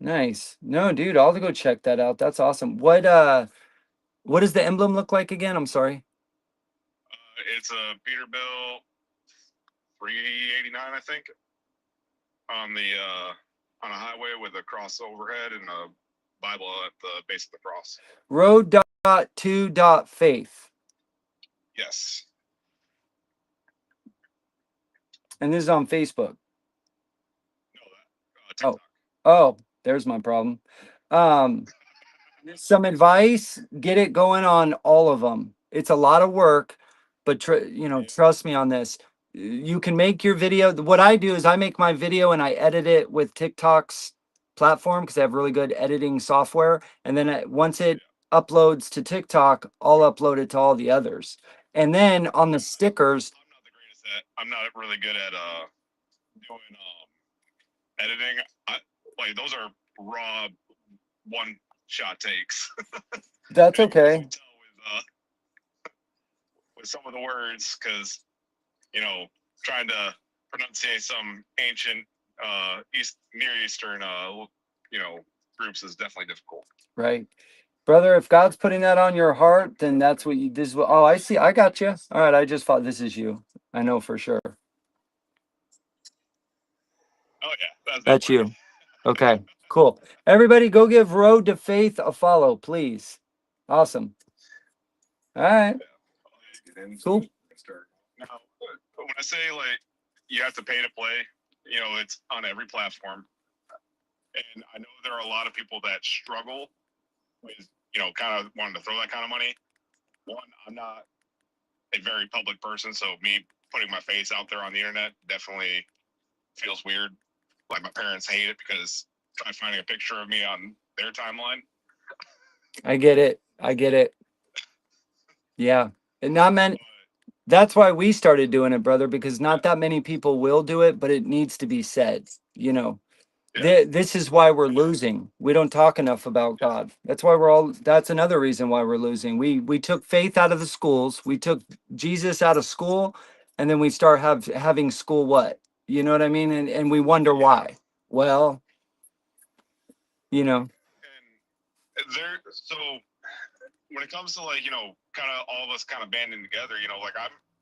Nice. No, dude, I'll go check that out. That's awesome. What does the emblem look like again? I'm sorry. It's a Peterbilt 389, I think, on a highway with a cross overhead and a Bible at the base of the cross. Road dot to dot faith. Yes. And this is on Facebook. No, that TikTok. Oh, there's my problem. Some advice, get it going on all of them. It's a lot of work, but trust me on this. You can make your video. What I do is I make my video and I edit it with TikTok's platform because they have really good editing software. And then once it uploads to TikTok, I'll upload it to all the others. And then on the stickers, I'm not the greatest at. I'm not really good at doing editing. Like those are raw one shot takes. that's okay. With some of the words, because trying to pronunciate some ancient Near Eastern groups is definitely difficult. Right. Brother, if God's putting that on your heart, then that's what this is. Oh, I see. I got you. All right. I just thought this is you. I know for sure. Oh yeah. That's you. Okay, cool. Everybody go give Road to Faith a follow, please. Awesome. All right. Cool. Now, when I say like you have to pay to play, it's on every platform. And I know there are a lot of people that struggle with, kind of wanting to throw that kind of money. One, I'm not a very public person, so me putting my face out there on the internet definitely feels weird. Like my parents hate it because try finding a picture of me on their timeline. I get it. Yeah. And not many. That's why we started doing it, brother, because not that many people will do it, but it needs to be said. This is why we're losing. We don't talk enough about God. That's why that's another reason why we're losing. We took faith out of the schools. We took Jesus out of school, and then we start having school what? You know what I mean? And we wonder why. Well, And so when it comes to kind of all of us kind of banding together, like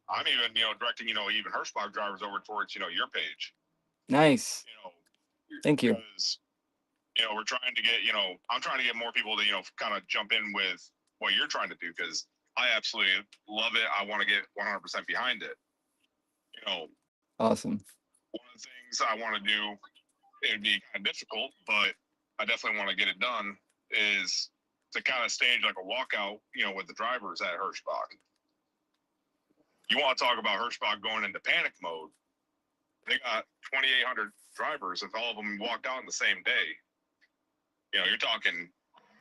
I'm even, directing, even Hirschbach drivers over towards, your page. Nice. Thank you. Because, we're trying to get, I'm trying to get more people to, kind of jump in with what you're trying to do, because I absolutely love it. I want to get 100% behind it. Awesome. One of the things I want to do, it'd be kind of difficult, but I definitely want to get it done, is to kind of stage like a walkout, with the drivers at Hirschbach. You want to talk about Hirschbach going into panic mode? They got 2,800 drivers. If all of them walked out in the same day, you're talking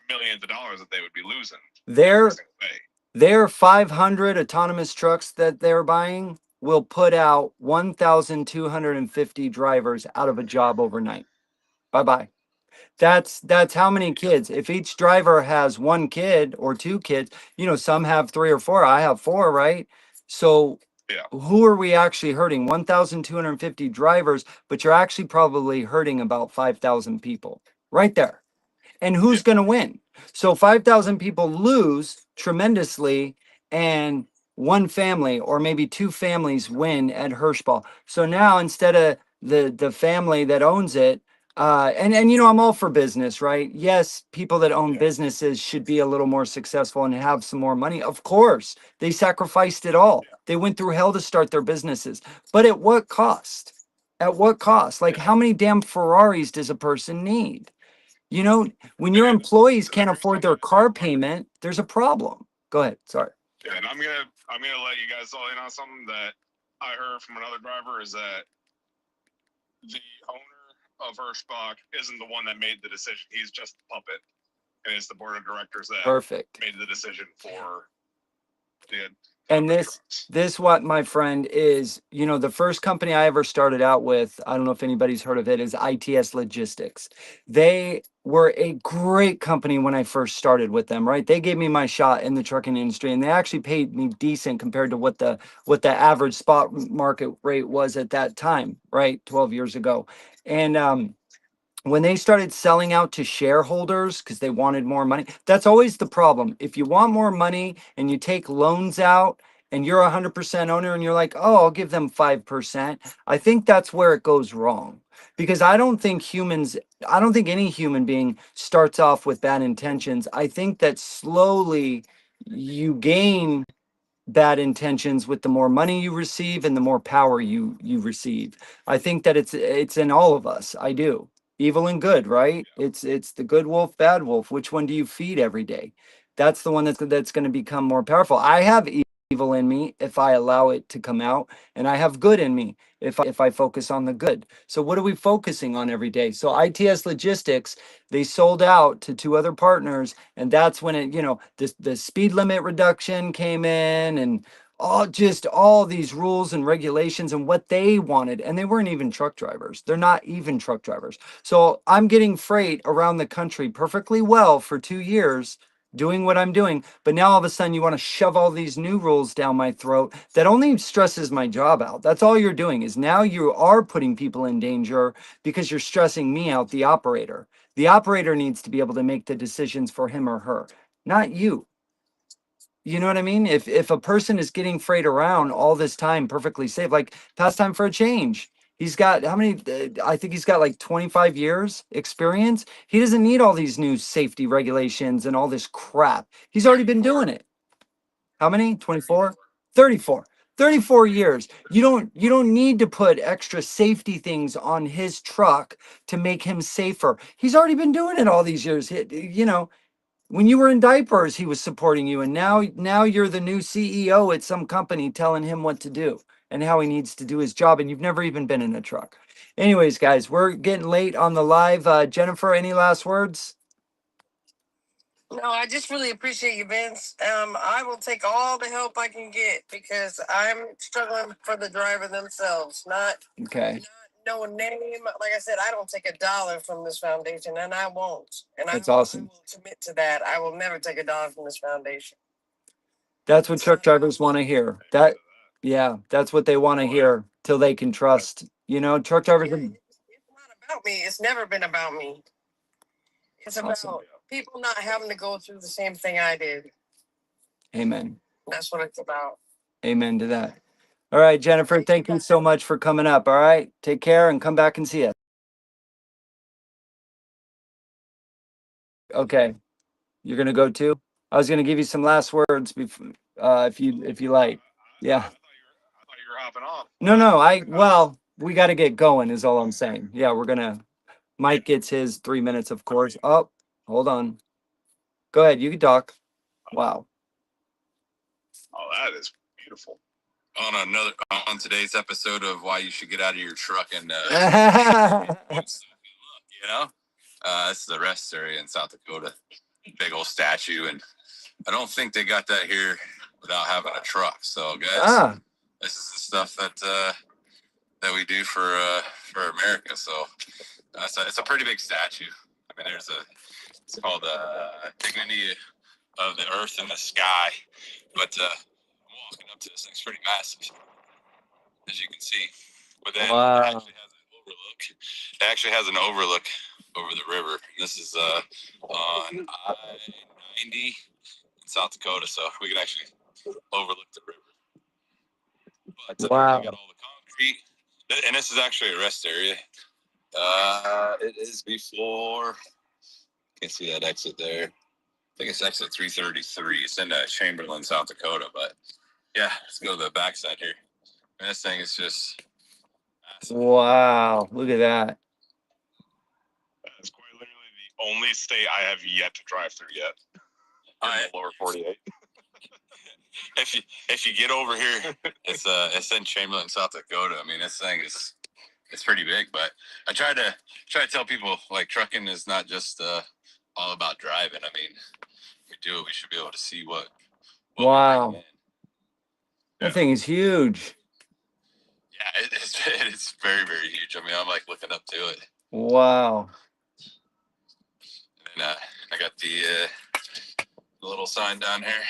millions of dollars that they would be losing. Their 500 autonomous trucks that they're buying will put out 1,250 drivers out of a job overnight. Bye-bye. That's how many kids. If each driver has one kid or two kids, some have 3 or 4. I have 4, right? So who are we actually hurting? 1,250 drivers, but you're actually probably hurting about 5,000 people right there. And who's going to win? So 5,000 people lose tremendously, and one family or maybe 2 families win at Hirschbach. So now instead of the family that owns it And you know, I'm all for business, right? Yes, people that own Yeah. businesses should be a little more successful and have some more money. Of course, they sacrificed it all. They went through hell to start their businesses, but at what cost? At what cost? Like, how many damn Ferraris does a person need? You know, when your employees can't afford their car payment, there's a problem. Go ahead. Sorry. Yeah, and I'm gonna let you guys all in on something that I heard from another driver is that the owner of Hirschbach isn't the one that made the decision. He's just the puppet, and it's the board of directors that Perfect. made the decision for the. And this what, my friend, is, you know, the first company I ever started out with, I don't know if anybody's heard of it, is ITS Logistics. They were a great company when I first started with them, right? They gave me my shot in the trucking industry, and they actually paid me decent compared to what the average spot market rate was at that time, right? 12 years ago. And when they started selling out to shareholders because they wanted more money, that's always the problem. If you want more money and you take loans out and you're 100% owner and you're like, oh, I'll give them 5%, I think that's where it goes wrong. Because I don't think any human being starts off with bad intentions. I think that slowly you gain bad intentions with the more money you receive and the more power you receive. I think that it's in all of us. I do. Evil and good, right? It's the good wolf, bad wolf. Which one do you feed every day? That's the one that's going to become more powerful. I have evil in me if I allow it to come out, and I have good in me if I focus on the good. So what are we focusing on every day? So ITS Logistics, they sold out to two other partners, and that's when it, you know, the speed limit reduction came in, and all these rules and regulations and what they wanted, and they weren't even truck drivers. They're not even truck drivers. So I'm getting freight around the country perfectly well for 2 years doing what I'm doing, but now all of a sudden you want to shove all these new rules down my throat that only stresses my job out. That's all you're doing, is now you are putting people in danger because you're stressing me out, the operator. The operator needs to be able to make the decisions for him or her, not you. You know what I mean? If a person is getting freight around all this time perfectly safe, like past time for a change. He's got how many? I think he's got like 25 years experience. He doesn't need all these new safety regulations and all this crap. He's already been doing it. How many? 24? 34. 34 years. You don't need to put extra safety things on his truck to make him safer. He's already been doing it all these years. You know, when you were in diapers, he was supporting you, and now you're the new CEO at some company telling him what to do and how he needs to do his job, and you've never even been in a truck. Anyways, guys, we're getting late on the live. Jennifer, any last words? No, I just really appreciate you, Vince. I will take all the help I can get because I'm struggling for the driver themselves, not Okay, no name. Like I said, I don't take $1 from this foundation, and I won't. And that's I awesome. will commit to that. I will never take $1 from this foundation. That's what truck drivers want to hear. Yeah, that's what they want to hear till they can trust. You know, truck drivers. It's not about me. It's never been about me. It's about Awesome. people not having to go through the same thing I did. Amen. That's what it's about. Amen to that. All right, Jennifer, thank you so much for coming up. All right, take care and come back and see us. Okay, you're gonna go too. I was gonna give you some last words before, if you like. Yeah. I thought you were hopping off. No. Well, we got to get going, is all I'm saying. Yeah, we're gonna. Mike gets his 3 minutes, of course. Oh, hold on. Go ahead. You can talk. Wow. Oh, that is beautiful. On today's episode of why you should get out of your truck and you know, this is the rest area in South Dakota, big old statue, and I don't think they got that here without having a truck. So guys, this is the stuff that we do for America. So it's a pretty big statue. I mean, it's called Dignity of the Earth and the Sky, but I'm walking up to this thing's pretty massive, as you can see. But then Wow. it actually has an overlook over the river. This is on I-90 in South Dakota, so we can actually overlook the river. But Wow. we got all the concrete, and this is actually a rest area. It is before. Can't see that exit there. I think it's exit 333. It's in Chamberlain, South Dakota. But yeah, let's go to the backside here. And this thing is just massive. Wow, look at that. That's quite literally the only state I have yet to drive through yet. In the lower 48. If you get over here, it's in Chamberlain, South Dakota. I mean, this thing is it's pretty big. But I try to tell people like trucking is not just all about driving. I mean, we do it. We should be able to see what we Wow. bring in. That thing is huge. Yeah, it's very, very huge. I mean, I'm like looking up to it. Wow. And then I got the little sign down here.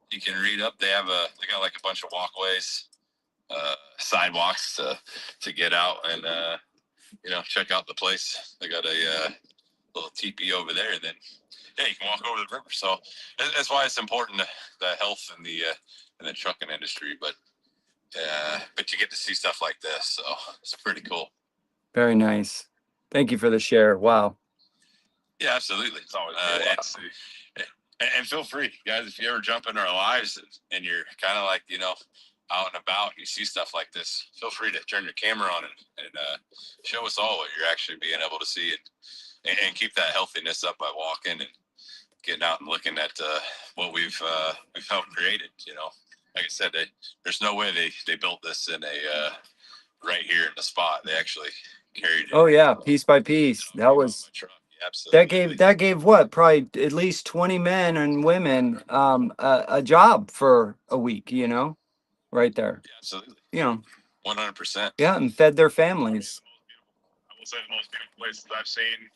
You can read up. They got like a bunch of walkways, sidewalks to get out and check out the place. They got a little teepee over there, and then yeah, you can walk over the river. So that's why it's important the health in the trucking industry. But you get to see stuff like this, so it's pretty cool. Very nice. Thank you for the share. Wow. Yeah, absolutely. It's always cool. And feel free, guys, if you ever jump in our lives and you're kind of like, out and about, you see stuff like this, feel free to turn your camera on and show us all what you're actually being able to see and keep that healthiness up by walking and getting out and looking at what we've helped created. Like I said, there's no way they built this in a right here in the spot. They actually carried it. Oh yeah, piece by piece. That was absolutely that gave what, probably at least 20 men and women a job for a week, right there. Yeah, absolutely. 100%. 100%. Yeah, and fed their families. I will say the most beautiful places I've seen.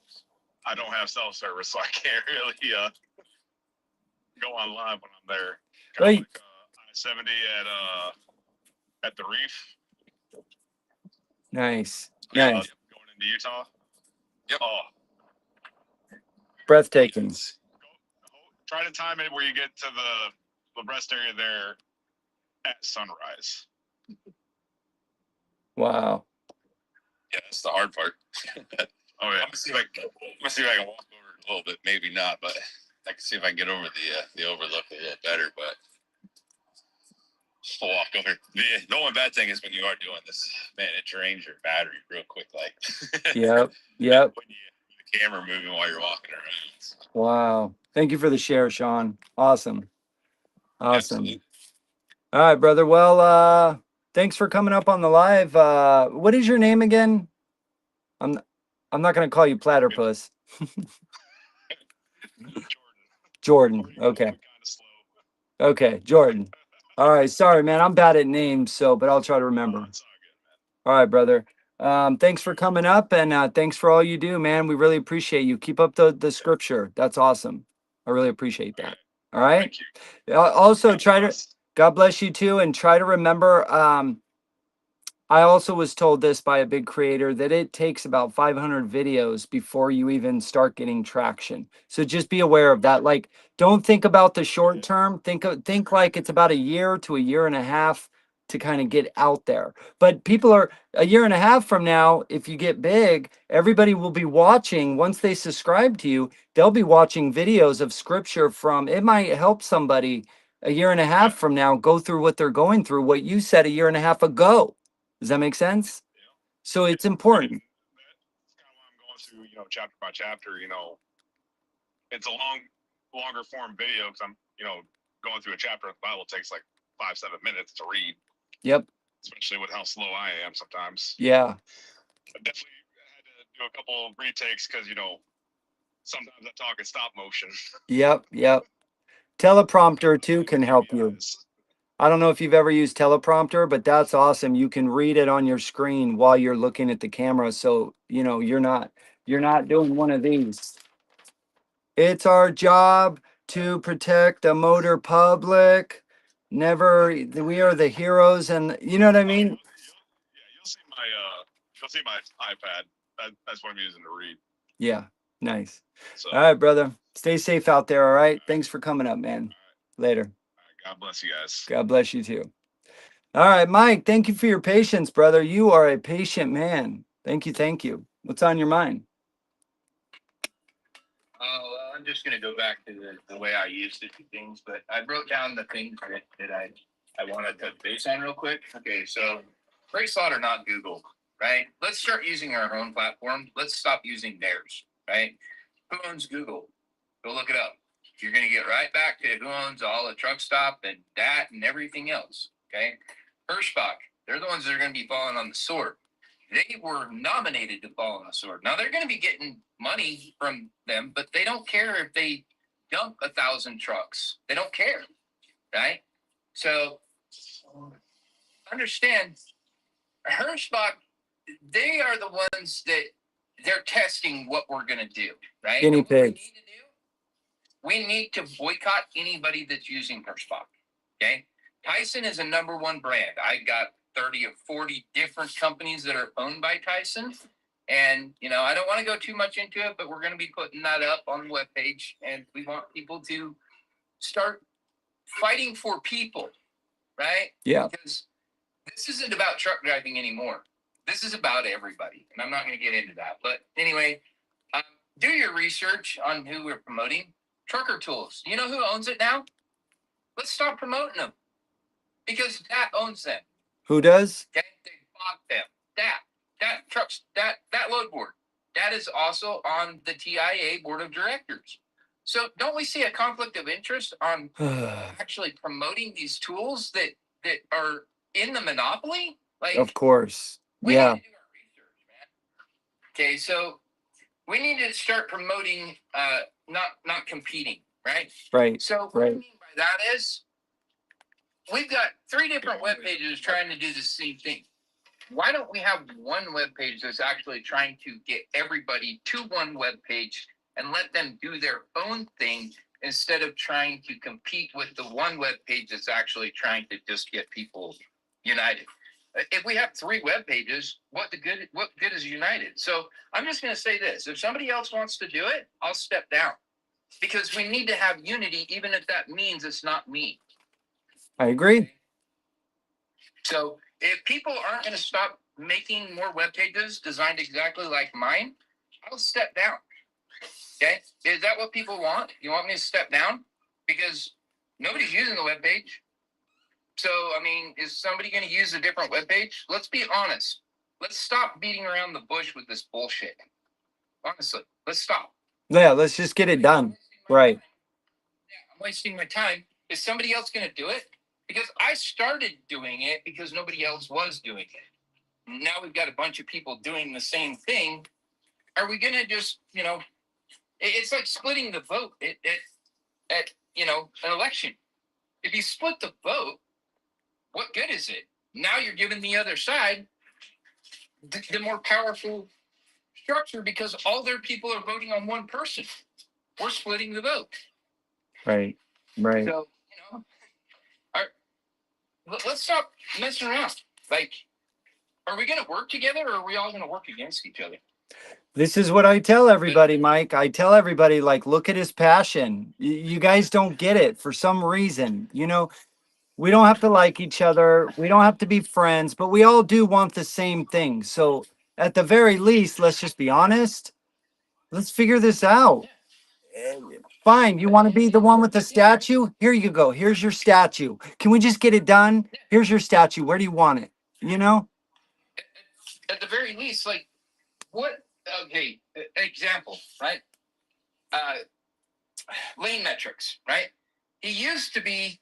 I don't have cell service, so I can't really go on live when I'm there. Right. Like, I-70 at the Reef. Nice. Going Nice. into Utah. Yep. Oh, Breathtaking. try to time it where you get to the rest area there at sunrise. Wow. Yeah, that's the hard part. Oh yeah. I'm gonna see if I can walk over it a little bit. Maybe not, but I can see if I can get over the overlook a little better. But I'll walk over. The only bad thing is when you are doing this, man, it drains your battery real quick. Like Yep. when the camera moving while you're walking around. Wow. Thank you for the share, Sean. Awesome. Absolutely. All right, brother. Well, thanks for coming up on the live. What is your name again? I'm not going to call you Platypus. Jordan. Okay. Okay, Jordan. All right. Sorry, man. I'm bad at names, but I'll try to remember. All right, brother. Thanks for coming up, and thanks for all you do, man. We really appreciate you. Keep up the scripture. That's awesome. I really appreciate that. All right. Also, God bless you too, and try to remember. I also was told this by a big creator that it takes about 500 videos before you even start getting traction. So just be aware of that. Like, don't think about the short term. Think like it's about a year to a year and a half to kind of get out there. But people are a year and a half from now, if you get big, everybody will be watching. Once they subscribe to you, they'll be watching videos of scripture from, it might help somebody a year and a half from now go through what they're going through, what you said a year and a half ago. Does that make sense? So it's important. That's kind of why I'm going through, chapter by chapter. It's a longer form video because I'm, going through a chapter of the Bible takes like 5-7 minutes to read. Yep. Especially with how slow I am sometimes. Yeah. I definitely had to do a couple of retakes because, sometimes I talk in stop motion. Yep. Teleprompter too can help you. I don't know if you've ever used teleprompter, but that's awesome. You can read it on your screen while you're looking at the camera. So, you're not doing one of these. It's our job to protect the motor public. We are the heroes, and you know what I mean? You'll see my iPad. That's what I'm using to read. Yeah. Nice. So, all right, brother. Stay safe out there. All right. Thanks for coming up, man. Later. God bless you guys. God bless you too. All right, Mike, thank you for your patience, brother. You are a patient man. Thank you. Thank you. What's on your mind? Oh, I'm just going to go back to the way I used to do things, but I wrote down the things that I want to touch base on real quick. Okay, so Ray Slaughter, not Google, right? Let's start using our own platform. Let's stop using theirs, right? Who owns Google? Go look it up. You're going to get right back to who owns all the truck stop and that and everything else, okay? Hirschbach, they're the ones that are going to be falling on the sword. They were nominated to fall on the sword. Now they're going to be getting money from them, but they don't care if they dump 1,000 trucks. They don't care, right? So understand, Hirschbach, they are the ones that they're testing what we're going to do, right? Guinea And what we pigs. need to do, we need to boycott anybody that's using Hirschbach, okay? Tyson is a #1 brand. I got 30 or 40 different companies that are owned by Tyson. And, you know, I don't want to go too much into it, but we're going to be putting that up on the webpage. And we want people to start fighting for people, right? Yeah. Because this isn't about truck driving anymore. This is about everybody. And I'm not going to get into that. But anyway, do your research on who we're promoting. Trucker Tools. You know who owns it now? Let's stop promoting them. Because that owns them. Who does? Okay, they bought them. That trucks, that load board, that is also on the TIA board of directors. So don't we see a conflict of interest on actually promoting these tools that are in the monopoly? Like, Of course. we Yeah. need to do our research, man. Okay, so we need to start promoting, not competing, right? Right. So what I Right. mean by that is, we've got 3 different web pages trying to do the same thing. Why don't we have one web page that's actually trying to get everybody to one web page and let them do their own thing instead of trying to compete with the one web page that's actually trying to just get people united? If we have 3 web pages, what good is united? So I'm just going to say this: if somebody else wants to do it, I'll step down, because we need to have unity, even if that means it's not me. I agree. So if people aren't going to stop making more web pages designed exactly like mine, I'll step down. Okay? Is that what people want? You want me to step down? Because nobody's using the web page. So, I mean, is somebody going to use a different web page? Let's be honest. Let's stop beating around the bush with this bullshit. Honestly, let's stop. Yeah, let's just get it done. Right. I'm wasting my time. Is somebody else going to do it? Because I started doing it because nobody else was doing it. Now we've got a bunch of people doing the same thing. Are we going to just, it's like splitting the vote at an election. If you split the vote, what good is it? Now you're giving the other side the more powerful structure, because all their people are voting on one person. We're splitting the vote. Right. Right. So, let's stop messing around. Like, are we going to work together, or are we all going to work against each other? This is what I tell everybody, Mike. I tell everybody, like, look at his passion. You guys don't get it for some reason. We don't have to like each other. We don't have to be friends, but we all do want the same thing. So at the very least, let's just be honest. Let's figure this out. Fine. You want to be the one with the statue? Here you go. Here's your statue. Can we just get it done? Here's your statue. Where do you want it? At the very least, like, what? Okay, example, right? Lane metrics, right? He used to be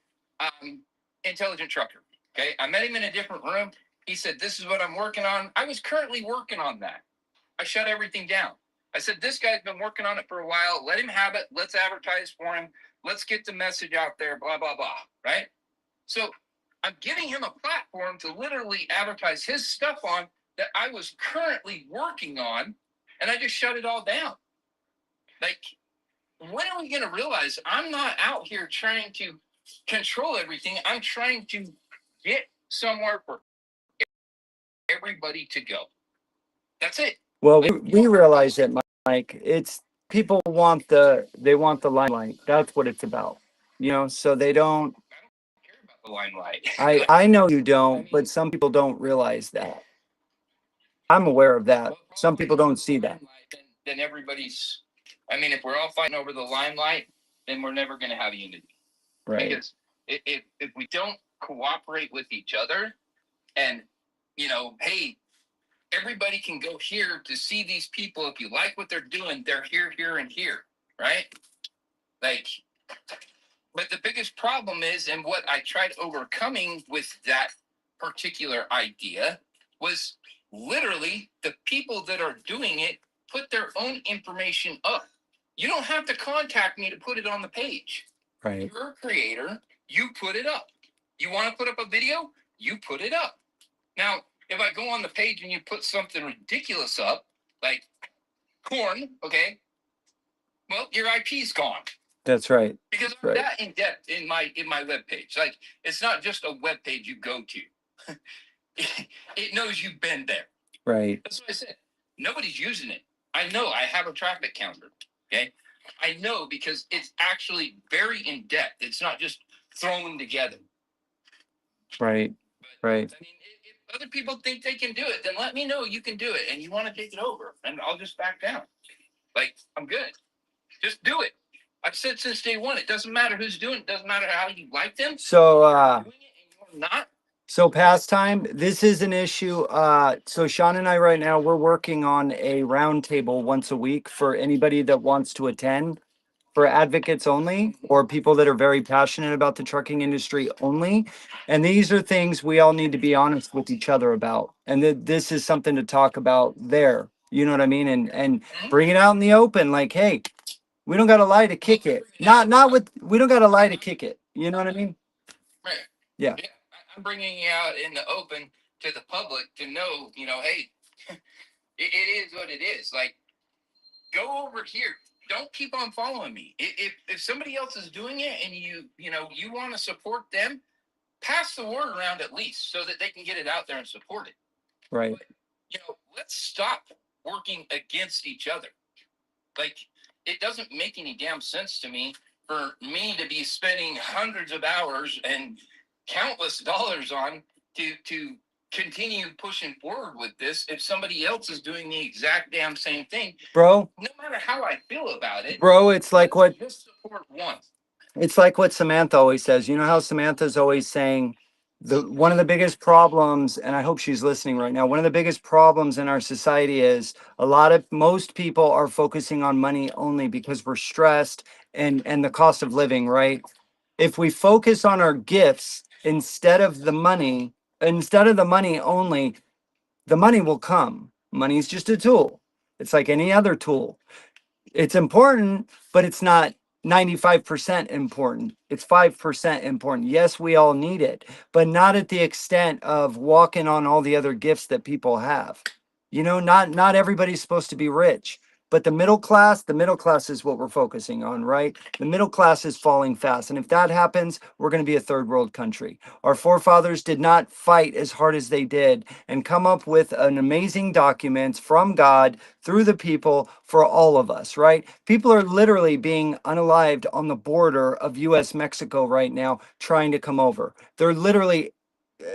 intelligent trucker. Okay, I met him in a different room. He said, "This is what I'm working on." I was currently working on that. I shut everything down. I said, "This guy's been working on it for a while. Let him have it. Let's advertise for him. Let's get the message out there, blah, blah, blah." Right? So I'm giving him a platform to literally advertise his stuff on that I was currently working on, and I just shut it all down. Like, when are we going to realize I'm not out here trying to control everything? I'm trying to get somewhere for everybody to go. That's it. Well, we realize it, Mike. It's people want the limelight. That's what it's about. So they don't. I don't care about the limelight. I know you don't, but some people don't realize that. I'm aware of that. Well, Some people don't see that. Then everybody's. I mean, if we're all fighting over the limelight, then we're never going to have unity. Right. Because if we don't cooperate with each other, and hey, everybody can go here to see these people. If you like what they're doing, they're here, here, and here, right? Like, but the biggest problem is, and what I tried overcoming with that particular idea was literally the people that are doing it put their own information up. You don't have to contact me to put it on the page. Right. You're a creator, you put it up. You want to put up a video, you put it up. Now, if I go on the page and you put something ridiculous up, like corn, okay, well, your IP's gone. That's right. Because I'm that in depth in my web page. Like, it's not just a web page you go to. It knows you've been there. Right. That's what I said. Nobody's using it. I know. I have a traffic counter. Okay. I know because it's actually very in depth. It's not just thrown together. Right. But, right. I mean, if other people think they can do it, then let me know you can do it, and you want to take it over, and I'll just back down. Like, I'm good. Just do it. I've said since day one, it doesn't matter who's doing it. Doesn't matter how you like them. So, Doing it and you're not. So pastime, this is an issue. So Sean and I right now, we're working on a roundtable once a week for anybody that wants to attend, for advocates only, or people that are very passionate about the trucking industry only. And these are things we all need to be honest with each other about. And this is something to talk about there. You know what I mean? And bring it out in the open. Like, hey, we don't got to lie to kick it. We don't got to lie to kick it. You know what I mean? Right. Yeah. I'm bringing you out in the open to the public to know, hey, it is what it is. Like, go over here. Don't keep on following me. If somebody else is doing it and you want to support them, pass the word around at least so that they can get it out there and support it. Right. But, let's stop working against each other. Like, it doesn't make any damn sense to me for me to be spending hundreds of hours and countless dollars on to continue pushing forward with this if somebody else is doing the exact damn same thing. Bro, no matter how I feel about it, bro, it's like what just support one. it's like what Samantha always says. You know how Samantha's always saying one of the biggest problems, and I hope she's listening right now, one of the biggest problems in our society is most people are focusing on money only because we're stressed and the cost of living, right? If we focus on our gifts instead of the money only, the money will come. Money is just a tool. It's like any other tool. It's important, but it's not 95% important. It's 5% important. Yes, we all need it, but not at the extent of walking on all the other gifts that people have. Not everybody's supposed to be rich, but the middle class is what we're focusing on, right? The middle class is falling fast. And if that happens, we're going to be a third world country. Our forefathers did not fight as hard as they did and come up with an amazing documents from God through the people for all of us, right? People are literally being unalived on the border of US Mexico right now, trying to come over. They're literally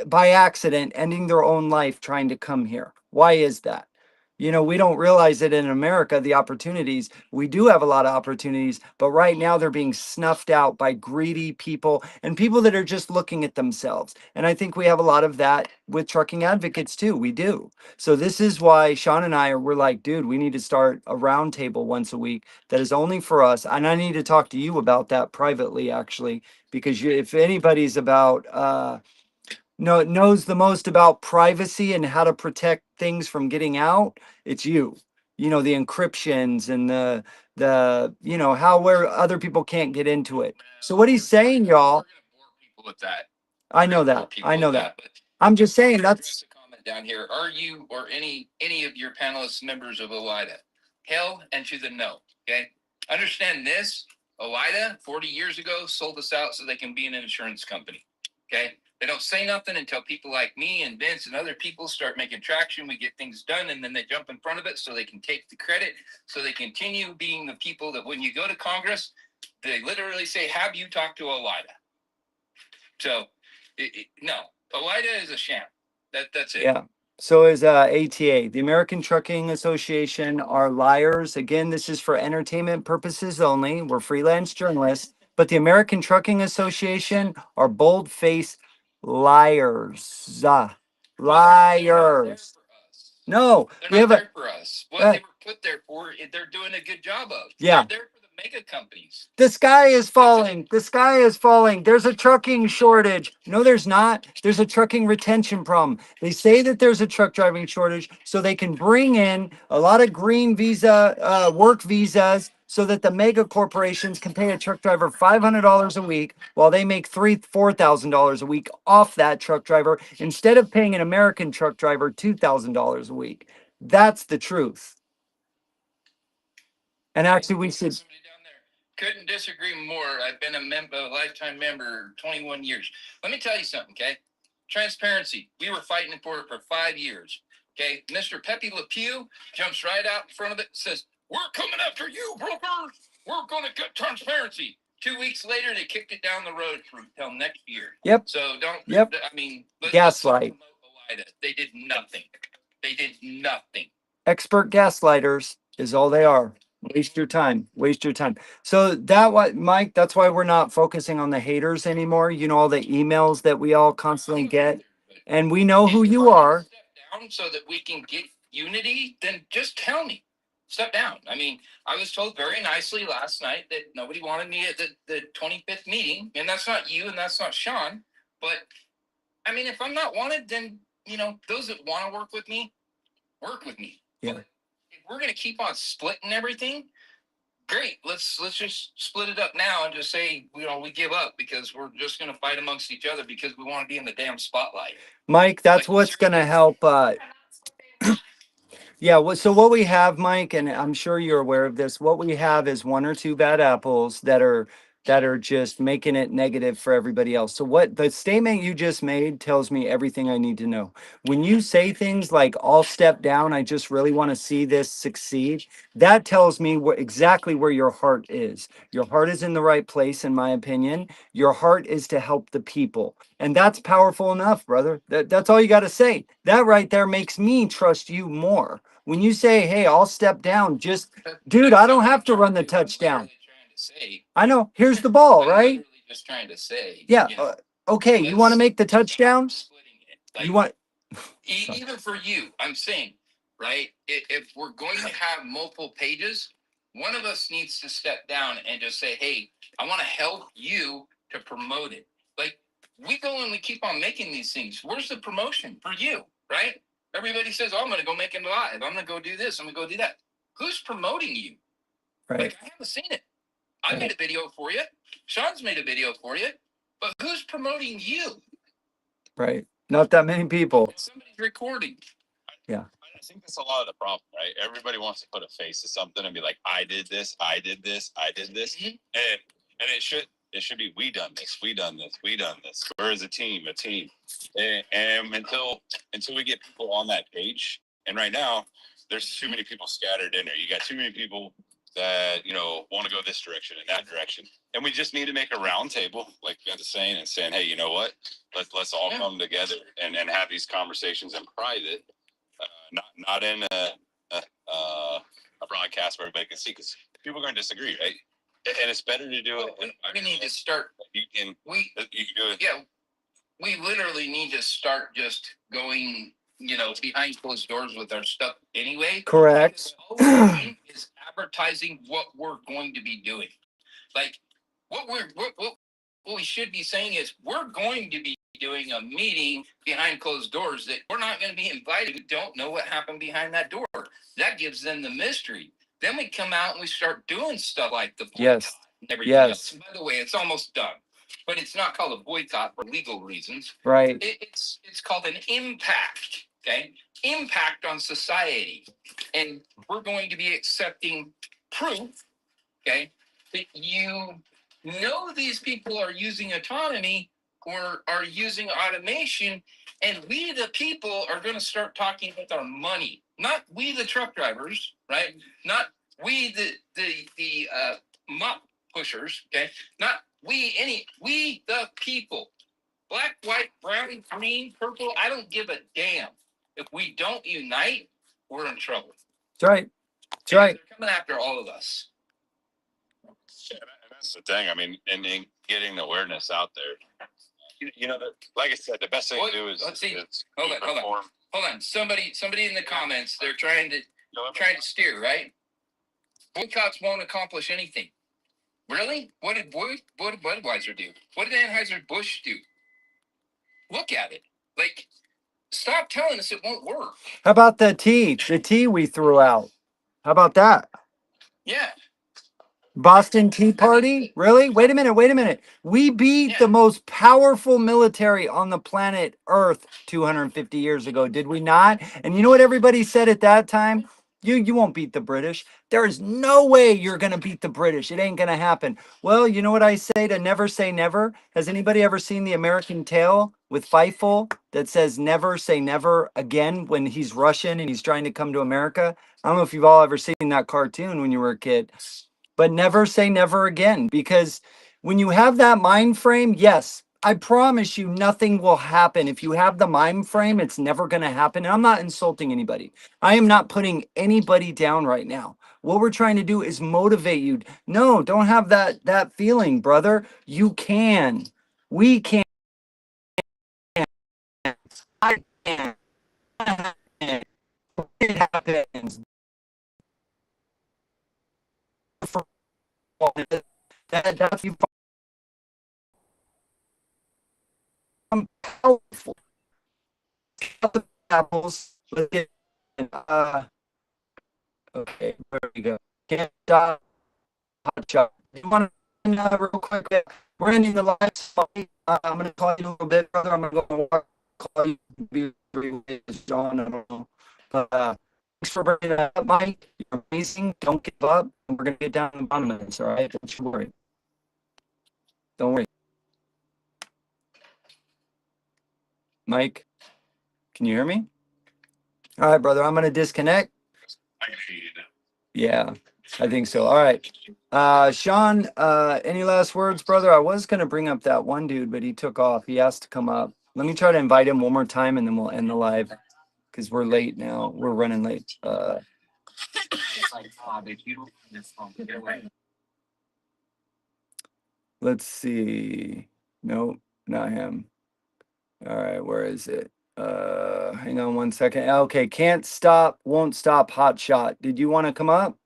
by accident ending their own life trying to come here. Why is that? We don't realize it in America, the opportunities. We do have a lot of opportunities, but right now they're being snuffed out by greedy people and people that are just looking at themselves. And I think we have a lot of that with trucking advocates too. We do. So this is why Sean and we're like, dude, we need to start a roundtable once a week that is only for us. And I need to talk to you about that privately, actually, because if anybody's about, knows the most about privacy and how to protect things from getting out, it's you. The encryptions and how where other people can't get into it. So what he's saying, y'all, We're gonna bore people with that. I know that. I know that. I'm just saying that's a comment down here. Are you or any of your panelists members of OIDA? Hell and to the no. Okay. Understand this. OIDA 40 years ago sold us out so they can be an insurance company. Okay. They don't say nothing until people like me and Vince and other people start making traction. We get things done, and then they jump in front of it so they can take the credit. So they continue being the people that when you go to Congress, they literally say, have you talked to OIDA? So, no, OIDA is a sham. That's it. yeah. So is ATA. The American Trucking Association are liars. Again, this is for entertainment purposes only. We're freelance journalists. But the American Trucking Association are bold-faced liars. Liars. No, They're we not have a there for us. What uh, they were put there for, they're doing a good job of. yeah. They're there for the mega companies. The sky is falling. The sky is falling. There's a trucking shortage. No, there's not. There's a trucking retention problem. They say that there's a truck driving shortage so they can bring in a lot of green visa, work visas, so that the mega corporations can pay a truck driver $500 a week while they make $4,000 a week off that truck driver instead of paying an American truck driver $2,000 a week. That's the truth. And actually, we should. Somebody down there. Couldn't disagree more. I've been a lifetime member, 21 years. Let me tell you something, okay? Transparency. We were fighting for it for 5 years. Okay, Mr. Pepe Le Pew jumps right out in front of it, says, "We're coming after you, brokers. We're going to get transparency." 2 weeks later, they kicked it down the road until next year. Yep. So don't. Yep. I mean, Gaslight. They did nothing. They did nothing. Expert gaslighters is all they are. Waste your time. Waste your time. So that what Mike, that's why we're not focusing on the haters anymore. You know, all the emails that we all constantly get. And we know who you are. Step down so that we can get unity, then just tell me. Step down. I mean, I was told very nicely last night that nobody wanted me at the 25th meeting, and that's not you and that's not Sean. But I mean, if I'm not wanted, then those that want to work with me, work with me. Yeah. But if we're gonna keep on splitting everything, great. Let's just split it up now and just say we give up because we're just gonna fight amongst each other because we want to be in the damn spotlight. Mike, that's what's going to help. Yeah, so what we have, Mike, and I'm sure you're aware of this, what we have is one or two bad apples that are just making it negative for everybody else. So what the statement you just made tells me everything I need to know. When you say things like "I'll step down, I just really want to see this succeed," that tells me exactly where your heart is. Your heart is in the right place, in my opinion. Your heart is to help the people. And that's powerful enough, brother. That's all you got to say. That right there makes me trust you more. When you say, "Hey, I'll step down," just, dude, I don't have to run the touchdown. I know. Here's the ball, right? Just trying to say. Yeah. Okay. You want to make the touchdown? You want? Even for you, I'm saying, right? If we're going to have multiple pages, one of us needs to step down and just say, "Hey, I want to help you to promote it." Like we go and we keep on making these things. Where's the promotion for you, right? Everybody says, "Oh, I'm going to go make it live. I'm going to go do this. I'm going to go do that." Who's promoting you? Right. Like I haven't seen it. I made a video for you. Sean's made a video for you, but who's promoting you? Right. Not that many people. Somebody's recording. Yeah. I think that's a lot of the problem, right? Everybody wants to put a face to something and be like, "I did this, I did this, I did this," and it should be we done this, we done this, we done this. We're as a team, and until we get people on that page, and right now there's too many people scattered in there. You got too many people that want to go this direction and that direction, and we just need to make a round table, like you guys are saying, and saying, "Hey, you know what? Let's all come together and have these conversations in private." Not in a broadcast where everybody can see, because people are going to disagree, right? And it's better to do it. We need to start. You can do it. Yeah, we literally need to start just going, behind closed doors with our stuff anyway. Correct. All we're doing is advertising what we're going to be doing. Like what we should be saying is we're going to be doing a meeting behind closed doors that we're not going to be invited. We don't know what happened behind that door. That gives them the mystery. Then we come out and we start doing stuff like the boycott. Yes. And everything else. By the way, it's almost done, but it's not called a boycott for legal reasons. Right. It's called an impact. Okay, impact on society, and we're going to be accepting proof. Okay, that these people are using autonomy or are using automation, and we the people are going to start talking with our money, not we the truck drivers, right? Not we the mop pushers, okay? Not we the people. Black, white, brown, green, purple, I don't give a damn. If we don't unite, we're in trouble. That's right. That's Because right. they're coming after all of us. Yeah, and that's the thing. I mean, and getting the awareness out there. Like I said, the best thing to do is Let's see. is Hold on, hold on. perform. Hold on. Somebody in the comments, they're trying to steer, right? Boycotts won't accomplish anything. Really? What did Budweiser do? What did Anheuser-Busch do? Look at it. Like, stop telling us it won't work. How about the tea we threw out? How about that? Yeah. Boston Tea Party? Really? Wait a minute. We beat the most powerful military on the planet Earth 250 years ago, did we not? And you know what everybody said at that time? You won't beat the British. There is no way you're going to beat the British. It ain't going to happen. Well, you know what I say to never say never? Has anybody ever seen the American Tale with Fievel that says never say never again when he's Russian and he's trying to come to America? I don't know if you've all ever seen that cartoon when you were a kid. But never say never again, because when you have that mind frame, yes, I promise you nothing will happen. If you have the mind frame, it's never going to happen. And I'm not insulting anybody. I am not putting anybody down right now. What we're trying to do is motivate you. No, don't have that feeling, brother. You can. We can. I can. It happens. That's you. I'm powerful. Apples. Let's get okay, where we go. Can't stop. Hot shot. You want to real quick? We're ending the live. So, I'm gonna call you in a little bit, brother. I'm gonna go and walk. Call you. Be John. I don't know. But thanks for bringing that up, Mike. You're amazing. Don't give up. And we're gonna get down to the bottom of this. All right. Don't you worry. Don't worry. Mike, can you hear me? All right, brother. I'm gonna disconnect. I can see you now. Yeah, I think so. All right. Sean, any last words, brother? I was going to bring up that one dude, but he took off. He asked to come up. Let me try to invite him one more time and then we'll end the live because we're late now. We're running late. Let's see. Nope, not him. All right, where is it? Hang on one second. Okay, can't stop, won't stop, hot shot. Did you want to come up?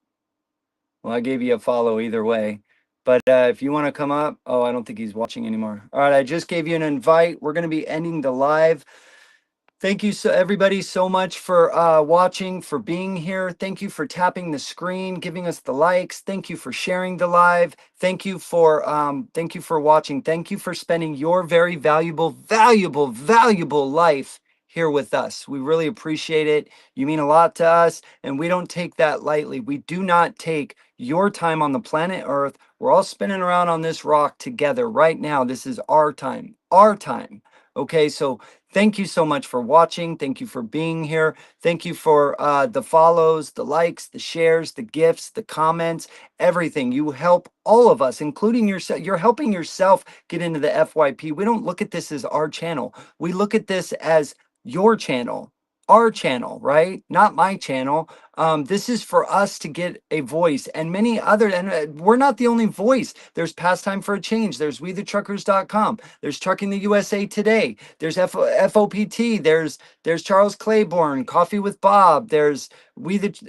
Well, I gave you a follow either way. But if you want to come up, oh, I don't think he's watching anymore. All right, I just gave you an invite. We're going to be ending the live. Thank you, so everybody, so much for watching, for being here. Thank you for tapping the screen, giving us the likes. Thank you for sharing the live. Thank you for watching. Thank you for spending your very valuable life here with us. We really appreciate it. You mean a lot to us, and we don't take that lightly. We do not take your time on the planet Earth. We're all spinning around on this rock together right now. This is our time. Our time. Okay, so thank you so much for watching. Thank you for being here. Thank you for the follows, the likes, the shares, the gifts, the comments, everything. You help all of us, including yourself. You're helping yourself get into the FYP. We don't look at this as our channel. We look at this as your channel, our channel, right? Not my channel. This is for us to get a voice, and many other, and we're not the only voice. There's Pastime for a Change. There's WeTheTruckers.com. There's Trucking the USA Today. There's FOPT. There's Charles Claiborne, Coffee with Bob. There's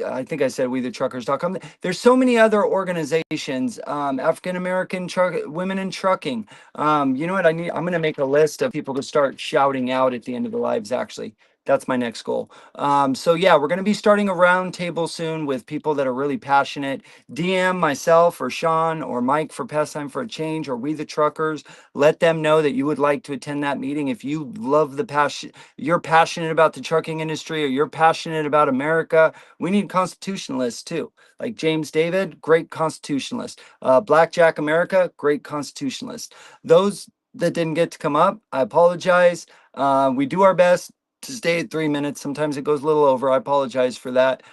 I think I said WeTheTruckers.com. There's so many other organizations, African American women in trucking. You know what I'm going to make a list of people to start shouting out at the end of the lives, actually. That's my next goal. So yeah, we're going to be starting a round table soon with people that are really passionate. DM myself or Sean or Mike for Pastime for a Change or We the Truckers. Let them know that you would like to attend that meeting. If you love the passion, you're passionate about the trucking industry, or you're passionate about America, we need constitutionalists too. Like James David, great constitutionalist. Blackjack America, great constitutionalist. Those that didn't get to come up, I apologize. We do our best to stay at 3 minutes. Sometimes it goes a little over. I apologize for that.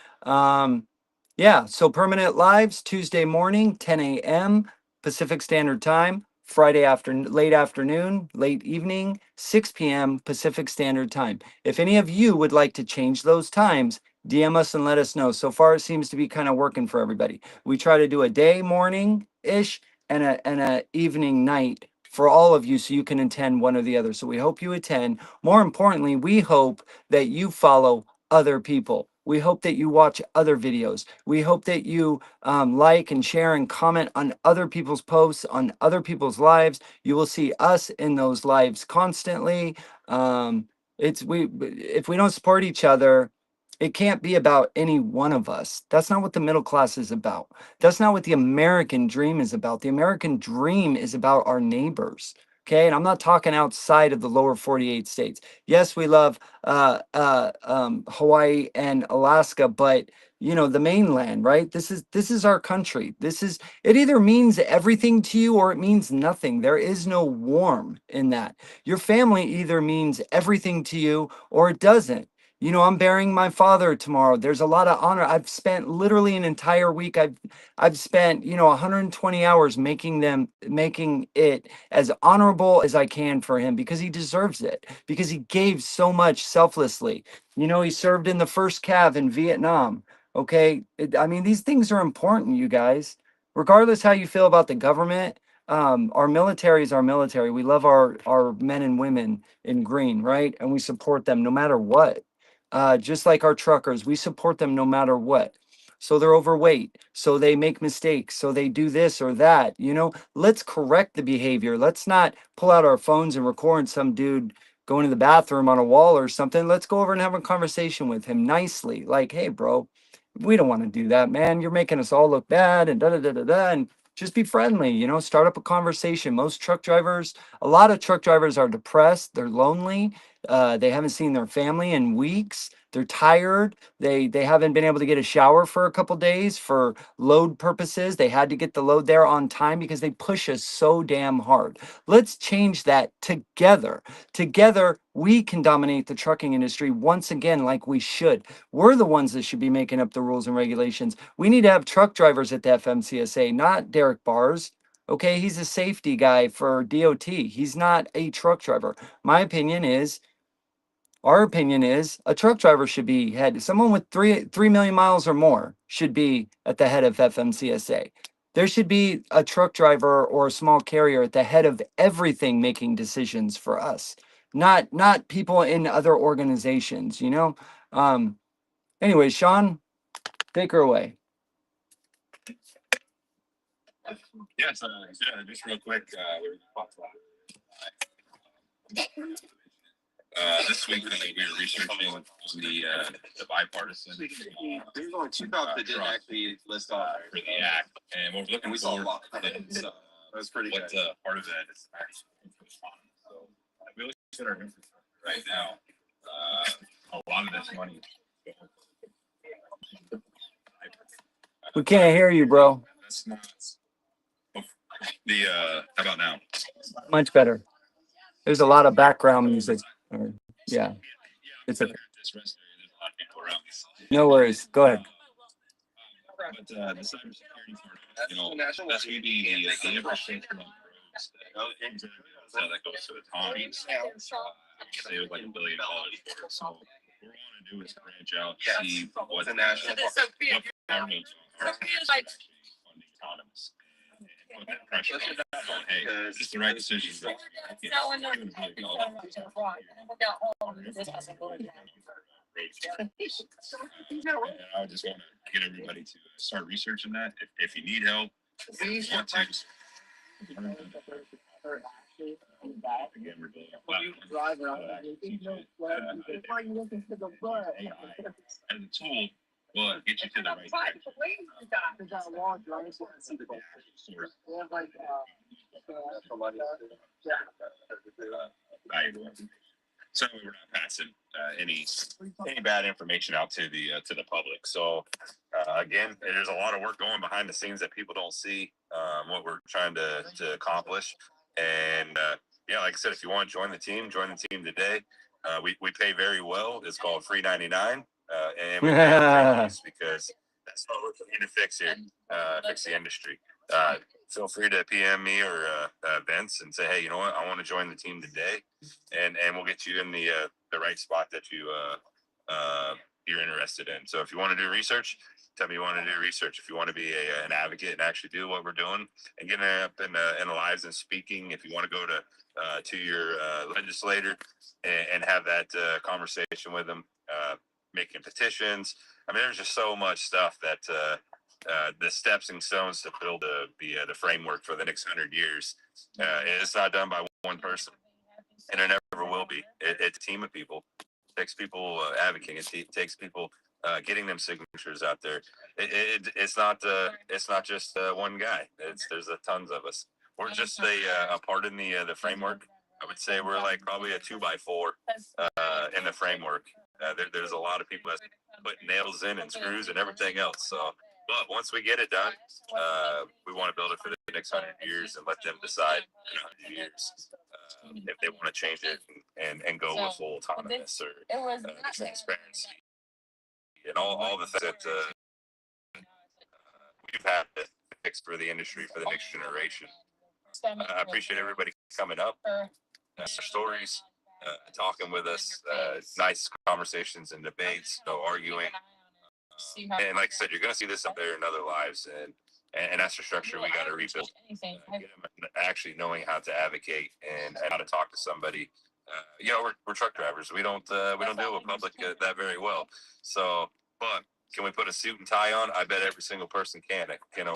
Yeah, so permanent lives Tuesday morning, 10 a.m. Pacific Standard Time, Friday late afternoon, late evening, 6 p.m. Pacific Standard Time. If any of you would like to change those times, DM us and let us know. So far, it seems to be kind of working for everybody. We try to do a day morning ish and a evening night for all of you, so you can attend one or the other. So we hope you attend. More importantly, we hope that you follow other people. We hope that you watch other videos. We hope that you like and share and comment on other people's posts, on other people's lives. You will see us in those lives constantly. If we don't support each other, it can't be about any one of us. That's not what the middle class is about. That's not what the American dream is about. The American dream is about our neighbors. Okay. And I'm not talking outside of the lower 48 states. Yes, we love Hawaii and Alaska, but you know, the mainland, right? This is our country. It either means everything to you or it means nothing. There is no warm in that. Your family either means everything to you or it doesn't. You know, I'm burying my father tomorrow. There's a lot of honor. I've spent literally an entire week. I've spent, 120 hours making it as honorable as I can for him because he deserves it, because he gave so much selflessly. You know, he served in the first Cav in Vietnam. Okay. I mean, these things are important, you guys. Regardless how you feel about the government, our military is our military. We love our men and women in green, right? And we support them no matter what. Just like our truckers, we support them no matter what. So they're overweight, so they make mistakes, so they do this or that. Let's correct the behavior. Let's not pull out our phones and record some dude going to the bathroom on a wall or something. Let's go over and have a conversation with him nicely. Like, hey, bro, we don't want to do that, man. You're making us all look bad and da da da da da. And just be friendly, start up a conversation. A lot of truck drivers are depressed, they're lonely, they haven't seen their family in weeks. They're tired. They haven't been able to get a shower for a couple days for load purposes. They had to get the load there on time because they push us so damn hard. Let's change that together. Together, we can dominate the trucking industry once again, like we should. We're the ones that should be making up the rules and regulations. We need to have truck drivers at the FMCSA, not Derek Bars. Okay, he's a safety guy for DOT. He's not a truck driver. Our opinion is a truck driver should be head. Someone with 3 million miles or more should be at the head of FMCSA. There should be a truck driver or a small carrier at the head of everything making decisions for us, not people in other organizations, Anyway, Sean, take her away. Yes, just real quick. This week we were researching on the bipartisan. There's only two jobs that didn't actually list off for the act, and what we're looking for is that's pretty what good. part of that is actually focused on. So we look at our infrastructure right now. A lot of this money. We can't hear you, bro. That's not the. How about now? Much better. There's a lot of background music. Yeah, it's okay. No worries. Go ahead. But the cybersecurity part, that's going to be the infrastructure on the roads that goes to the Tommies. Say it was like $1 billion for it. So what we want to do is branch out, see what the national what part of funding autonomous and put that pressure on. Hey, is this the right decision? I just want to get everybody to start researching that. If you need help, if you want to. Again, we're building a platform. AI as a tool will get you to the right direction. So we're not passing any bad information out to the public. So again, there's a lot of work going behind the scenes that people don't see what we're trying to accomplish. And yeah, like I said, if you want to join the team today. We pay very well. It's called free 99, and we pay free use because that's what we're looking to fix here, fix the industry. feel free to PM me or Vince and say, hey, you know what, I want to join the team today, and we'll get you in the right spot that you're interested in. So if you want to do research, tell me you want to do research. If you want to be an advocate and actually do what we're doing and get up in the lives and speaking, if you want to go to your legislator and have that conversation with them, making petitions. I mean, there's just so much stuff that the steps and stones to build the framework for the next 100 years. It's not done by one person, and it never will be. It's a team of people. It takes people advocating. It takes people getting them signatures out there. It's not just one guy. There's tons of us. We're just a part in the framework. I would say we're like probably a 2x4 in the framework. There's a lot of people that put nails in and screws and everything else. So, but once we get it done, we want to build it for the next 100 years and let them decide in 100 years if they want to change it and go with full autonomous or transparency and all the things that we've had to fix for the industry for the next generation. I appreciate everybody coming up, stories, talking with us, nice conversations and debates, no arguing. And like I said, you're going to see this up there in other lives, and that's the structure we got to rebuild. Get them actually knowing how to advocate and how to talk to somebody. We're truck drivers. We don't deal with public that very well. So, but can we put a suit and tie on? I bet every single person can. Can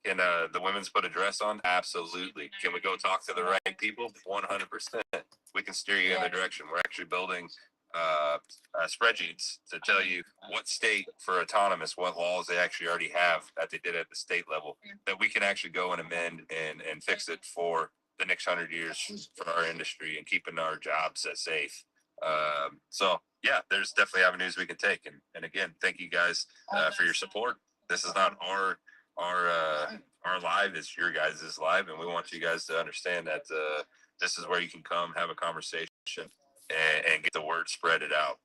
the women's put a dress on? Absolutely. Can we go talk to the right people? 100%. We can steer you in the direction. We're actually building spreadsheets to tell you what state for autonomous, what laws they actually already have that they did at the state level that we can actually go and amend and fix it for the next 100 years for our industry and keeping our jobs safe. So yeah, there's definitely avenues we can take. And again, thank you guys for your support. This is not our live, it's your guys' live, and we want you guys to understand that this is where you can come have a conversation and get the word spread it out.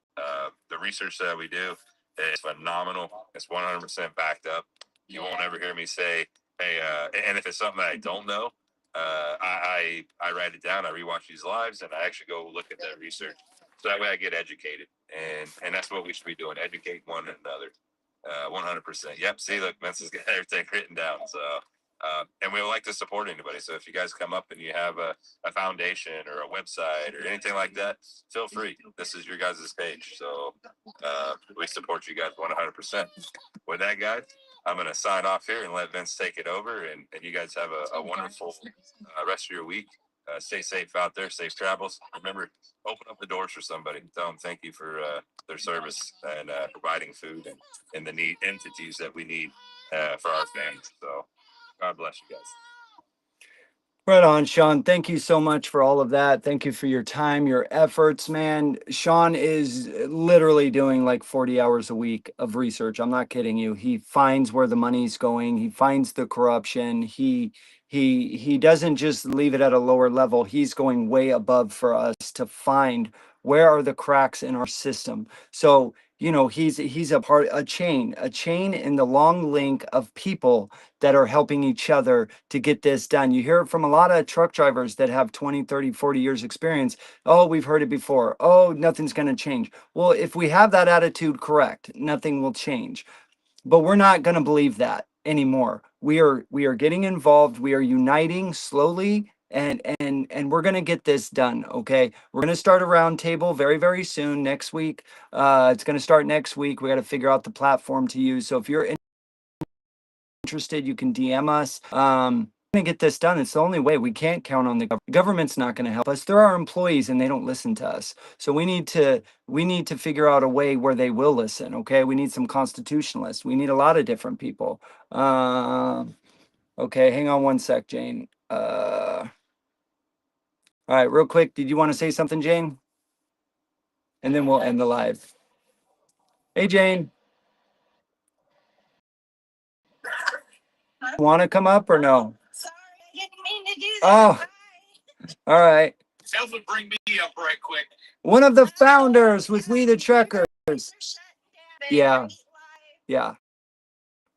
The research that we do is phenomenal. It's 100% backed up. You won't ever hear me say, hey, and if it's something that I don't know, I write it down, I rewatch these lives, and I actually go look at that research. So that way I get educated. And that's what we should be doing, educate one another. 100%. Yep. See, look, Vince has got everything written down. So, and we would like to support anybody. So if you guys come up and you have a foundation or a website or anything like that, feel free. This is your guys' page. So we support you guys 100%. With that, guys, I'm going to sign off here and let Vince take it over. And you guys have a wonderful rest of your week. Stay safe out there. Safe travels. Remember, open up the doors for somebody. Tell them thank you for their service and providing food and the need entities that we need for our families. So God bless you guys. Right on, Sean. Thank you so much for all of that. Thank you for your time, your efforts, man. Sean is literally doing like 40 hours a week of research. I'm not kidding you. He finds where the money's going. He finds the corruption. He doesn't just leave it at a lower level. He's going way above for us to find where are the cracks in our system. So, he's a chain in the long link of people that are helping each other to get this done. You hear it from a lot of truck drivers that have 20, 30, 40 years experience. Oh, we've heard it before. Oh, nothing's going to change. Well, if we have that attitude correct, nothing will change. But we're not going to believe that anymore. We are getting involved. We are uniting slowly, and we're going to get this done. Okay, we're going to start a roundtable very, very soon next week. It's going to start next week. We got to figure out the platform to use. So if you're interested, you can DM us. Gonna get this done. It's the only way. We can't count on the government. The government's not going to help us. They're our employees and they don't listen to us. So we need to figure out a way where they will listen. Okay, we need some constitutionalists. We need a lot of different people. Okay, hang on one sec, Jane. All right, real quick, did you want to say something, Jane? And then we'll end the live. Hey, Jane. Want to come up or no? Sorry, I didn't mean to do that. Oh, Bye. all right. That would bring me up right quick. One of the founders with We the Truckers. Yeah. Yeah.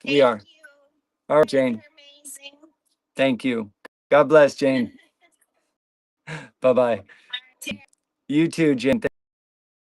We are. All right, Jane. Thank you. God bless, Jane. Bye-bye. You too, Jane.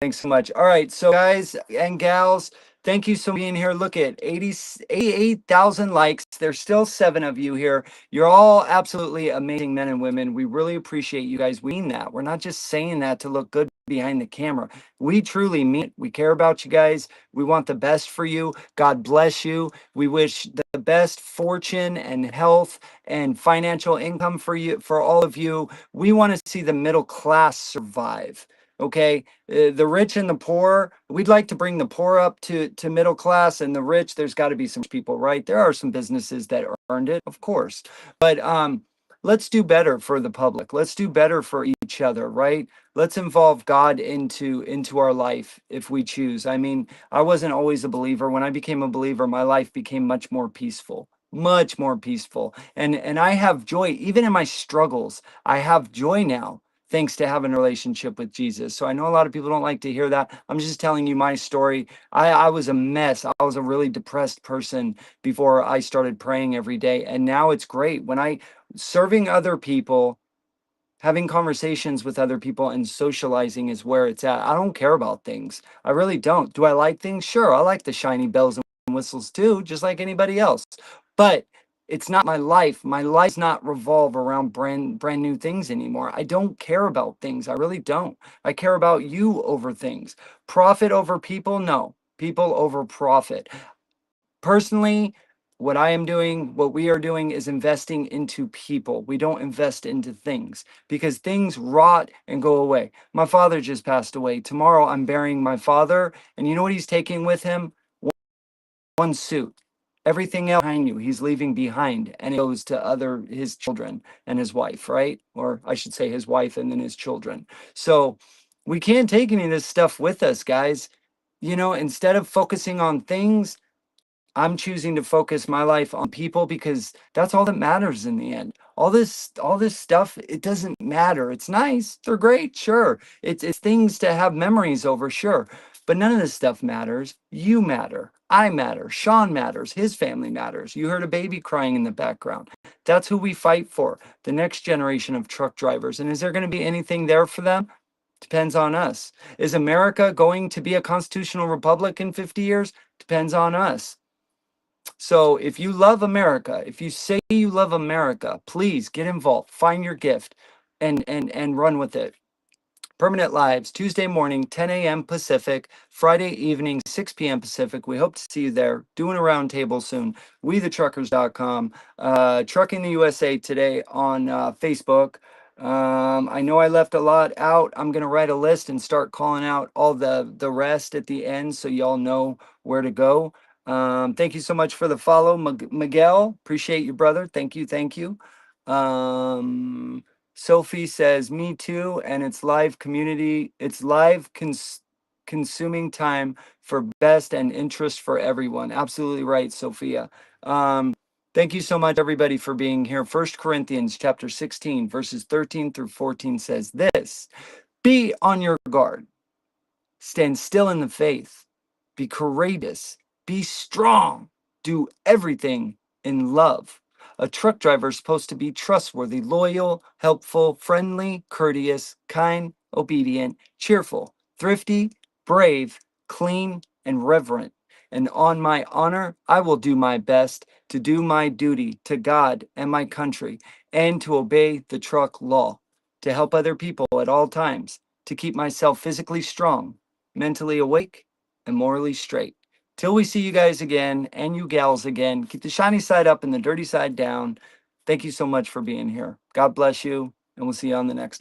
Thanks so much. All right, so guys and gals, thank you so much for being here. Look at 88,000 likes. There's still 7 of you here. You're all absolutely amazing men and women. We really appreciate you guys. We mean that. We're not just saying that to look good behind the camera. We truly mean it. We care about you guys. We want the best for you. God bless you. We wish the best fortune and health and financial income for you, for all of you. We want to see the middle class survive. Okay, the rich and the poor, we'd like to bring the poor up to middle class, and the rich, there's got to be some people, right? There are some businesses that earned it, of course, but let's do better for the public. Let's do better for each other, right? Let's involve God into our life if we choose. I mean, I wasn't always a believer. When I became a believer, my life became much more peaceful. Much more peaceful. And I have joy even in my struggles. I have joy now, thanks to having a relationship with Jesus. So I know a lot of people don't like to hear that. I'm just telling you my story. I was a mess. I was a really depressed person before I started praying every day. And now it's great. When I serving other people, having conversations with other people and socializing is where it's at. I don't care about things. I really don't. Do I like things? Sure. I like the shiny bells and whistles too, just like anybody else. But it's not my life. My life's not revolve around brand new things anymore. I don't care about things. I really don't. I care about you over things. Profit over people? No. People over profit. Personally, what I am doing, what we are doing is investing into people. We don't invest into things because things rot and go away. My father just passed away. Tomorrow I'm burying my father, and you know what he's taking with him? One suit. Everything else behind you, he's leaving behind, and it goes to his children and his wife, right? Or I should say his wife and then his children. So we can't take any of this stuff with us, guys. You know, instead of focusing on things, I'm choosing to focus my life on people because that's all that matters in the end. All this stuff, it doesn't matter. It's nice. They're great. Sure. It's things to have memories over. Sure. But none of this stuff matters. You matter. I matter. Sean matters. His family matters. You heard a baby crying in the background. That's who we fight for. The next generation of truck drivers. And is there going to be anything there for them? Depends on us. Is America going to be a constitutional republic in 50 years? Depends on us. So if you love America, if you say you love America, please get involved, find your gift and run with it. Permanent Lives, Tuesday morning, 10 a.m. Pacific, Friday evening, 6 p.m. Pacific. We hope to see you there. Doing a roundtable soon. WeTheTruckers.com. Trucking the USA Today on Facebook. I know I left a lot out. I'm going to write a list and start calling out all the rest at the end so y'all know where to go. Thank you so much for the follow, Miguel. Appreciate you, brother. Thank you. Thank you. Sophie says, me too. And it's live community. It's live consuming time for best and interest for everyone. Absolutely right, Sophia. Thank you so much, everybody, for being here. 1 Corinthians chapter 16, verses 13 through 14 says this: be on your guard. Stand still in the faith. Be courageous. Be strong. Do everything in love. A truck driver is supposed to be trustworthy, loyal, helpful, friendly, courteous, kind, obedient, cheerful, thrifty, brave, clean, and reverent. And on my honor, I will do my best to do my duty to God and my country and to obey the truck law, to help other people at all times, to keep myself physically strong, mentally awake, and morally straight. Till we see you guys again and you gals again, keep the shiny side up and the dirty side down. Thank you so much for being here. God bless you, and we'll see you on the next one.